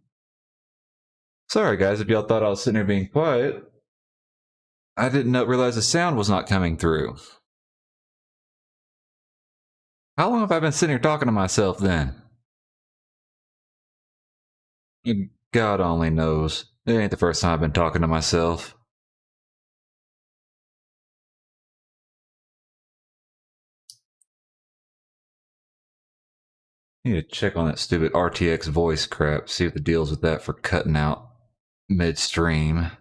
Sorry, guys, if y'all thought I was sitting here being quiet. I didn't realize the sound was not coming through. How long have I been sitting here talking to myself then? God only knows. It ain't the first time I've been talking to myself. Need to check on that stupid RTX voice crap, see what the deal's with that for cutting out midstream.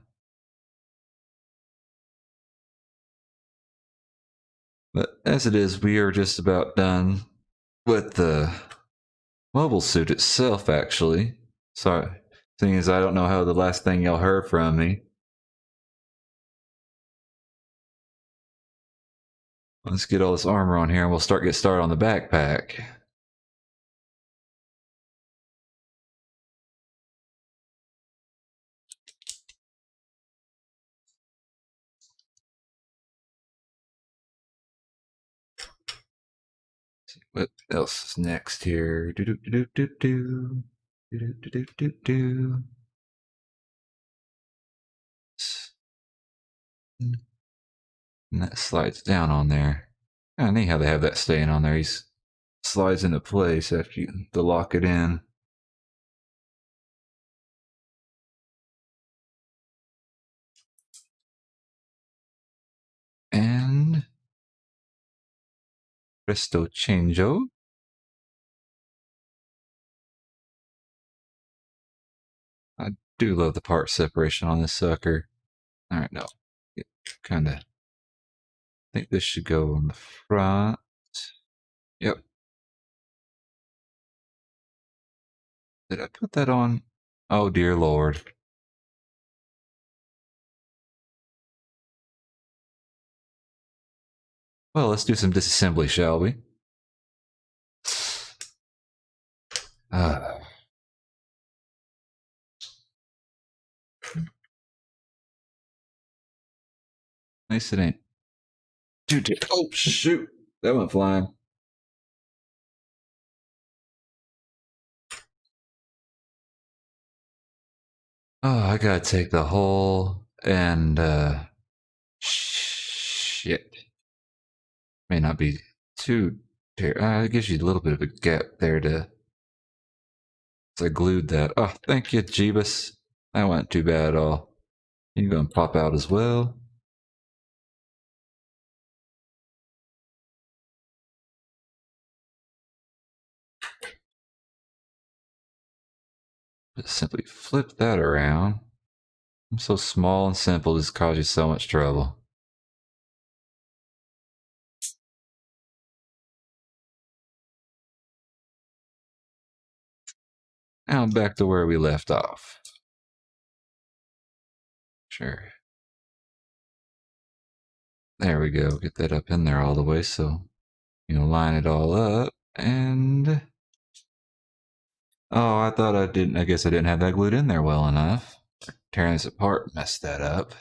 But as it is, we are just about done with the mobile suit itself, actually. Sorry, seeing as I don't know how the last thing y'all heard from me. Let's get all this armor on here and we'll get started on the backpack. What else is next here? Do do do do do do do do do do. And that slides down on there. Kind of neat how they have that staying on there. He slides into place after you to lock it in. And presto changeo. I do love the part separation on this sucker. All right, no, kind of. I think this should go on the front. Yep. Did I put that on? Oh dear Lord. Well, let's do some disassembly, shall we? At least it ain't. Dude, oh shoot, that went flying. Oh, I gotta take the whole and shit. May not be too. It gives you a little bit of a gap there to. So I glued that. Oh, thank you, Jeebus. That wasn't too bad at all. You gonna pop out as well. Just simply flip that around. I'm so small and simple, this causes you so much trouble. Now back to where we left off. Sure. There we go. Get that up in there all the way so you know, line it all up. And oh, I thought I didn't. I guess I didn't have that glued in there well enough. Tearing this apart messed that up.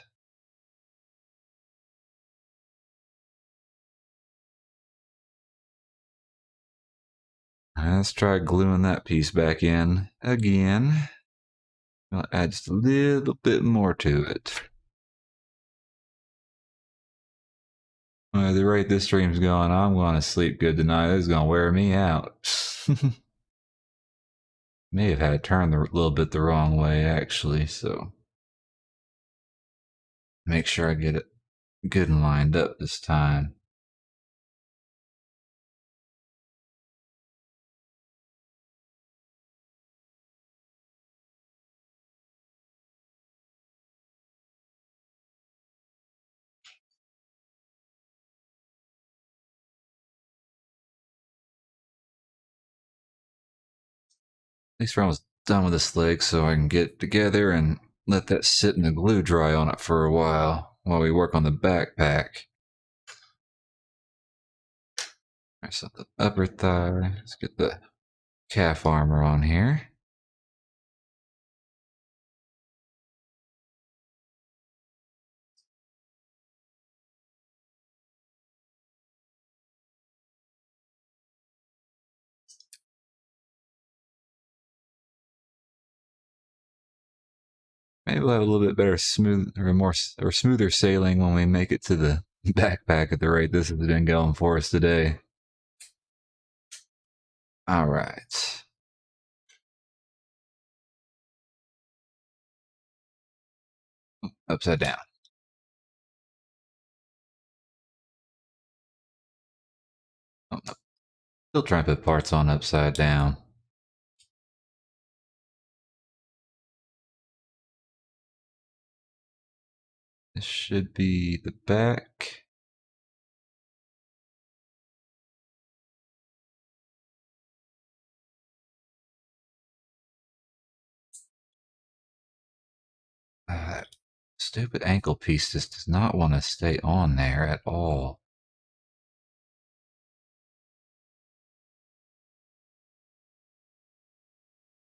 Let's try gluing that piece back in again. I'll add just a little bit more to it. The rate this stream's going, I'm going to sleep good tonight. This is going to wear me out. May have had it turned a little bit the wrong way, actually, so make sure I get it good and lined up this time. At least we're almost done with this leg, so I can get it together and let that sit in the glue dry on it for a while we work on the backpack. Alright, so the upper thigh, let's get the calf armor on here. Maybe we'll have a little bit better smoother sailing when we make it to the backpack at the rate this has been going for us today. All right. Upside down. Oh, no. Still trying to put parts on upside down. This should be the back. That stupid ankle piece just does not want to stay on there at all.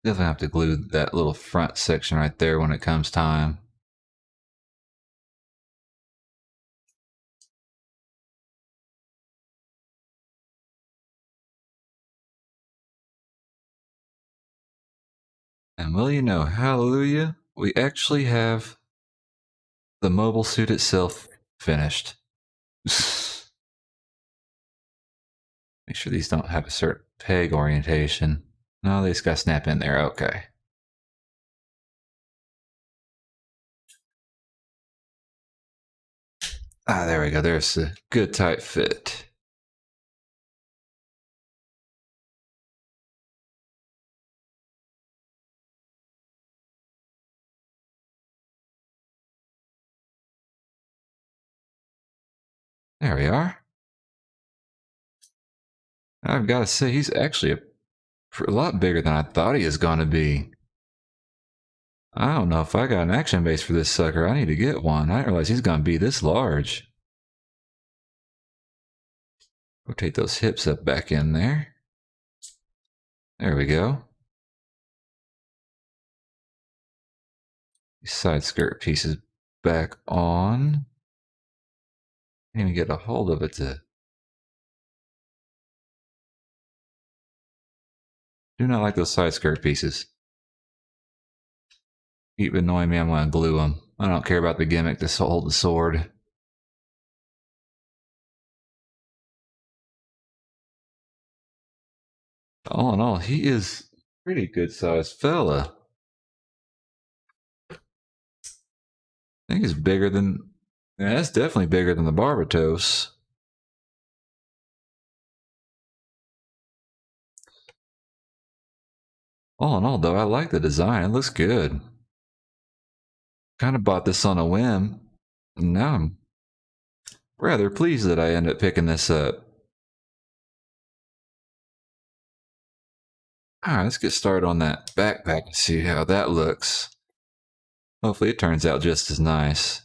Definitely have to glue that little front section right there when it comes time. And will you know, hallelujah, we actually have the mobile suit itself finished. Make sure these don't have a certain peg orientation. No, they just got to snap in there. Okay. Ah, there we go. There's a good tight fit. There we are. I've got to say, he's actually a lot bigger than I thought he was going to be. I don't know if I got an action base for this sucker. I need to get one. I didn't realize he's going to be this large. Rotate those hips up back in there. There we go. These side skirt pieces back on. Can't even get a hold of it to... Do not like those side skirt pieces. Keep annoying me, I'm going to glue them. I don't care about the gimmick to hold the sword. All in all, he is a pretty good sized fella. I think he's bigger than... Yeah, that's definitely bigger than the Barbatos. All in all, though, I like the design. It looks good. Kind of bought this on a whim. Now I'm rather pleased that I ended up picking this up. Alright, let's get started on that backpack and see how that looks. Hopefully it turns out just as nice.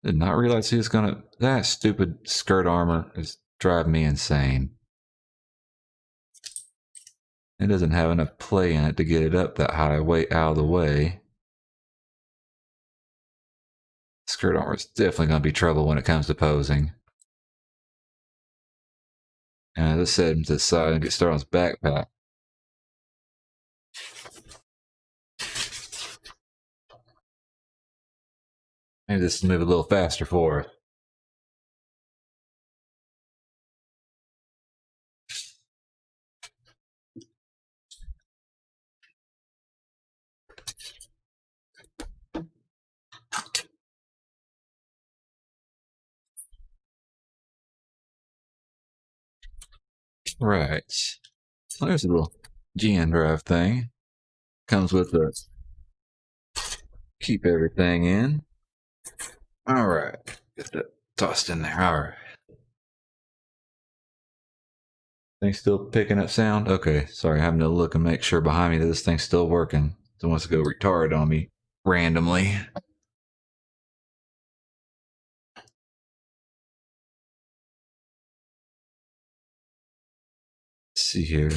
Did not realize he was gonna... That stupid skirt armor is driving me insane. It doesn't have enough play in it to get it up that high, way out of the way. Skirt armor is definitely going to be trouble when it comes to posing. And let's set him to the side and get started on his backpack. Maybe this will move a little faster for us. Right. So there's a little GN drive thing. Comes with the keep everything in. Alright. Get that tossed in there. Alright. Thing still picking up sound? Okay, sorry, having to look and make sure behind me that this thing's still working. It wants to go retarded on me randomly. Let's see here.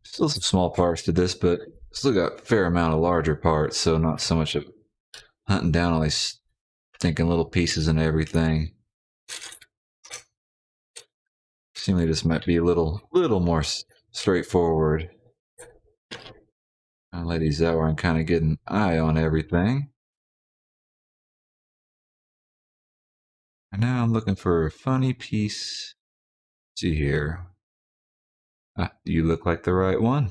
Still some small parts to this, but still got a fair amount of larger parts, so not so much of hunting down all these stinking little pieces and everything. Seemingly this might be a little more straightforward. I'll lay these out where I'm kind of getting an eye on everything. And now I'm looking for a funny piece. Let's see here. You look like the right one.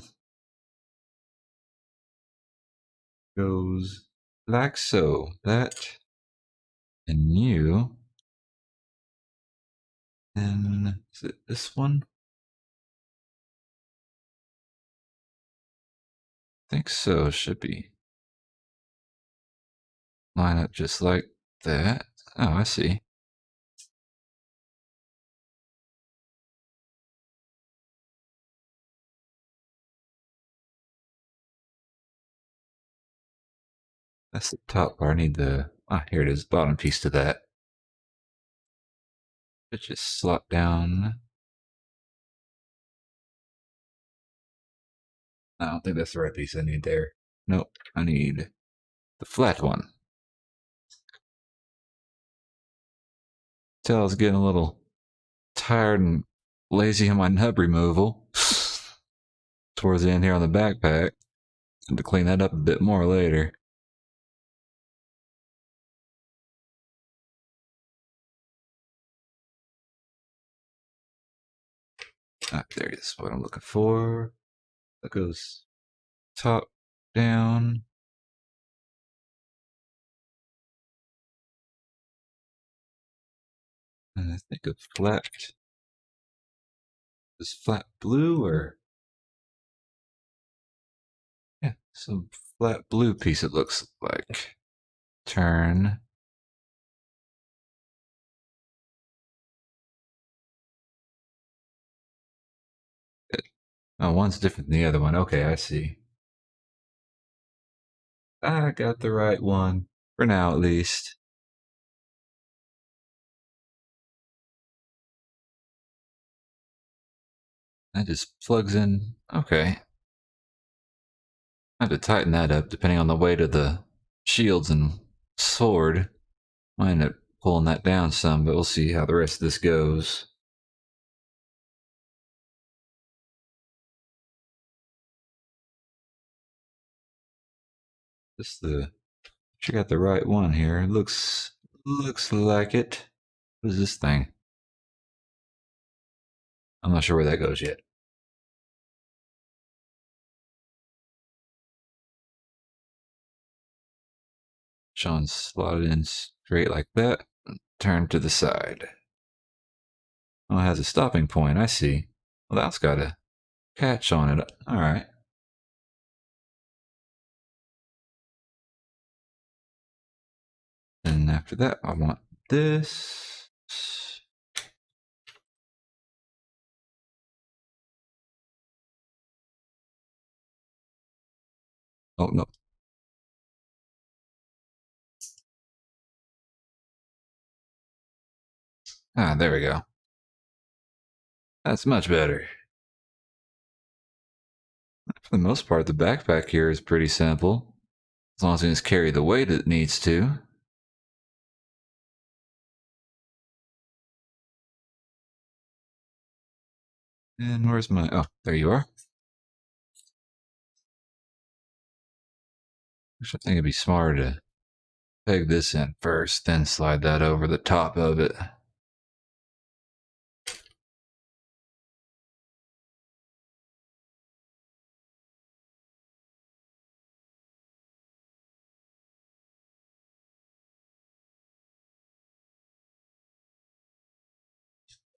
Goes like so. That and you. And is it this one? I think so. Should be. Line up just like that. Oh, I see. That's the top part. I need the. Ah, here it is. Bottom piece to that. It just slot down. I don't think that's the right piece I need there. Nope. I need the flat one. Tell I was getting a little tired and lazy on my nub removal towards the end here on the backpack. And to clean that up a bit more later. Ah, there it is. What I'm looking for. That goes top down. And I think a flat. Is flat blue or? Yeah, some flat blue piece it looks like. Turn. Oh, one's different than the other one. Okay, I see. I got the right one. For now, at least. That just plugs in. Okay. I have to tighten that up depending on the weight of the shields and sword. Might end up pulling that down some, but we'll see how the rest of this goes. Just the. She got the right one here. Looks like it. What is this thing? I'm not sure where that goes yet. Sean slotted in straight like that. Turn to the side. Oh, it has a stopping point. I see. Well, that's got a catch on it. All right. And after that, I want this. Oh, no. Ah, there we go. That's much better. For the most part, the backpack here is pretty simple. As long as it just carry the weight it needs to. And where's my... Oh, there you are. Which I think it'd be smarter to peg this in first, then slide that over the top of it.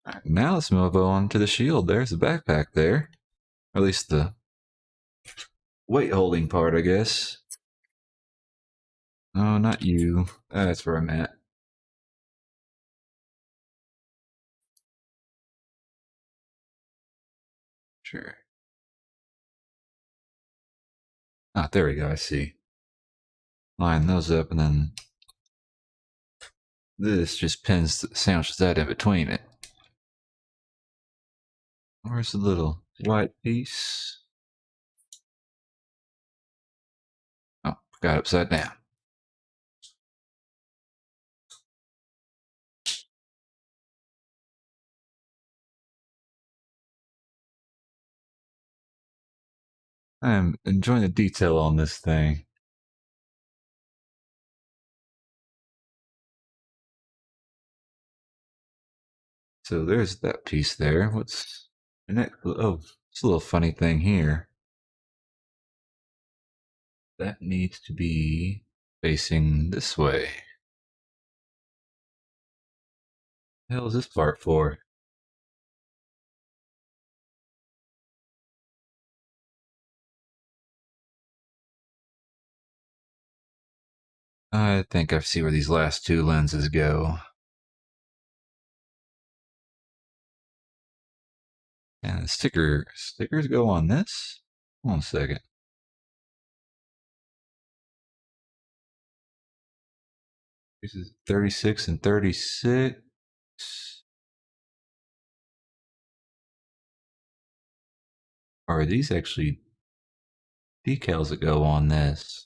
Right, now let's move on to the shield. There's the backpack there. Or at least the weight holding part, I guess. No, not you. That's where I'm at. Sure. Ah, there we go. I see. Line those up, and then this just sandwiches that in between it. Where's the little white piece? Oh, got upside down. I'm enjoying the detail on this thing. So there's that piece there. What's the next? Oh, it's a little funny thing here. That needs to be facing this way. The hell is this part for? I think I see where these last two lenses go. And the stickers go on this? Hold on a second. This is 36 and 36. Are these actually decals that go on this?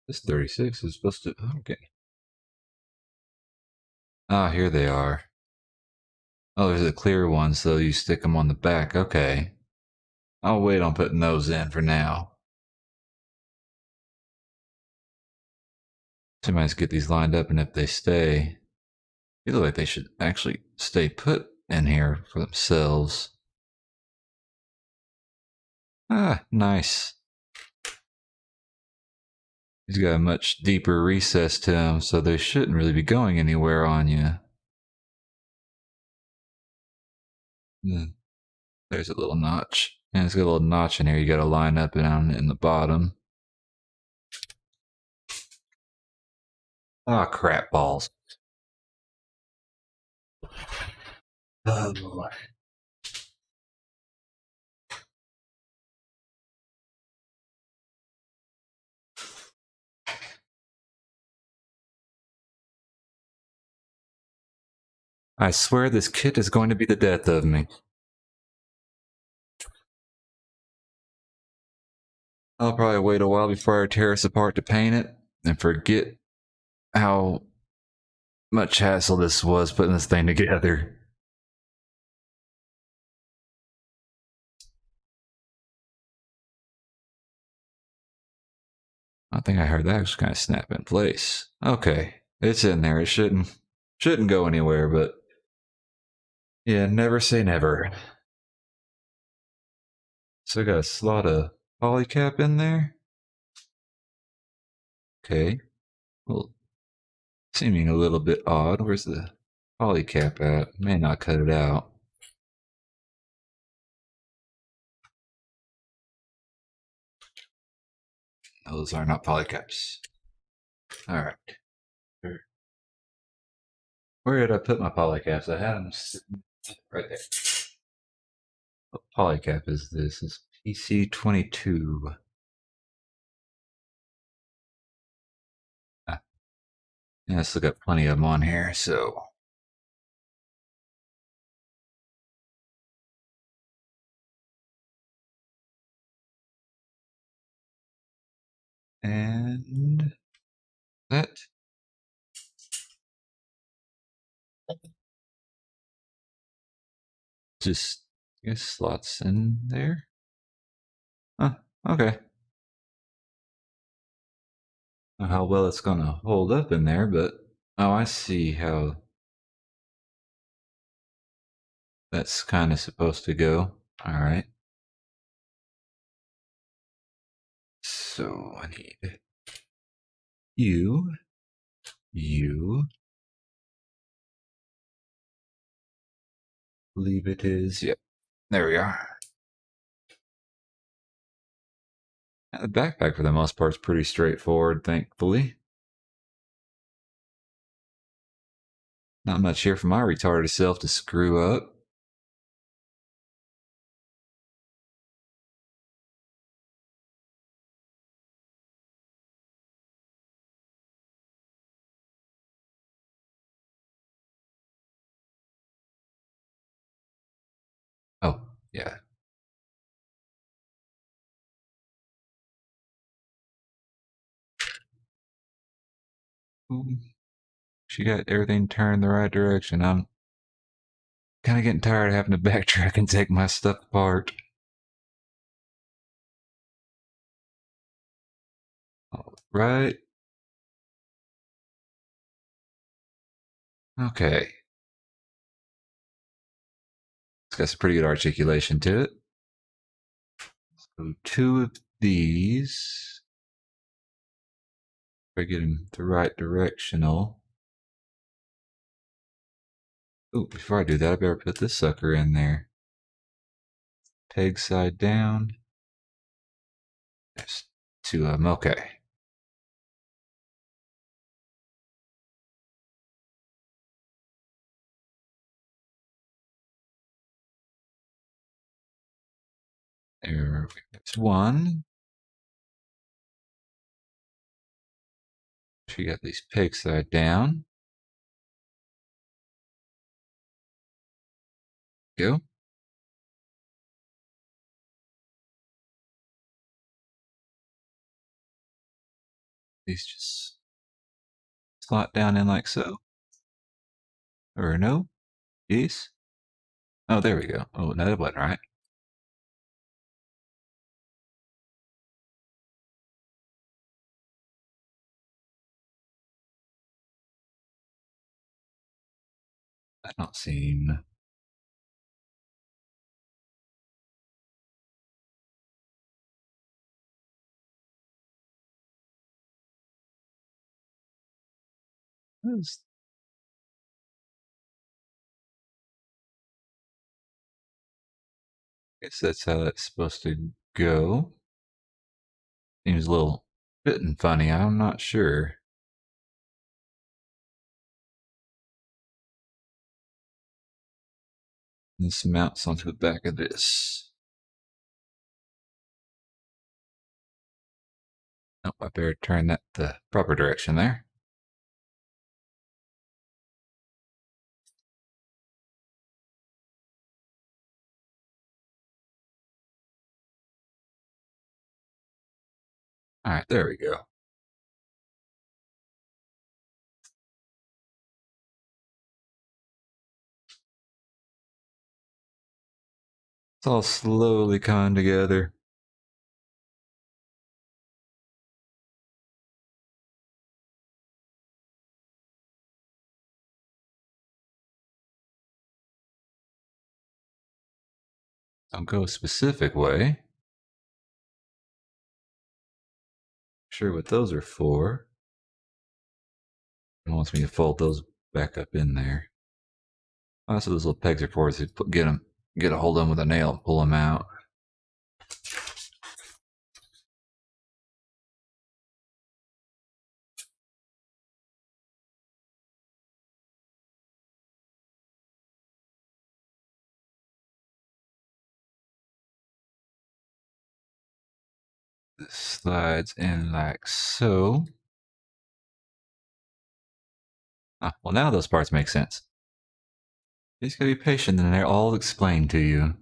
This 36 is supposed to. Okay. Ah, here they are. Oh, there's a clear one, so you stick them on the back. Okay. I'll wait on putting those in for now. So I might get these lined up, and if they stay, they look like they should actually stay put in here for themselves. Ah, nice. He's got a much deeper recess to him, so they shouldn't really be going anywhere on you. There's a little notch. And it's got a little notch in here you gotta line up down in the bottom. Ah, crap balls. Oh, I swear this kit is going to be the death of me. I'll probably wait a while before I tear this apart to paint it and forget how much hassle this was putting this thing together. I think I heard that was kind of snap in place. Okay, it's in there. It shouldn't go anywhere, but yeah, never say never. So I got a slot of polycap in there. Okay, well, seeming a little bit odd. Where's the polycap at? May not cut it out. Those are not polycaps. All right. Where did I put my polycaps? I had them right there. What polycap is this? It's PC22. Ah, yeah, I still got plenty of them on here, so. And that. Just, I guess, slots in there. Huh, okay. Know how well it's gonna hold up in there, but oh, I see how that's kind of supposed to go. All right. So I need you, you. Believe it is. Yep. There we are. The backpack, for the most part, is pretty straightforward, thankfully. Not much here for my retarded self to screw up. Oh, yeah. She got everything turned the right direction. I'm kind of getting tired of having to backtrack and take my stuff apart. All right. Okay. It's got some pretty good articulation to it. So 2 of these. If I get them the right directional. Oh, before I do that, I better put this sucker in there. Peg side down. There's 2 of them. Okay. There's 1. She got these pegs side down. Go. These just slot down in like so. Or no? Yes? Oh, there we go. Oh, no, that wasn't right. That don't seem... Guess that's how that's supposed to go. Seems a little bit and funny. I'm not sure. This mounts onto the back of this. Oh, I better turn that the proper direction there. All right, there we go. It's all slowly coming together. Don't go a specific way. Sure what those are for. It wants me to fold those back up in there. Oh, that's what those little pegs are for, is to get a hold of them with a nail and pull them out. This slides in like so. Ah, well, now those parts make sense. You just gotta be patient and they're all explained to you.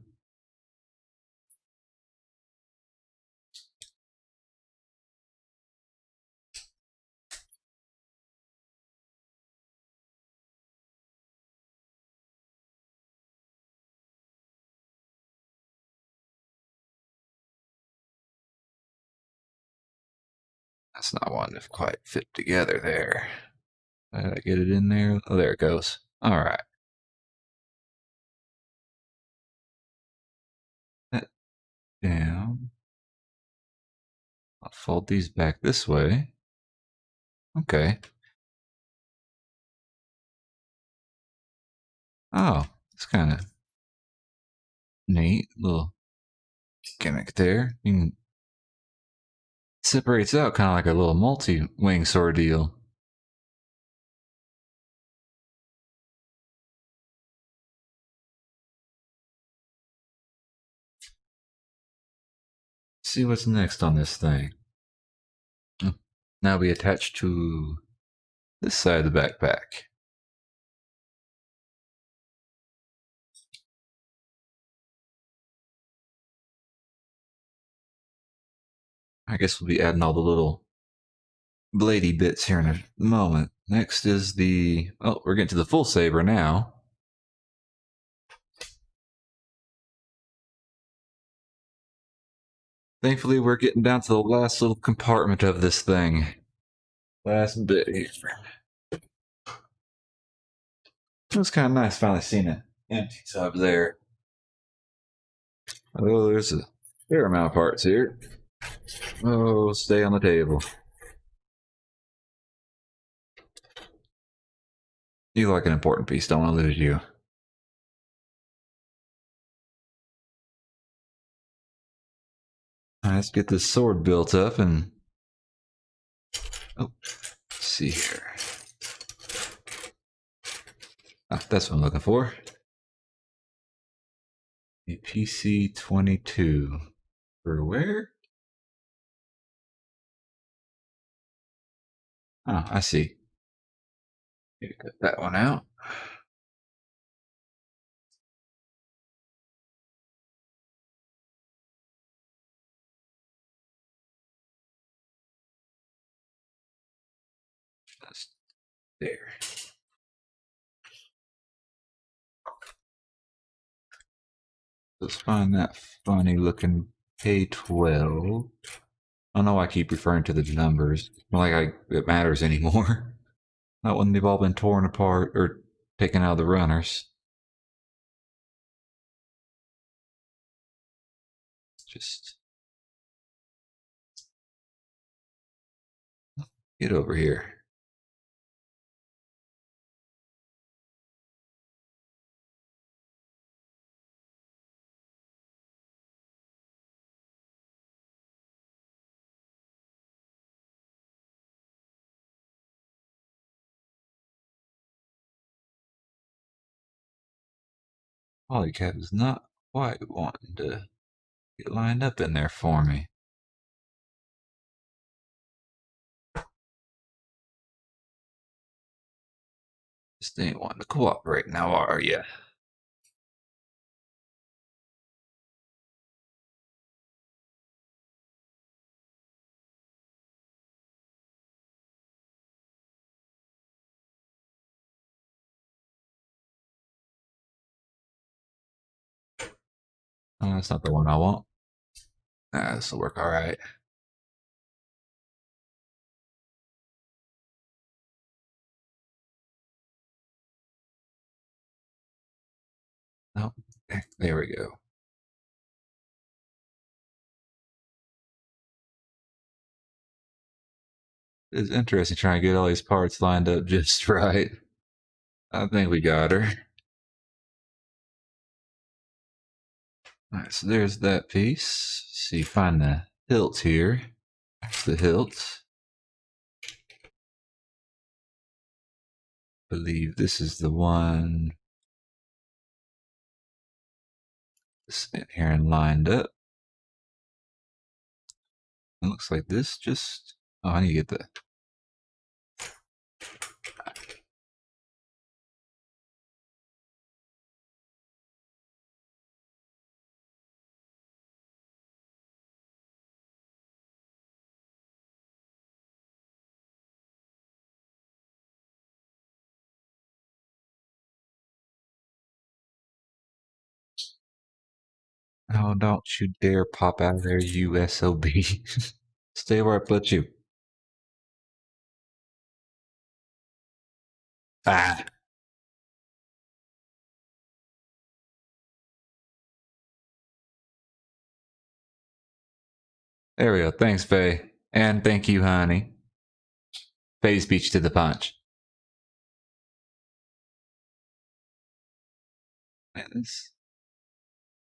That's not one to quite fit together there. Did I get it in there? Oh, there it goes. All right. That down. I'll fold these back this way. Okay. Oh, it's kind of neat. Little gimmick there. You can separates out kind of like a little multi-wing sort of deal. See what's next on this thing. Now we attach to this side of the backpack. I guess we'll be adding all the little bladey bits here in a moment. Next is the... Oh, we're getting to the Full Saber now. Thankfully, we're getting down to the last little compartment of this thing. Last bit here. It was kind of nice finally seeing it empty up there. Oh, there's a fair amount of parts here. Oh, stay on the table. You like an important piece, don't want to lose you. Let's get this sword built up and... Oh, let's see here. Ah, that's what I'm looking for. A PC-22. For where? Oh, I see. Need to cut that one out. That's there. Let's find that funny looking K12. I don't know why I keep referring to the numbers. Not like it matters anymore. Not when they've all been torn apart or taken out of the runners. Just get over here. Polycap is not quite wanting to get lined up in there for me. Just ain't wanting to cooperate now, are ya? Oh, that's not the one I want. Nah, this will work alright. Nope. There we go. It's interesting trying to get all these parts lined up just right. I think we got her. Alright, so there's that piece. Let's see, find the hilt here. That's the hilt. I believe this is the one. This in here and lined up. It looks like this just... Oh, I need to get the... Oh, don't you dare pop out of there, you SOB. Stay where I put you. Ah. There we go. Thanks, Faye. And thank you, honey. Faye's beach to the punch. Man, this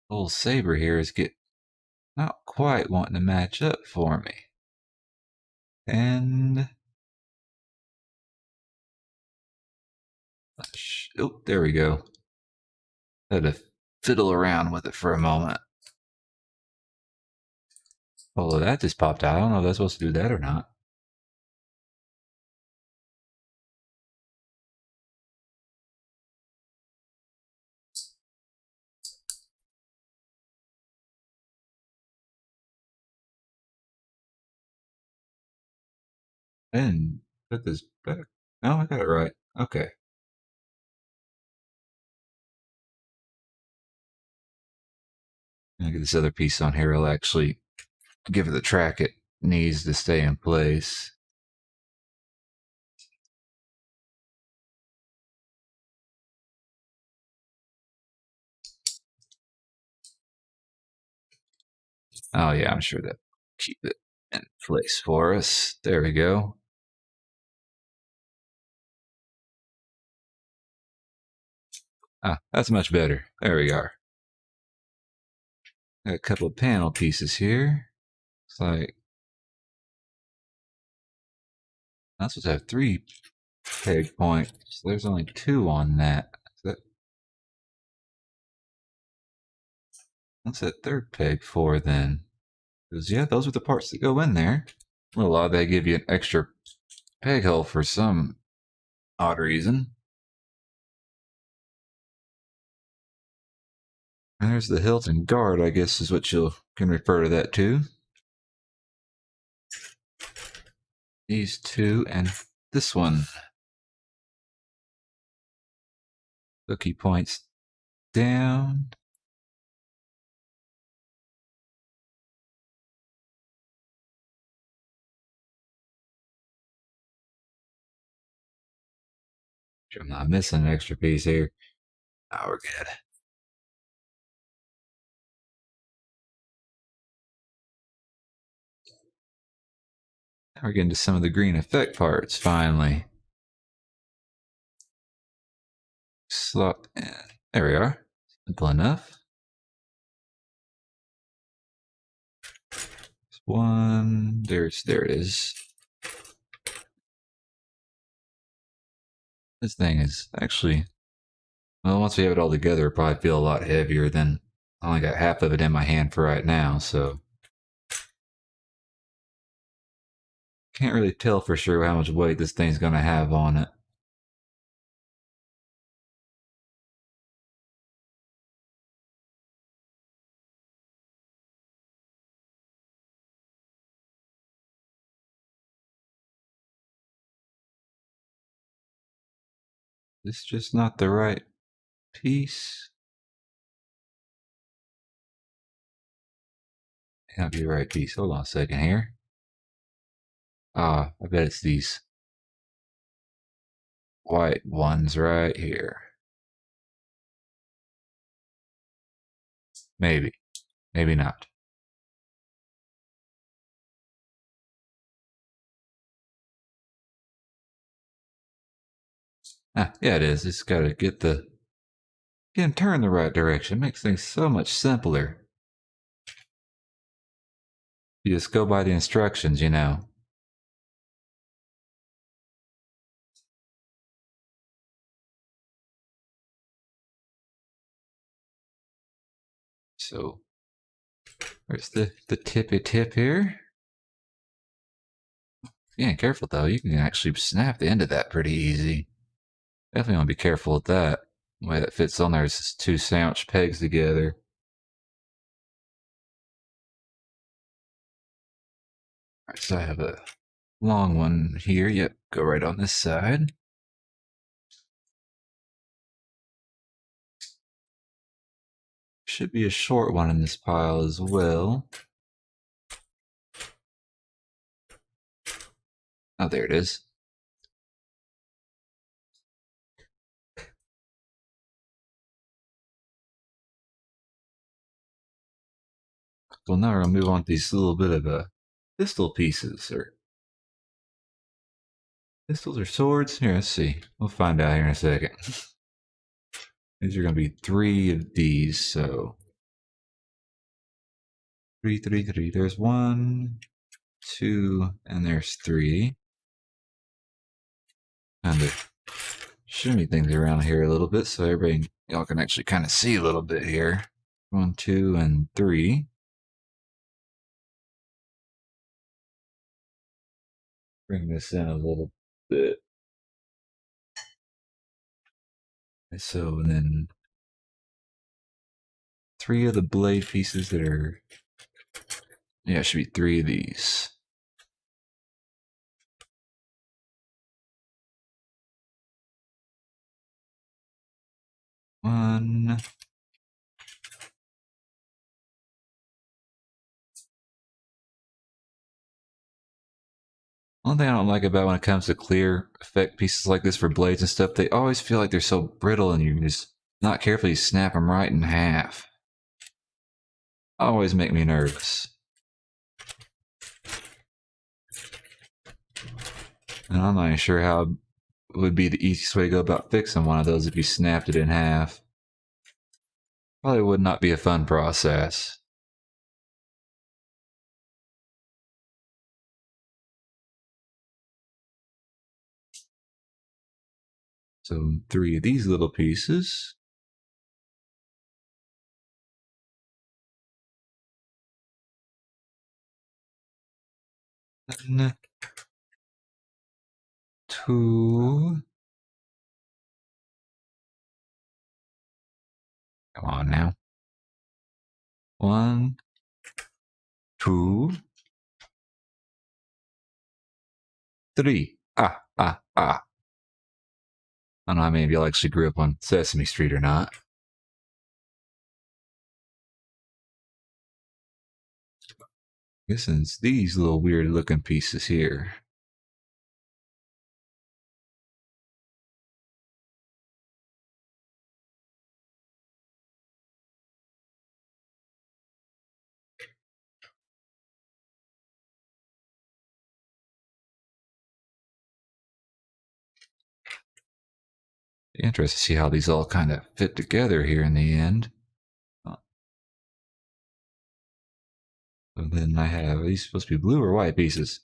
little saber here is not quite wanting to match up for me. And... Oh, there we go. Had to fiddle around with it for a moment. Although that just popped out. I don't know if that's supposed to do that or not. And put this back. Oh, I got it right. Okay. I'll get this other piece on here. I'll actually give it the track it needs to stay in place. Oh yeah, I'm sure that keep it in place for us. There we go. Ah, that's much better. There we are. Got a couple of panel pieces here. Looks like I'm supposed to have 3 peg points. So there's only 2 on that. What's that third peg for then? Because yeah, those are the parts that go in there. A little odd they give you an extra peg hole for some odd reason. And there's the hilt and guard, I guess is what you can refer to that too. These 2 and this one. Cookie points down. I'm not missing an extra piece here. Oh, we're good. Now we're getting to some of the green effect parts, finally. Slot in. There we are. Simple enough. One. There it is. This thing is actually, well, once we have it all together, it'll probably feel a lot heavier than I only got half of it in my hand for right now, so can't really tell for sure how much weight this thing's going to have on it. It's just not the right piece. Can't be the right piece. Hold on a second here. Ah, I bet it's these white ones right here. Maybe. Maybe not. Ah, yeah, it is. It's got to get and turn the right direction. Makes things so much simpler. You just go by the instructions, you know. So, where's the tippy tip here? Yeah, careful though. You can actually snap the end of that pretty easy. Definitely want to be careful with that. The way that fits on there is just 2 sandwich pegs together. Alright, so I have a long one here. Yep, go right on this side. Should be a short one in this pile as well. Oh, there it is. Well, now we're going to move on to these little bit of pistol pieces, or pistols or swords. Here, let's see. We'll find out here in a second. These are going to be 3 of these, so 3, 3, 3. There's 1, 2, and there's 3. Kind of shimmy things around here a little bit so everybody, y'all can actually kind of see a little bit here. 1, 2, and 3. Bring this in a little bit. So, and then 3 of the blade pieces that are, yeah, it should be 3 of these. One. One thing I don't like about when it comes to clear effect pieces like this for blades and stuff, they always feel like they're so brittle and you just not carefully snap them right in half. Always make me nervous. And I'm not even sure how it would be the easiest way to go about fixing one of those if you snapped it in half. Probably would not be a fun process. So 3 of these little pieces. And 2. Come on now. 1, 2, 3. I don't know how many of y'all actually grew up on Sesame Street or not. This is these little weird looking pieces here. Interesting to see how these all kind of fit together here in the end. And then I have, are these supposed to be blue or white pieces?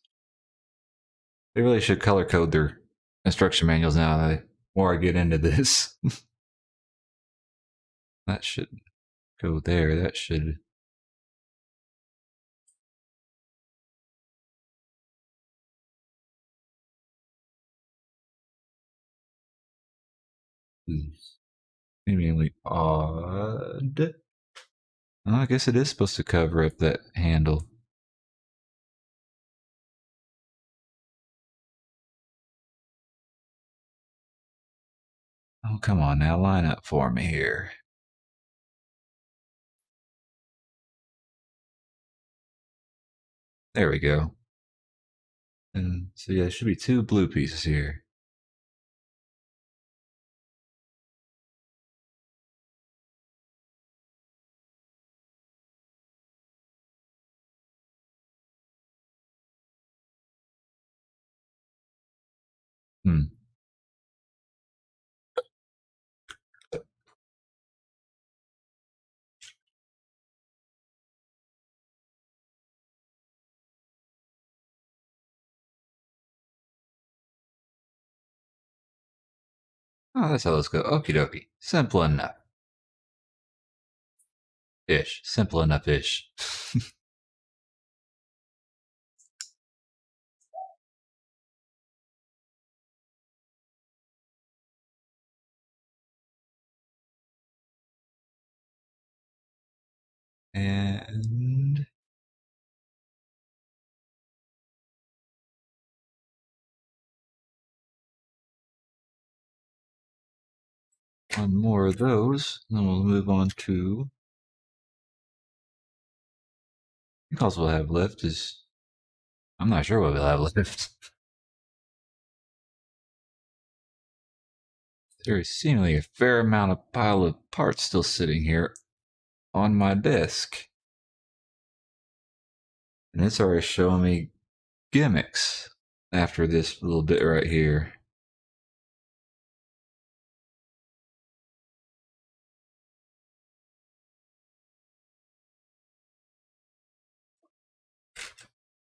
They really should color code their instruction manuals now. The more I get into this. That should go there. That should... Seemingly odd. Oh, I guess it is supposed to cover up that handle. Oh, come on now, line up for me here. There we go. And so yeah, there should be 2 blue pieces here. Hmm. Oh, that's how those go. Okie dokie. Simple enough. Ish. Simple enough ish. And one more of those. Then we'll move on to... I think all we'll have left is... I'm not sure what we'll have left. There is seemingly a fair amount of pile of parts still sitting here on my desk. And it's already showing me gimmicks after this little bit right here.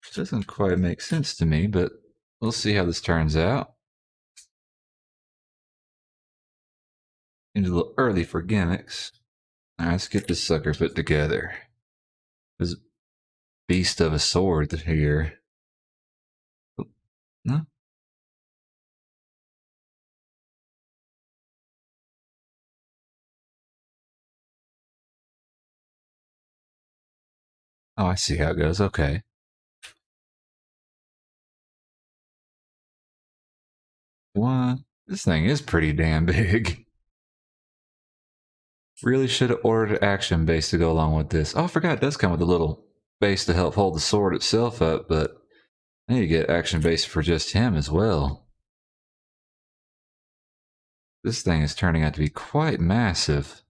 Which doesn't quite make sense to me, but we'll see how this turns out. It's a little early for gimmicks. Alright, let's get this sucker put together. This beast of a sword here. No? Oh, I see how it goes. Okay. What? This thing is pretty damn big. Really should have ordered an action base to go along with this. Oh, I forgot it does come with a little base to help hold the sword itself up, but I need to get action base for just him as well. This thing is turning out to be quite massive.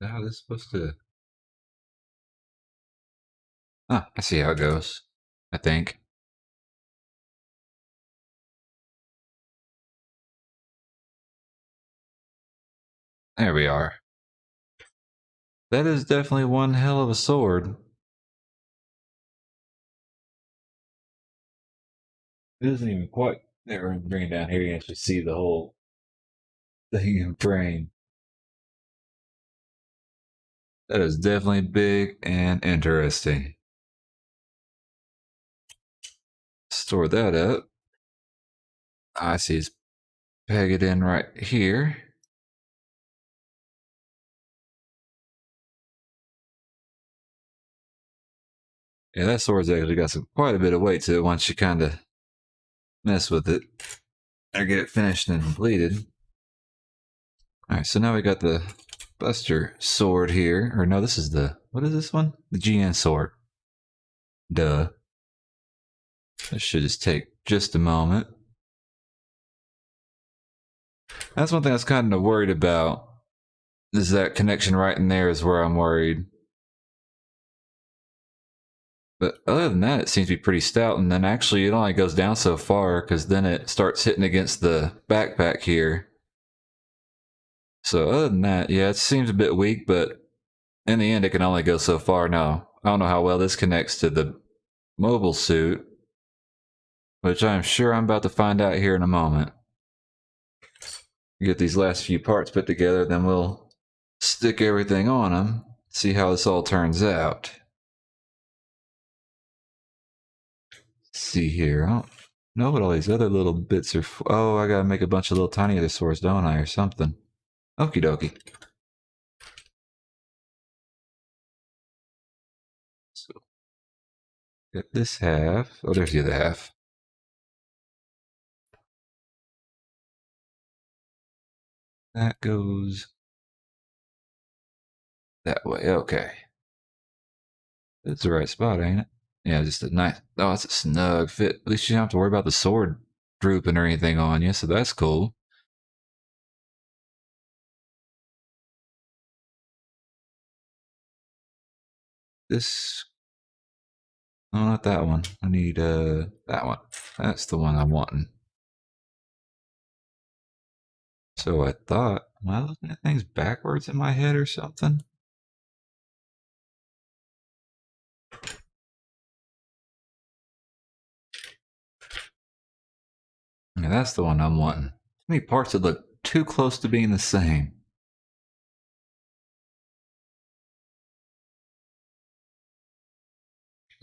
How is this supposed to... Ah, I see how it goes. I think. There we are. That is definitely one hell of a sword. It doesn't even quite... There, bring it down here, you actually see the whole thing in frame. That is definitely big and interesting. Store that up. I see. Let's peg it in right here. Yeah, that sword's actually got quite a bit of weight to it once you kind of mess with it or get it finished and completed. All right, so now we got the Buster sword here. Or no, this is the... What is this one? The GN sword. Duh. This should just take just a moment. That's one thing I was kind of worried about. Is that connection right in there is where I'm worried. But other than that, it seems to be pretty stout. And then actually it only goes down so far because then it starts hitting against the backpack here. So other than that, yeah, it seems a bit weak, but in the end it can only go so far. Now, I don't know how well this connects to the mobile suit, which I'm sure I'm about to find out here in a moment. Get these last few parts put together, then we'll stick everything on them, see how this all turns out. Let's see here. I don't know what all these other little bits are for. Oh, I gotta make a bunch of little tiny other swords, don't I, or something? Okie dokie. So, get this half. Oh, there's the other half. That goes that way. Okay. That's the right spot, ain't it? Yeah, just a nice... Oh, it's a snug fit. At least you don't have to worry about the sword drooping or anything on you, so that's cool. This... Oh, not that one. I need, that one. That's the one I'm wanting. So I thought... Am I looking at things backwards in my head or something? Yeah, that's the one I'm wanting. Too many parts that look too close to being the same.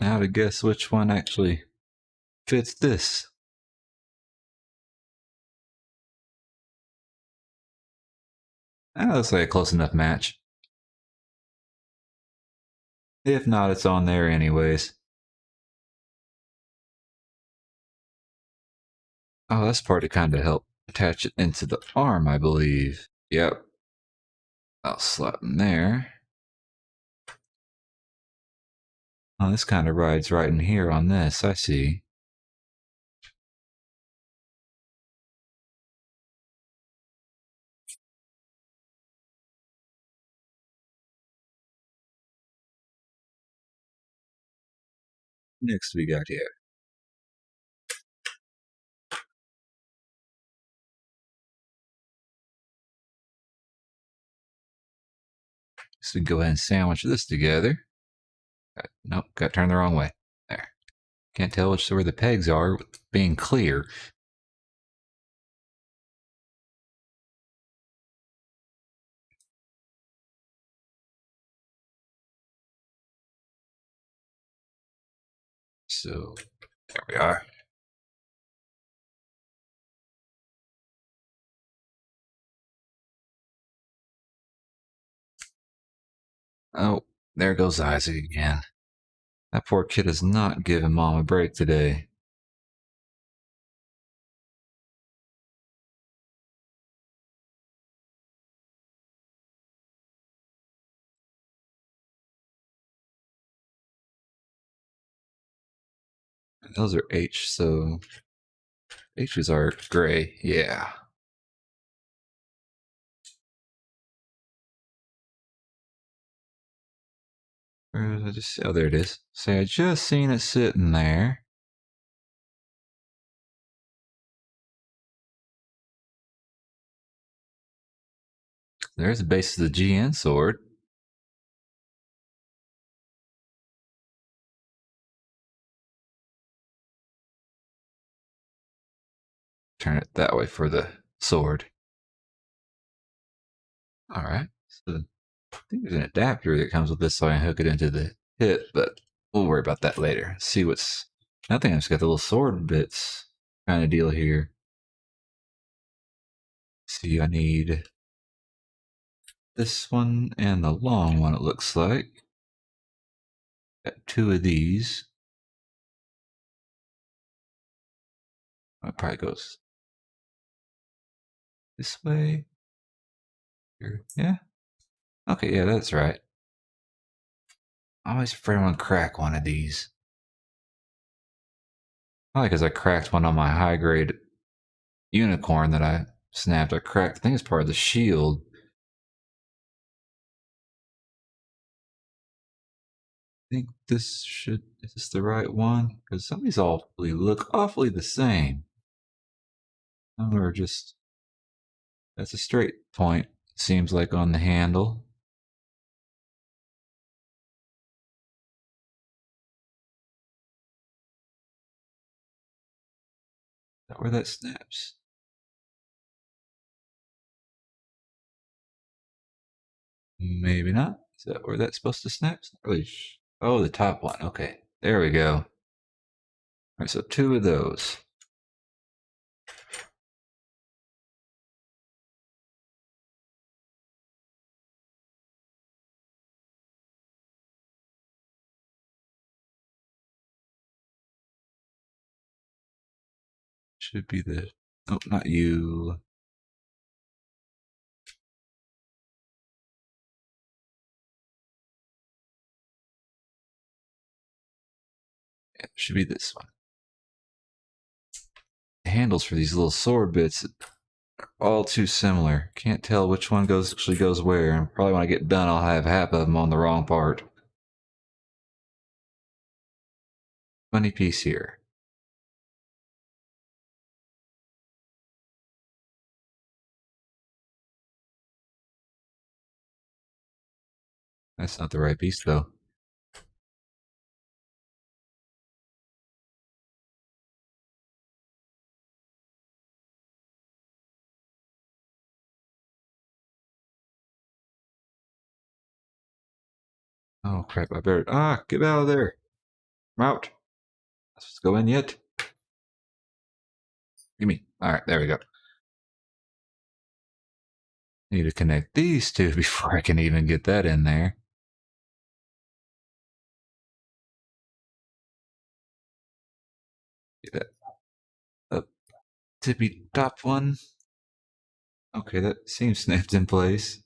Now to guess which one actually fits this. That looks like a close enough match. If not, it's on there anyways. Oh, that's part to kind of help attach it into the arm, I believe. Yep. I'll slap in there. Oh, this kind of rides right in here on this, I see. Next we got here. So we can go ahead and sandwich this together. Nope, got turned the wrong way. There. Can't tell which where the pegs are with being clear. So there we are. Oh, there goes Isaac again. That poor kid is not giving Mom a break today. Those are H, so H's are gray, yeah. Where did I just, oh, there it is. Say, I just seen it sitting there. There's the base of the GN sword. Turn it that way for the sword. Alright. So I think there's an adapter that comes with this so I can hook it into the hip, but we'll worry about that later. See what's... I think I just got the little sword bits kind of deal here. See, I need this one and the long one, it looks like. Got two of these. It probably goes this way. Here. Yeah. Okay, yeah, that's right. I'm always afraid I'm gonna crack one of these. Probably because I cracked one on my high grade unicorn that I snapped. I cracked, I think it's part of the shield. I think this should, is this the right one? Because some of these awfully look awfully the same. Some are just, that's a straight point, seems like on the handle. Is that where that snaps? Maybe not. Is that where that's supposed to snap? Really oh, the top one. Okay, there we go. All right, so two of those. Should be the, oh, not you. Yeah, it should be this one. The handles for these little sword bits are all too similar. Can't tell which one actually goes where. And probably when I get done, I'll have half of them on the wrong part. Funny piece here. That's not the right piece though. Oh crap, I better, get out of there. I'm out. Let's go in yet. Give me, alright, there we go. Need to connect these two before I can even get that in there. Get that up tippy top one. Okay, that seems snapped in place.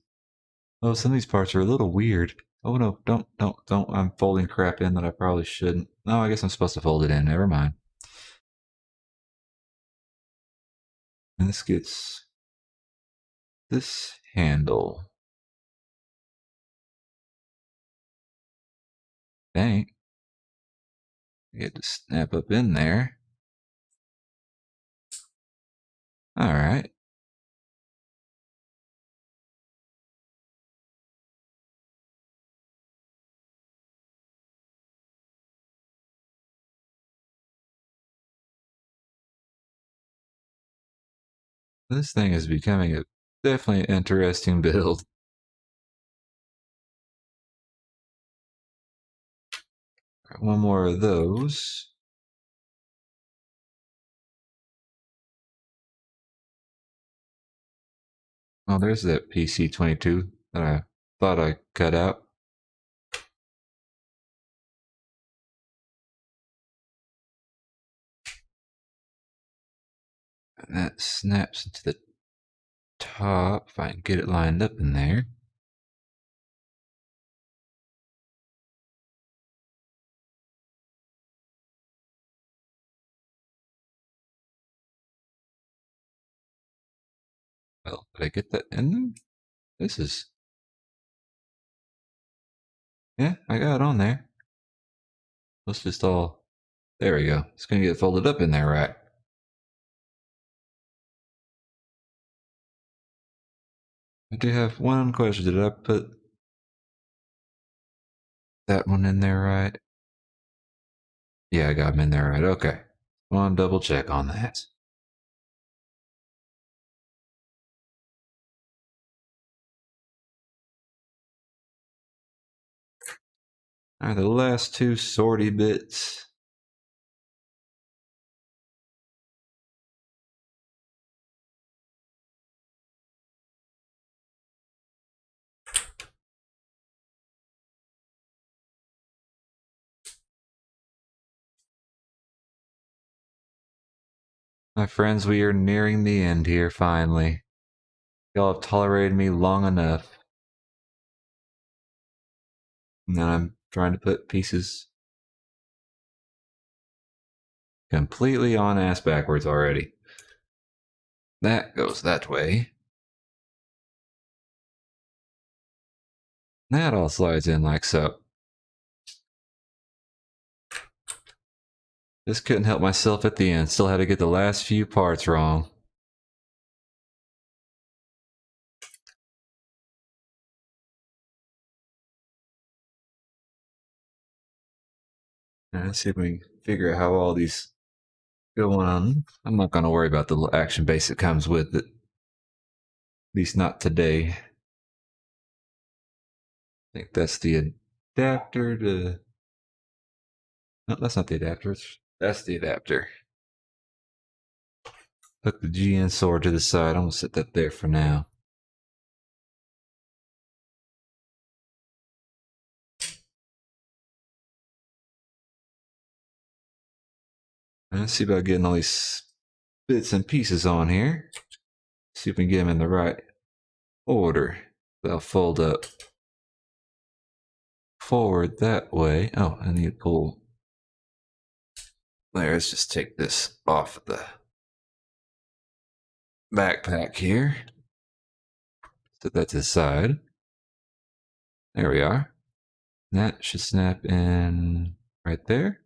Oh, some of these parts are a little weird. Oh no, don't. I'm folding crap in that I probably shouldn't. No, I guess I'm supposed to fold it in. Never mind. And this gets this handle. Dang. Get to snap up in there. Alright. This thing is becoming a definitely an interesting build. One more of those. Oh, there's that PC-22 that I thought I cut out. And that snaps into the top, if I can get it lined up in there. Well, did I get that in there? This is... Yeah, I got it on there. Let's just all... There we go. It's gonna get folded up in there, right? I do have one question. Did I put that one in there right? Yeah, I got them in there right. Okay. Want to double check on that. All right, the last two sortie bits. My friends, we are nearing the end here, finally. Y'all have tolerated me long enough. And then I'm trying to put pieces completely on ass backwards already. That goes that way. That all slides in like so. Just couldn't help myself at the end. Still had to get the last few parts wrong. Let's see if we can figure out how all these go on. I'm not going to worry about the action base that comes with it. At least not today. I think that's the adapter to... No, that's not the adapter. That's the adapter. Hook the GN sword to the side. I'm going to set that there for now. Let's see about getting all these bits and pieces on here. See if we can get them in the right order. They'll fold up forward that way. Oh, I need to pull. There, let's just take this off of the backpack here. Set that to the side. There we are. That should snap in right there.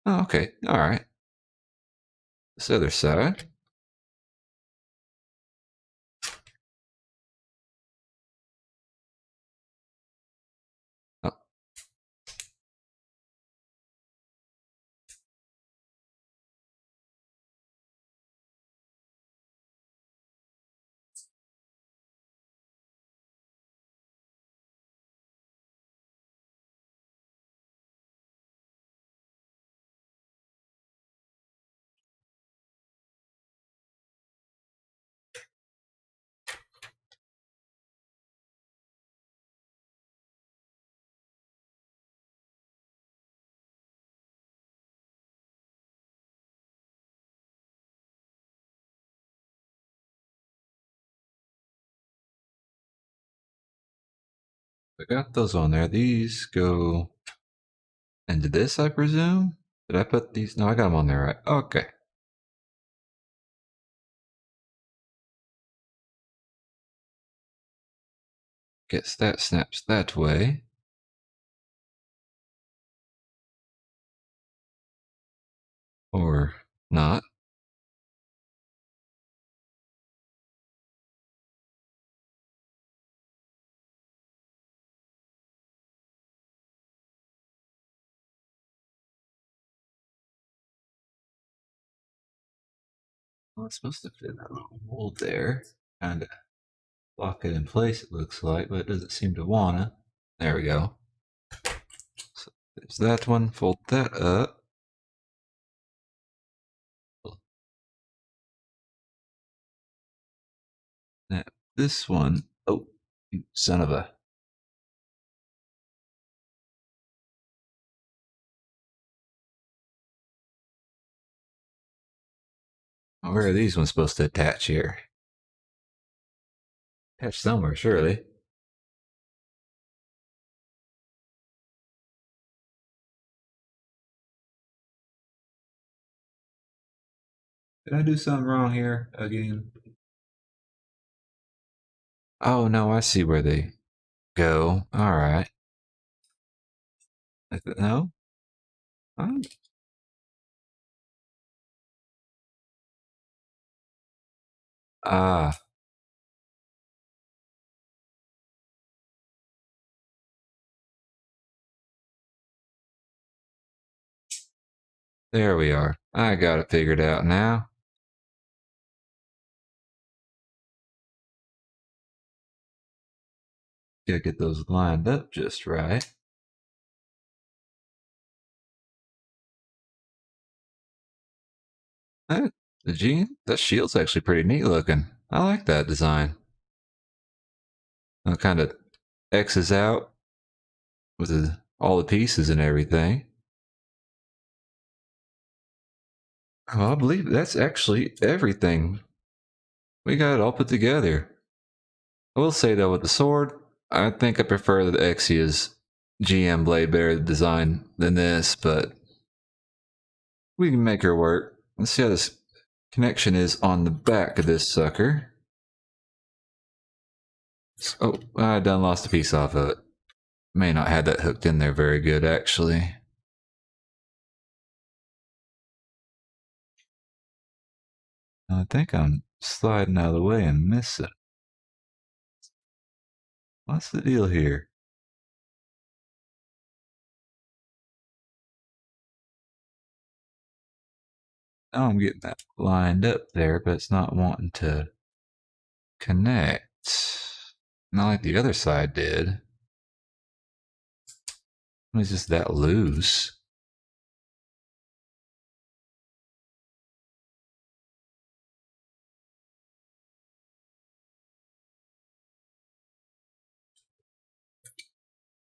Oh, okay. All right. This other side. Oh. I got those on there. These go into this, I presume? Did I put these? No, I got them on there, right? Okay. Guess that snaps that way. Or not. Well, it's supposed to fit that little mold there. Kind of lock it in place, it looks like, but it doesn't seem to wanna. There we go. So there's that one. Fold that up. this one. Oh, you son of a. Where are these ones supposed to attach here? Attach somewhere, surely. Did I do something wrong here again? Oh, no, I see where they go. All right. No? Huh? Ah, there we are. I got it figured out now. Gotta get those lined up just right. That, that shield's actually pretty neat looking. I like that design. It kind of X's out with all the pieces and everything. Well, I believe that's actually everything. We got it all put together. I will say though, with the sword, I think I prefer the Exia's GM blade better design than this, but we can make her work. Let's see how this connection is on the back of this sucker. Oh, I done lost a piece off of it. May not have that hooked in there very good, actually. I think I'm sliding out of the way and missing. What's the deal here? Now I'm getting that lined up there, but it's not wanting to connect. Not like the other side did. It's just that loose.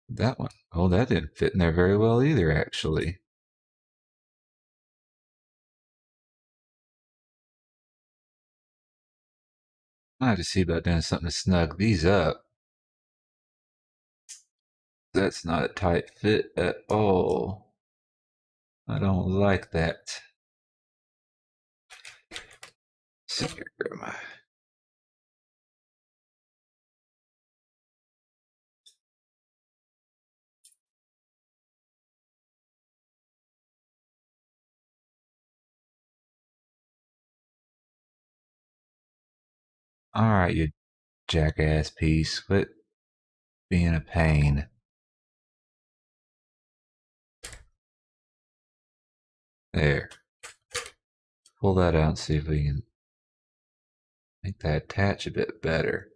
That one. Oh, that didn't fit in there very well either, actually. I have to see about doing something to snug these up. That's not a tight fit at all. I don't like that. See here, grandma. Alright, you jackass piece. Quit being a pain. There. Pull that out and see if we can make that attach a bit better.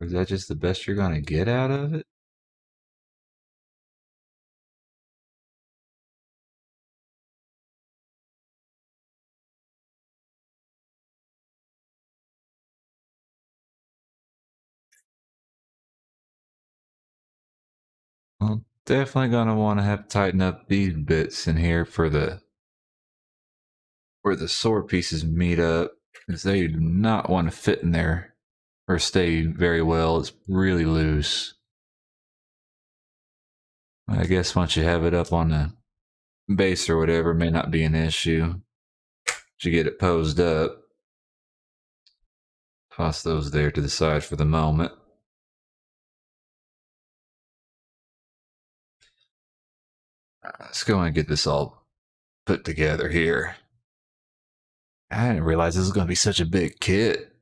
Or is that just the best you're going to get out of it? Well, definitely going to want to have to tighten up these bits in here for the where the sword pieces meet up, because they do not want to fit in there or stay very well. It's really loose. I guess once you have it up on the base or whatever, may not be an issue. You get it posed up. Toss those there to the side for the moment. Let's go and get this all put together here. I didn't realize this was going to be such a big kit.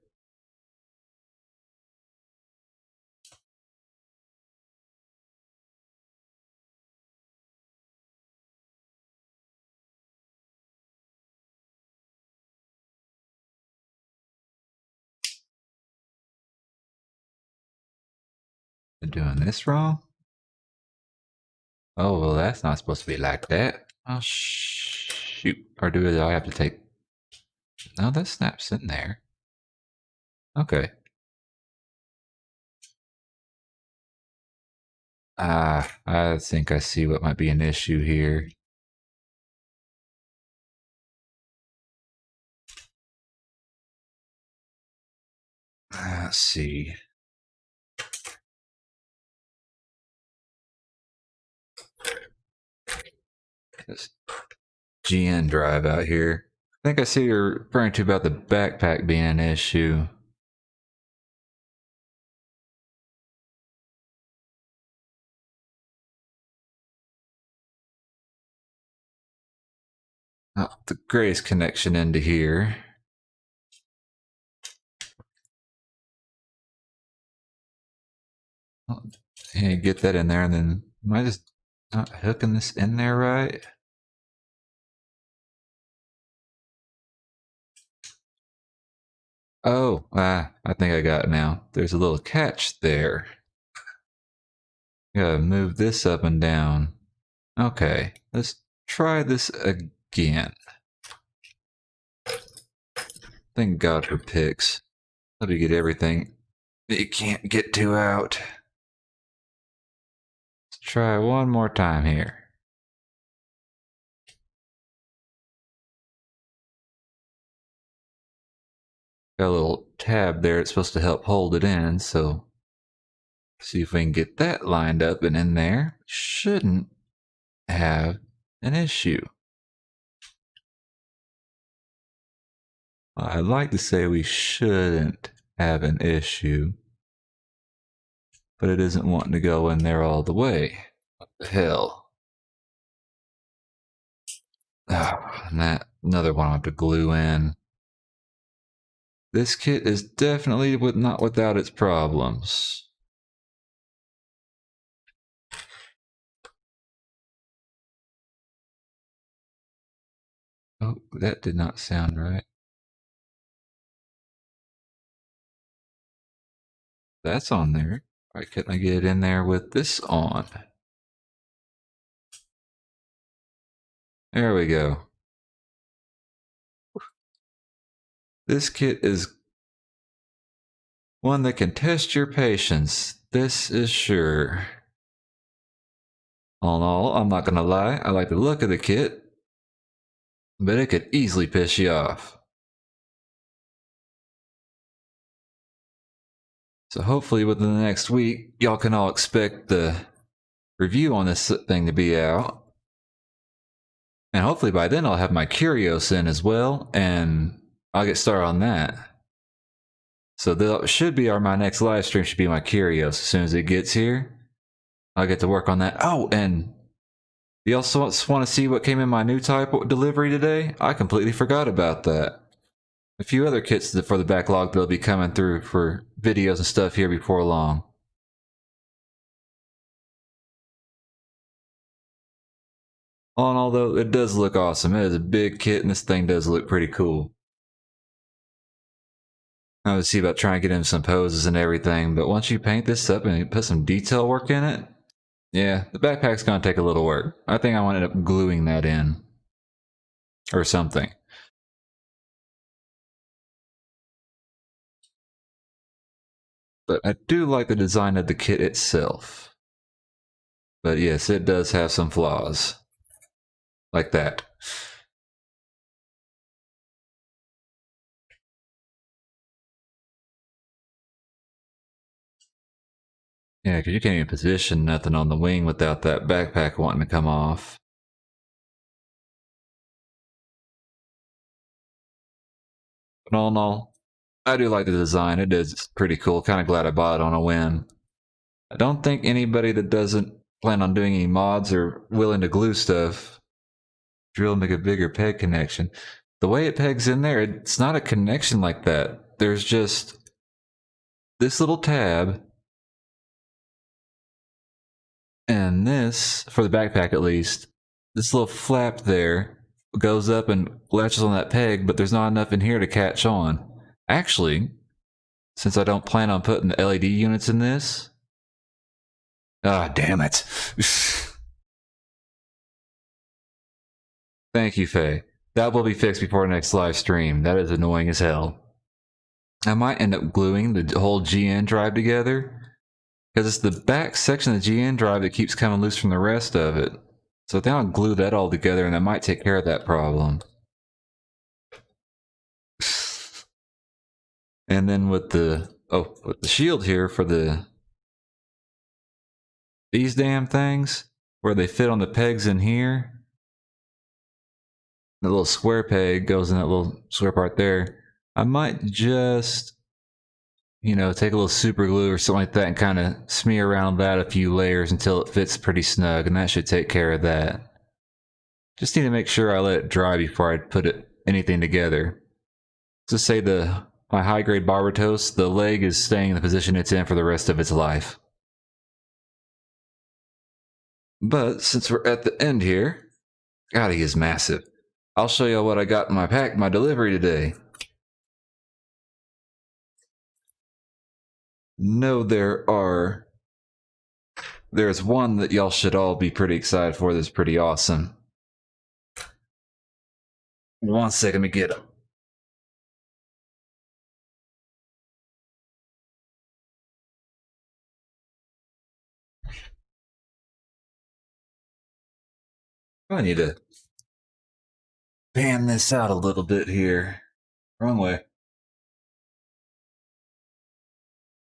Been doing this wrong? Oh, well, that's not supposed to be like that. Oh, shoot. Or do I have to take... No, that snaps in there. Okay. I think I see what might be an issue here. Let's see. This GN drive out here. I think I see you're referring to about the backpack being an issue. The greatest connection into here. Yeah, get that in there, and then am I just not hooking this in there right? Oh, I think I got it now. There's a little catch there. Gotta move this up and down. Okay, let's try this again. Thank God for picks. Let me get everything you can't get to out. Let's try one more time here. Got a little tab there, it's supposed to help hold it in, so see if we can get that lined up and in there. Shouldn't have an issue. I'd like to say we shouldn't have an issue, but it isn't wanting to go in there all the way. What the hell? Oh, and that another one I have to glue in. This kit is definitely not without its problems. Oh, that did not sound right. That's on there. Why couldn't I get it in there with this on? There we go. This kit is one that can test your patience. This is sure. All in all, I'm not gonna lie, I like the look of the kit, but it could easily piss you off. So hopefully within the next week, y'all can all expect the review on this thing to be out. And hopefully by then I'll have my curios in as well, and I'll get started on that. So that should be my next live stream should be my curios. As soon as it gets here, I'll get to work on that. Oh, and you also want to see what came in my new type delivery today? I completely forgot about that. A few other kits for the backlog that'll be coming through for videos and stuff here before long. All in all, though, it does look awesome. It is a big kit, and this thing does look pretty cool. I would see about trying to get in some poses and everything, but once you paint this up and you put some detail work in it, yeah, the backpack's gonna take a little work. I think I want to end up gluing that in. Or something. But I do like the design of the kit itself. But yes, it does have some flaws. Like that. Yeah, because you can't even position nothing on the wing without that backpack wanting to come off. But all in all, I do like the design. It is pretty cool. Kind of glad I bought it on a whim. I don't think anybody that doesn't plan on doing any mods or willing to glue stuff, drill and make a bigger peg connection. The way it pegs in there, it's not a connection like that. There's just this little tab, and this, for the backpack at least, this little flap there goes up and latches on that peg, but there's not enough in here to catch on. Actually, since I don't plan on putting the LED units in this, ah, damn it. Thank you, Faye. That will be fixed before next live stream. That is annoying as hell. I might end up gluing the whole GN drive together, Because it's the back section of the GN drive that keeps coming loose from the rest of it. So then I'll glue that all together and that might take care of that problem. And then with the shield here for these damn things, where they fit on the pegs in here. The little square peg goes in that little square part there. I might just, you know, take a little super glue or something like that and kind of smear around that a few layers until it fits pretty snug, and that should take care of that. Just need to make sure I let it dry before I put anything together. Just say my high-grade barber toast, the leg is staying in the position it's in for the rest of its life. But since we're at the end here, God, he is massive. I'll show you what I got in my delivery today. No, there's one that y'all should all be pretty excited for that's pretty awesome. 1 second, let me get him. I need to pan this out a little bit here. Wrong way.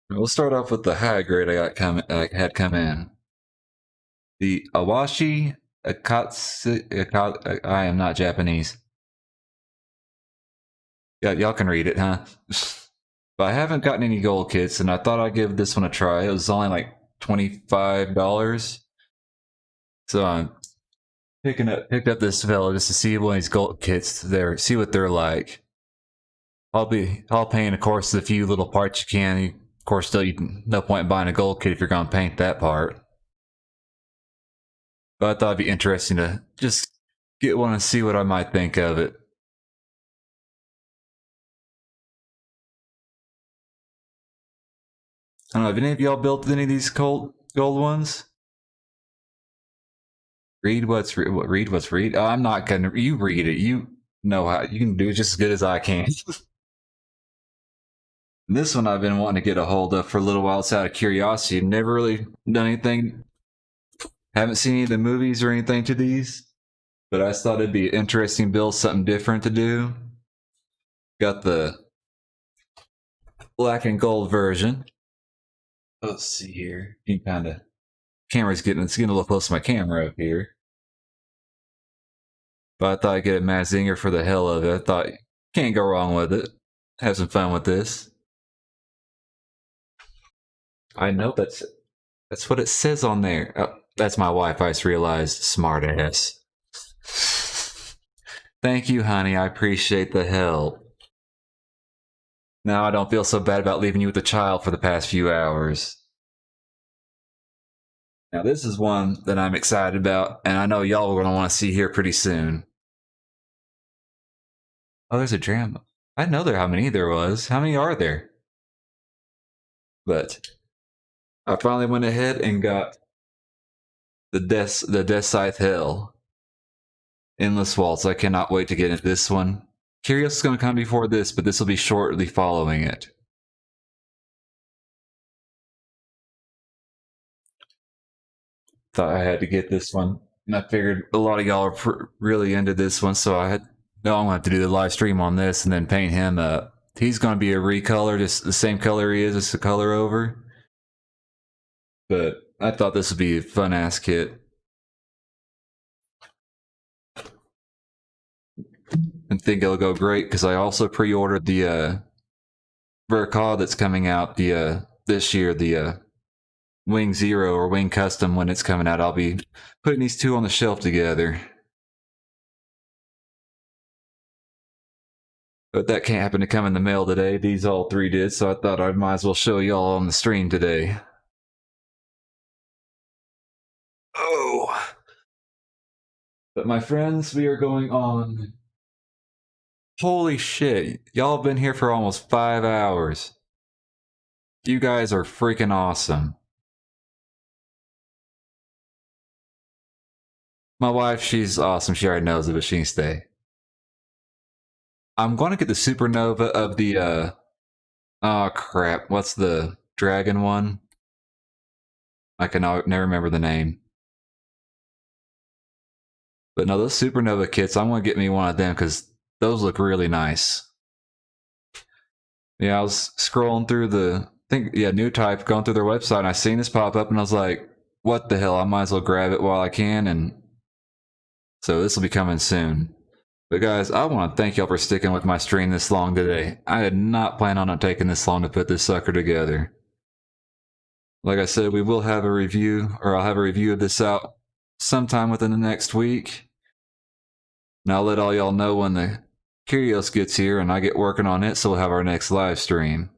We'll start off with the high grade I had come in. The Awashi Akatsu. I am not Japanese. Yeah, y'all can read it, huh? But I haven't gotten any gold kits, and I thought I'd give this one a try. It was only like $25. So I picked up this fella just to see one of these gold kits there, see what they're like. I'll paint, of course, the few little parts you can. Of course, still, no point in buying a gold kit if you're gonna paint that part. But I thought it'd be interesting to just get one and see what I might think of it. I don't know, have any of y'all built any of these gold ones? Read what's read. Oh, I'm not gonna. You read it. You know how you can do it just as good as I can. This one I've been wanting to get a hold of for a little while. It's out of curiosity. Never really done anything. Haven't seen any of the movies or anything to these, but I just thought it'd be an interesting build, something different to do. Got the black and gold version. Let's see here. You can kind of it's getting a little close to my camera up here. But I thought I'd get a Matt Zinger for the hell of it. I thought, can't go wrong with it. Have some fun with this. I know that's what it says on there. Oh, that's my wife, I just realized. Smart ass. Thank you, honey. I appreciate the help. Now I don't feel so bad about leaving you with the child for the past few hours. Now this is one that I'm excited about, and I know y'all are going to want to see here pretty soon. Oh, there's a dram. I didn't know how many there was. How many are there? But I finally went ahead and got the Death Scythe Hell. Endless Waltz. I cannot wait to get into this one. Curious is going to come before this, but this will be shortly following it. Thought I had to get this one, and I figured a lot of y'all are really into this one, so I'm going to have to do the live stream on this and then paint him up. He's going to be a recolor, just the same color he is, just a color over. But I thought this would be a fun-ass kit. And think it'll go great, because I also pre-ordered the Vercod that's coming out this year, the Wing Zero or Wing Custom when it's coming out. I'll be putting these two on the shelf together. But that can't happen to come in the mail today. These all three did, so I thought I might as well show y'all on the stream today. Oh! But my friends, we are going on... Holy shit, y'all have been here for almost 5 hours. You guys are freaking awesome. My wife, she's awesome. She already knows it, but she can stay. I'm going to get the supernova of the, oh crap, what's the dragon one? I can never remember the name. But no, those Supernova kits, I'm going to get me one of them because those look really nice. Yeah, I was scrolling through new type, going through their website, and I seen this pop up, and I was like, what the hell, I might as well grab it while I can, and so this will be coming soon. But guys, I want to thank y'all for sticking with my stream this long today. I did not plan on it taking this long to put this sucker together. Like I said, we will have a review, or I'll have a review of this out sometime within the next week. And I'll let all y'all know when the Curios gets here and I get working on it, so we'll have our next live stream.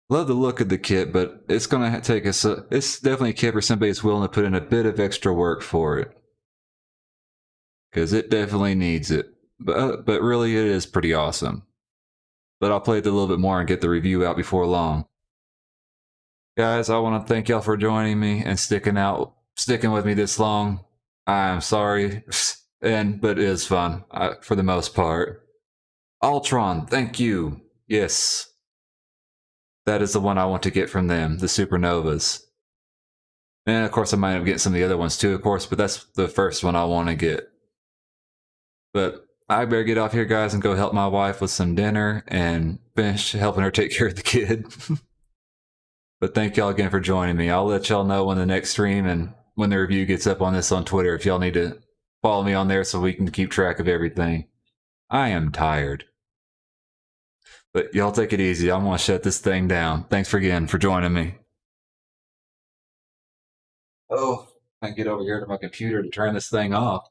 Love the look of the kit, but it's going to take us... it's definitely a kit for somebody that's willing to put in a bit of extra work for it. Because it definitely needs it. But really, it is pretty awesome. But I'll play it a little bit more and get the review out before long. Guys, I want to thank y'all for joining me and sticking with me this long. I'm sorry, but it is fun, for the most part. Ultron, thank you. Yes. That is the one I want to get from them, the Supernovas. And of course, I might end up getting some of the other ones too, of course, but that's the first one I want to get. But I better get off here, guys, and go help my wife with some dinner and finish helping her take care of the kid. But thank y'all again for joining me. I'll let y'all know when the next stream and when the review gets up on this on Twitter if y'all need to follow me on there so we can keep track of everything. I am tired. But y'all take it easy. I'm going to shut this thing down. Thanks again for joining me. Oh, I can get over here to my computer to turn this thing off.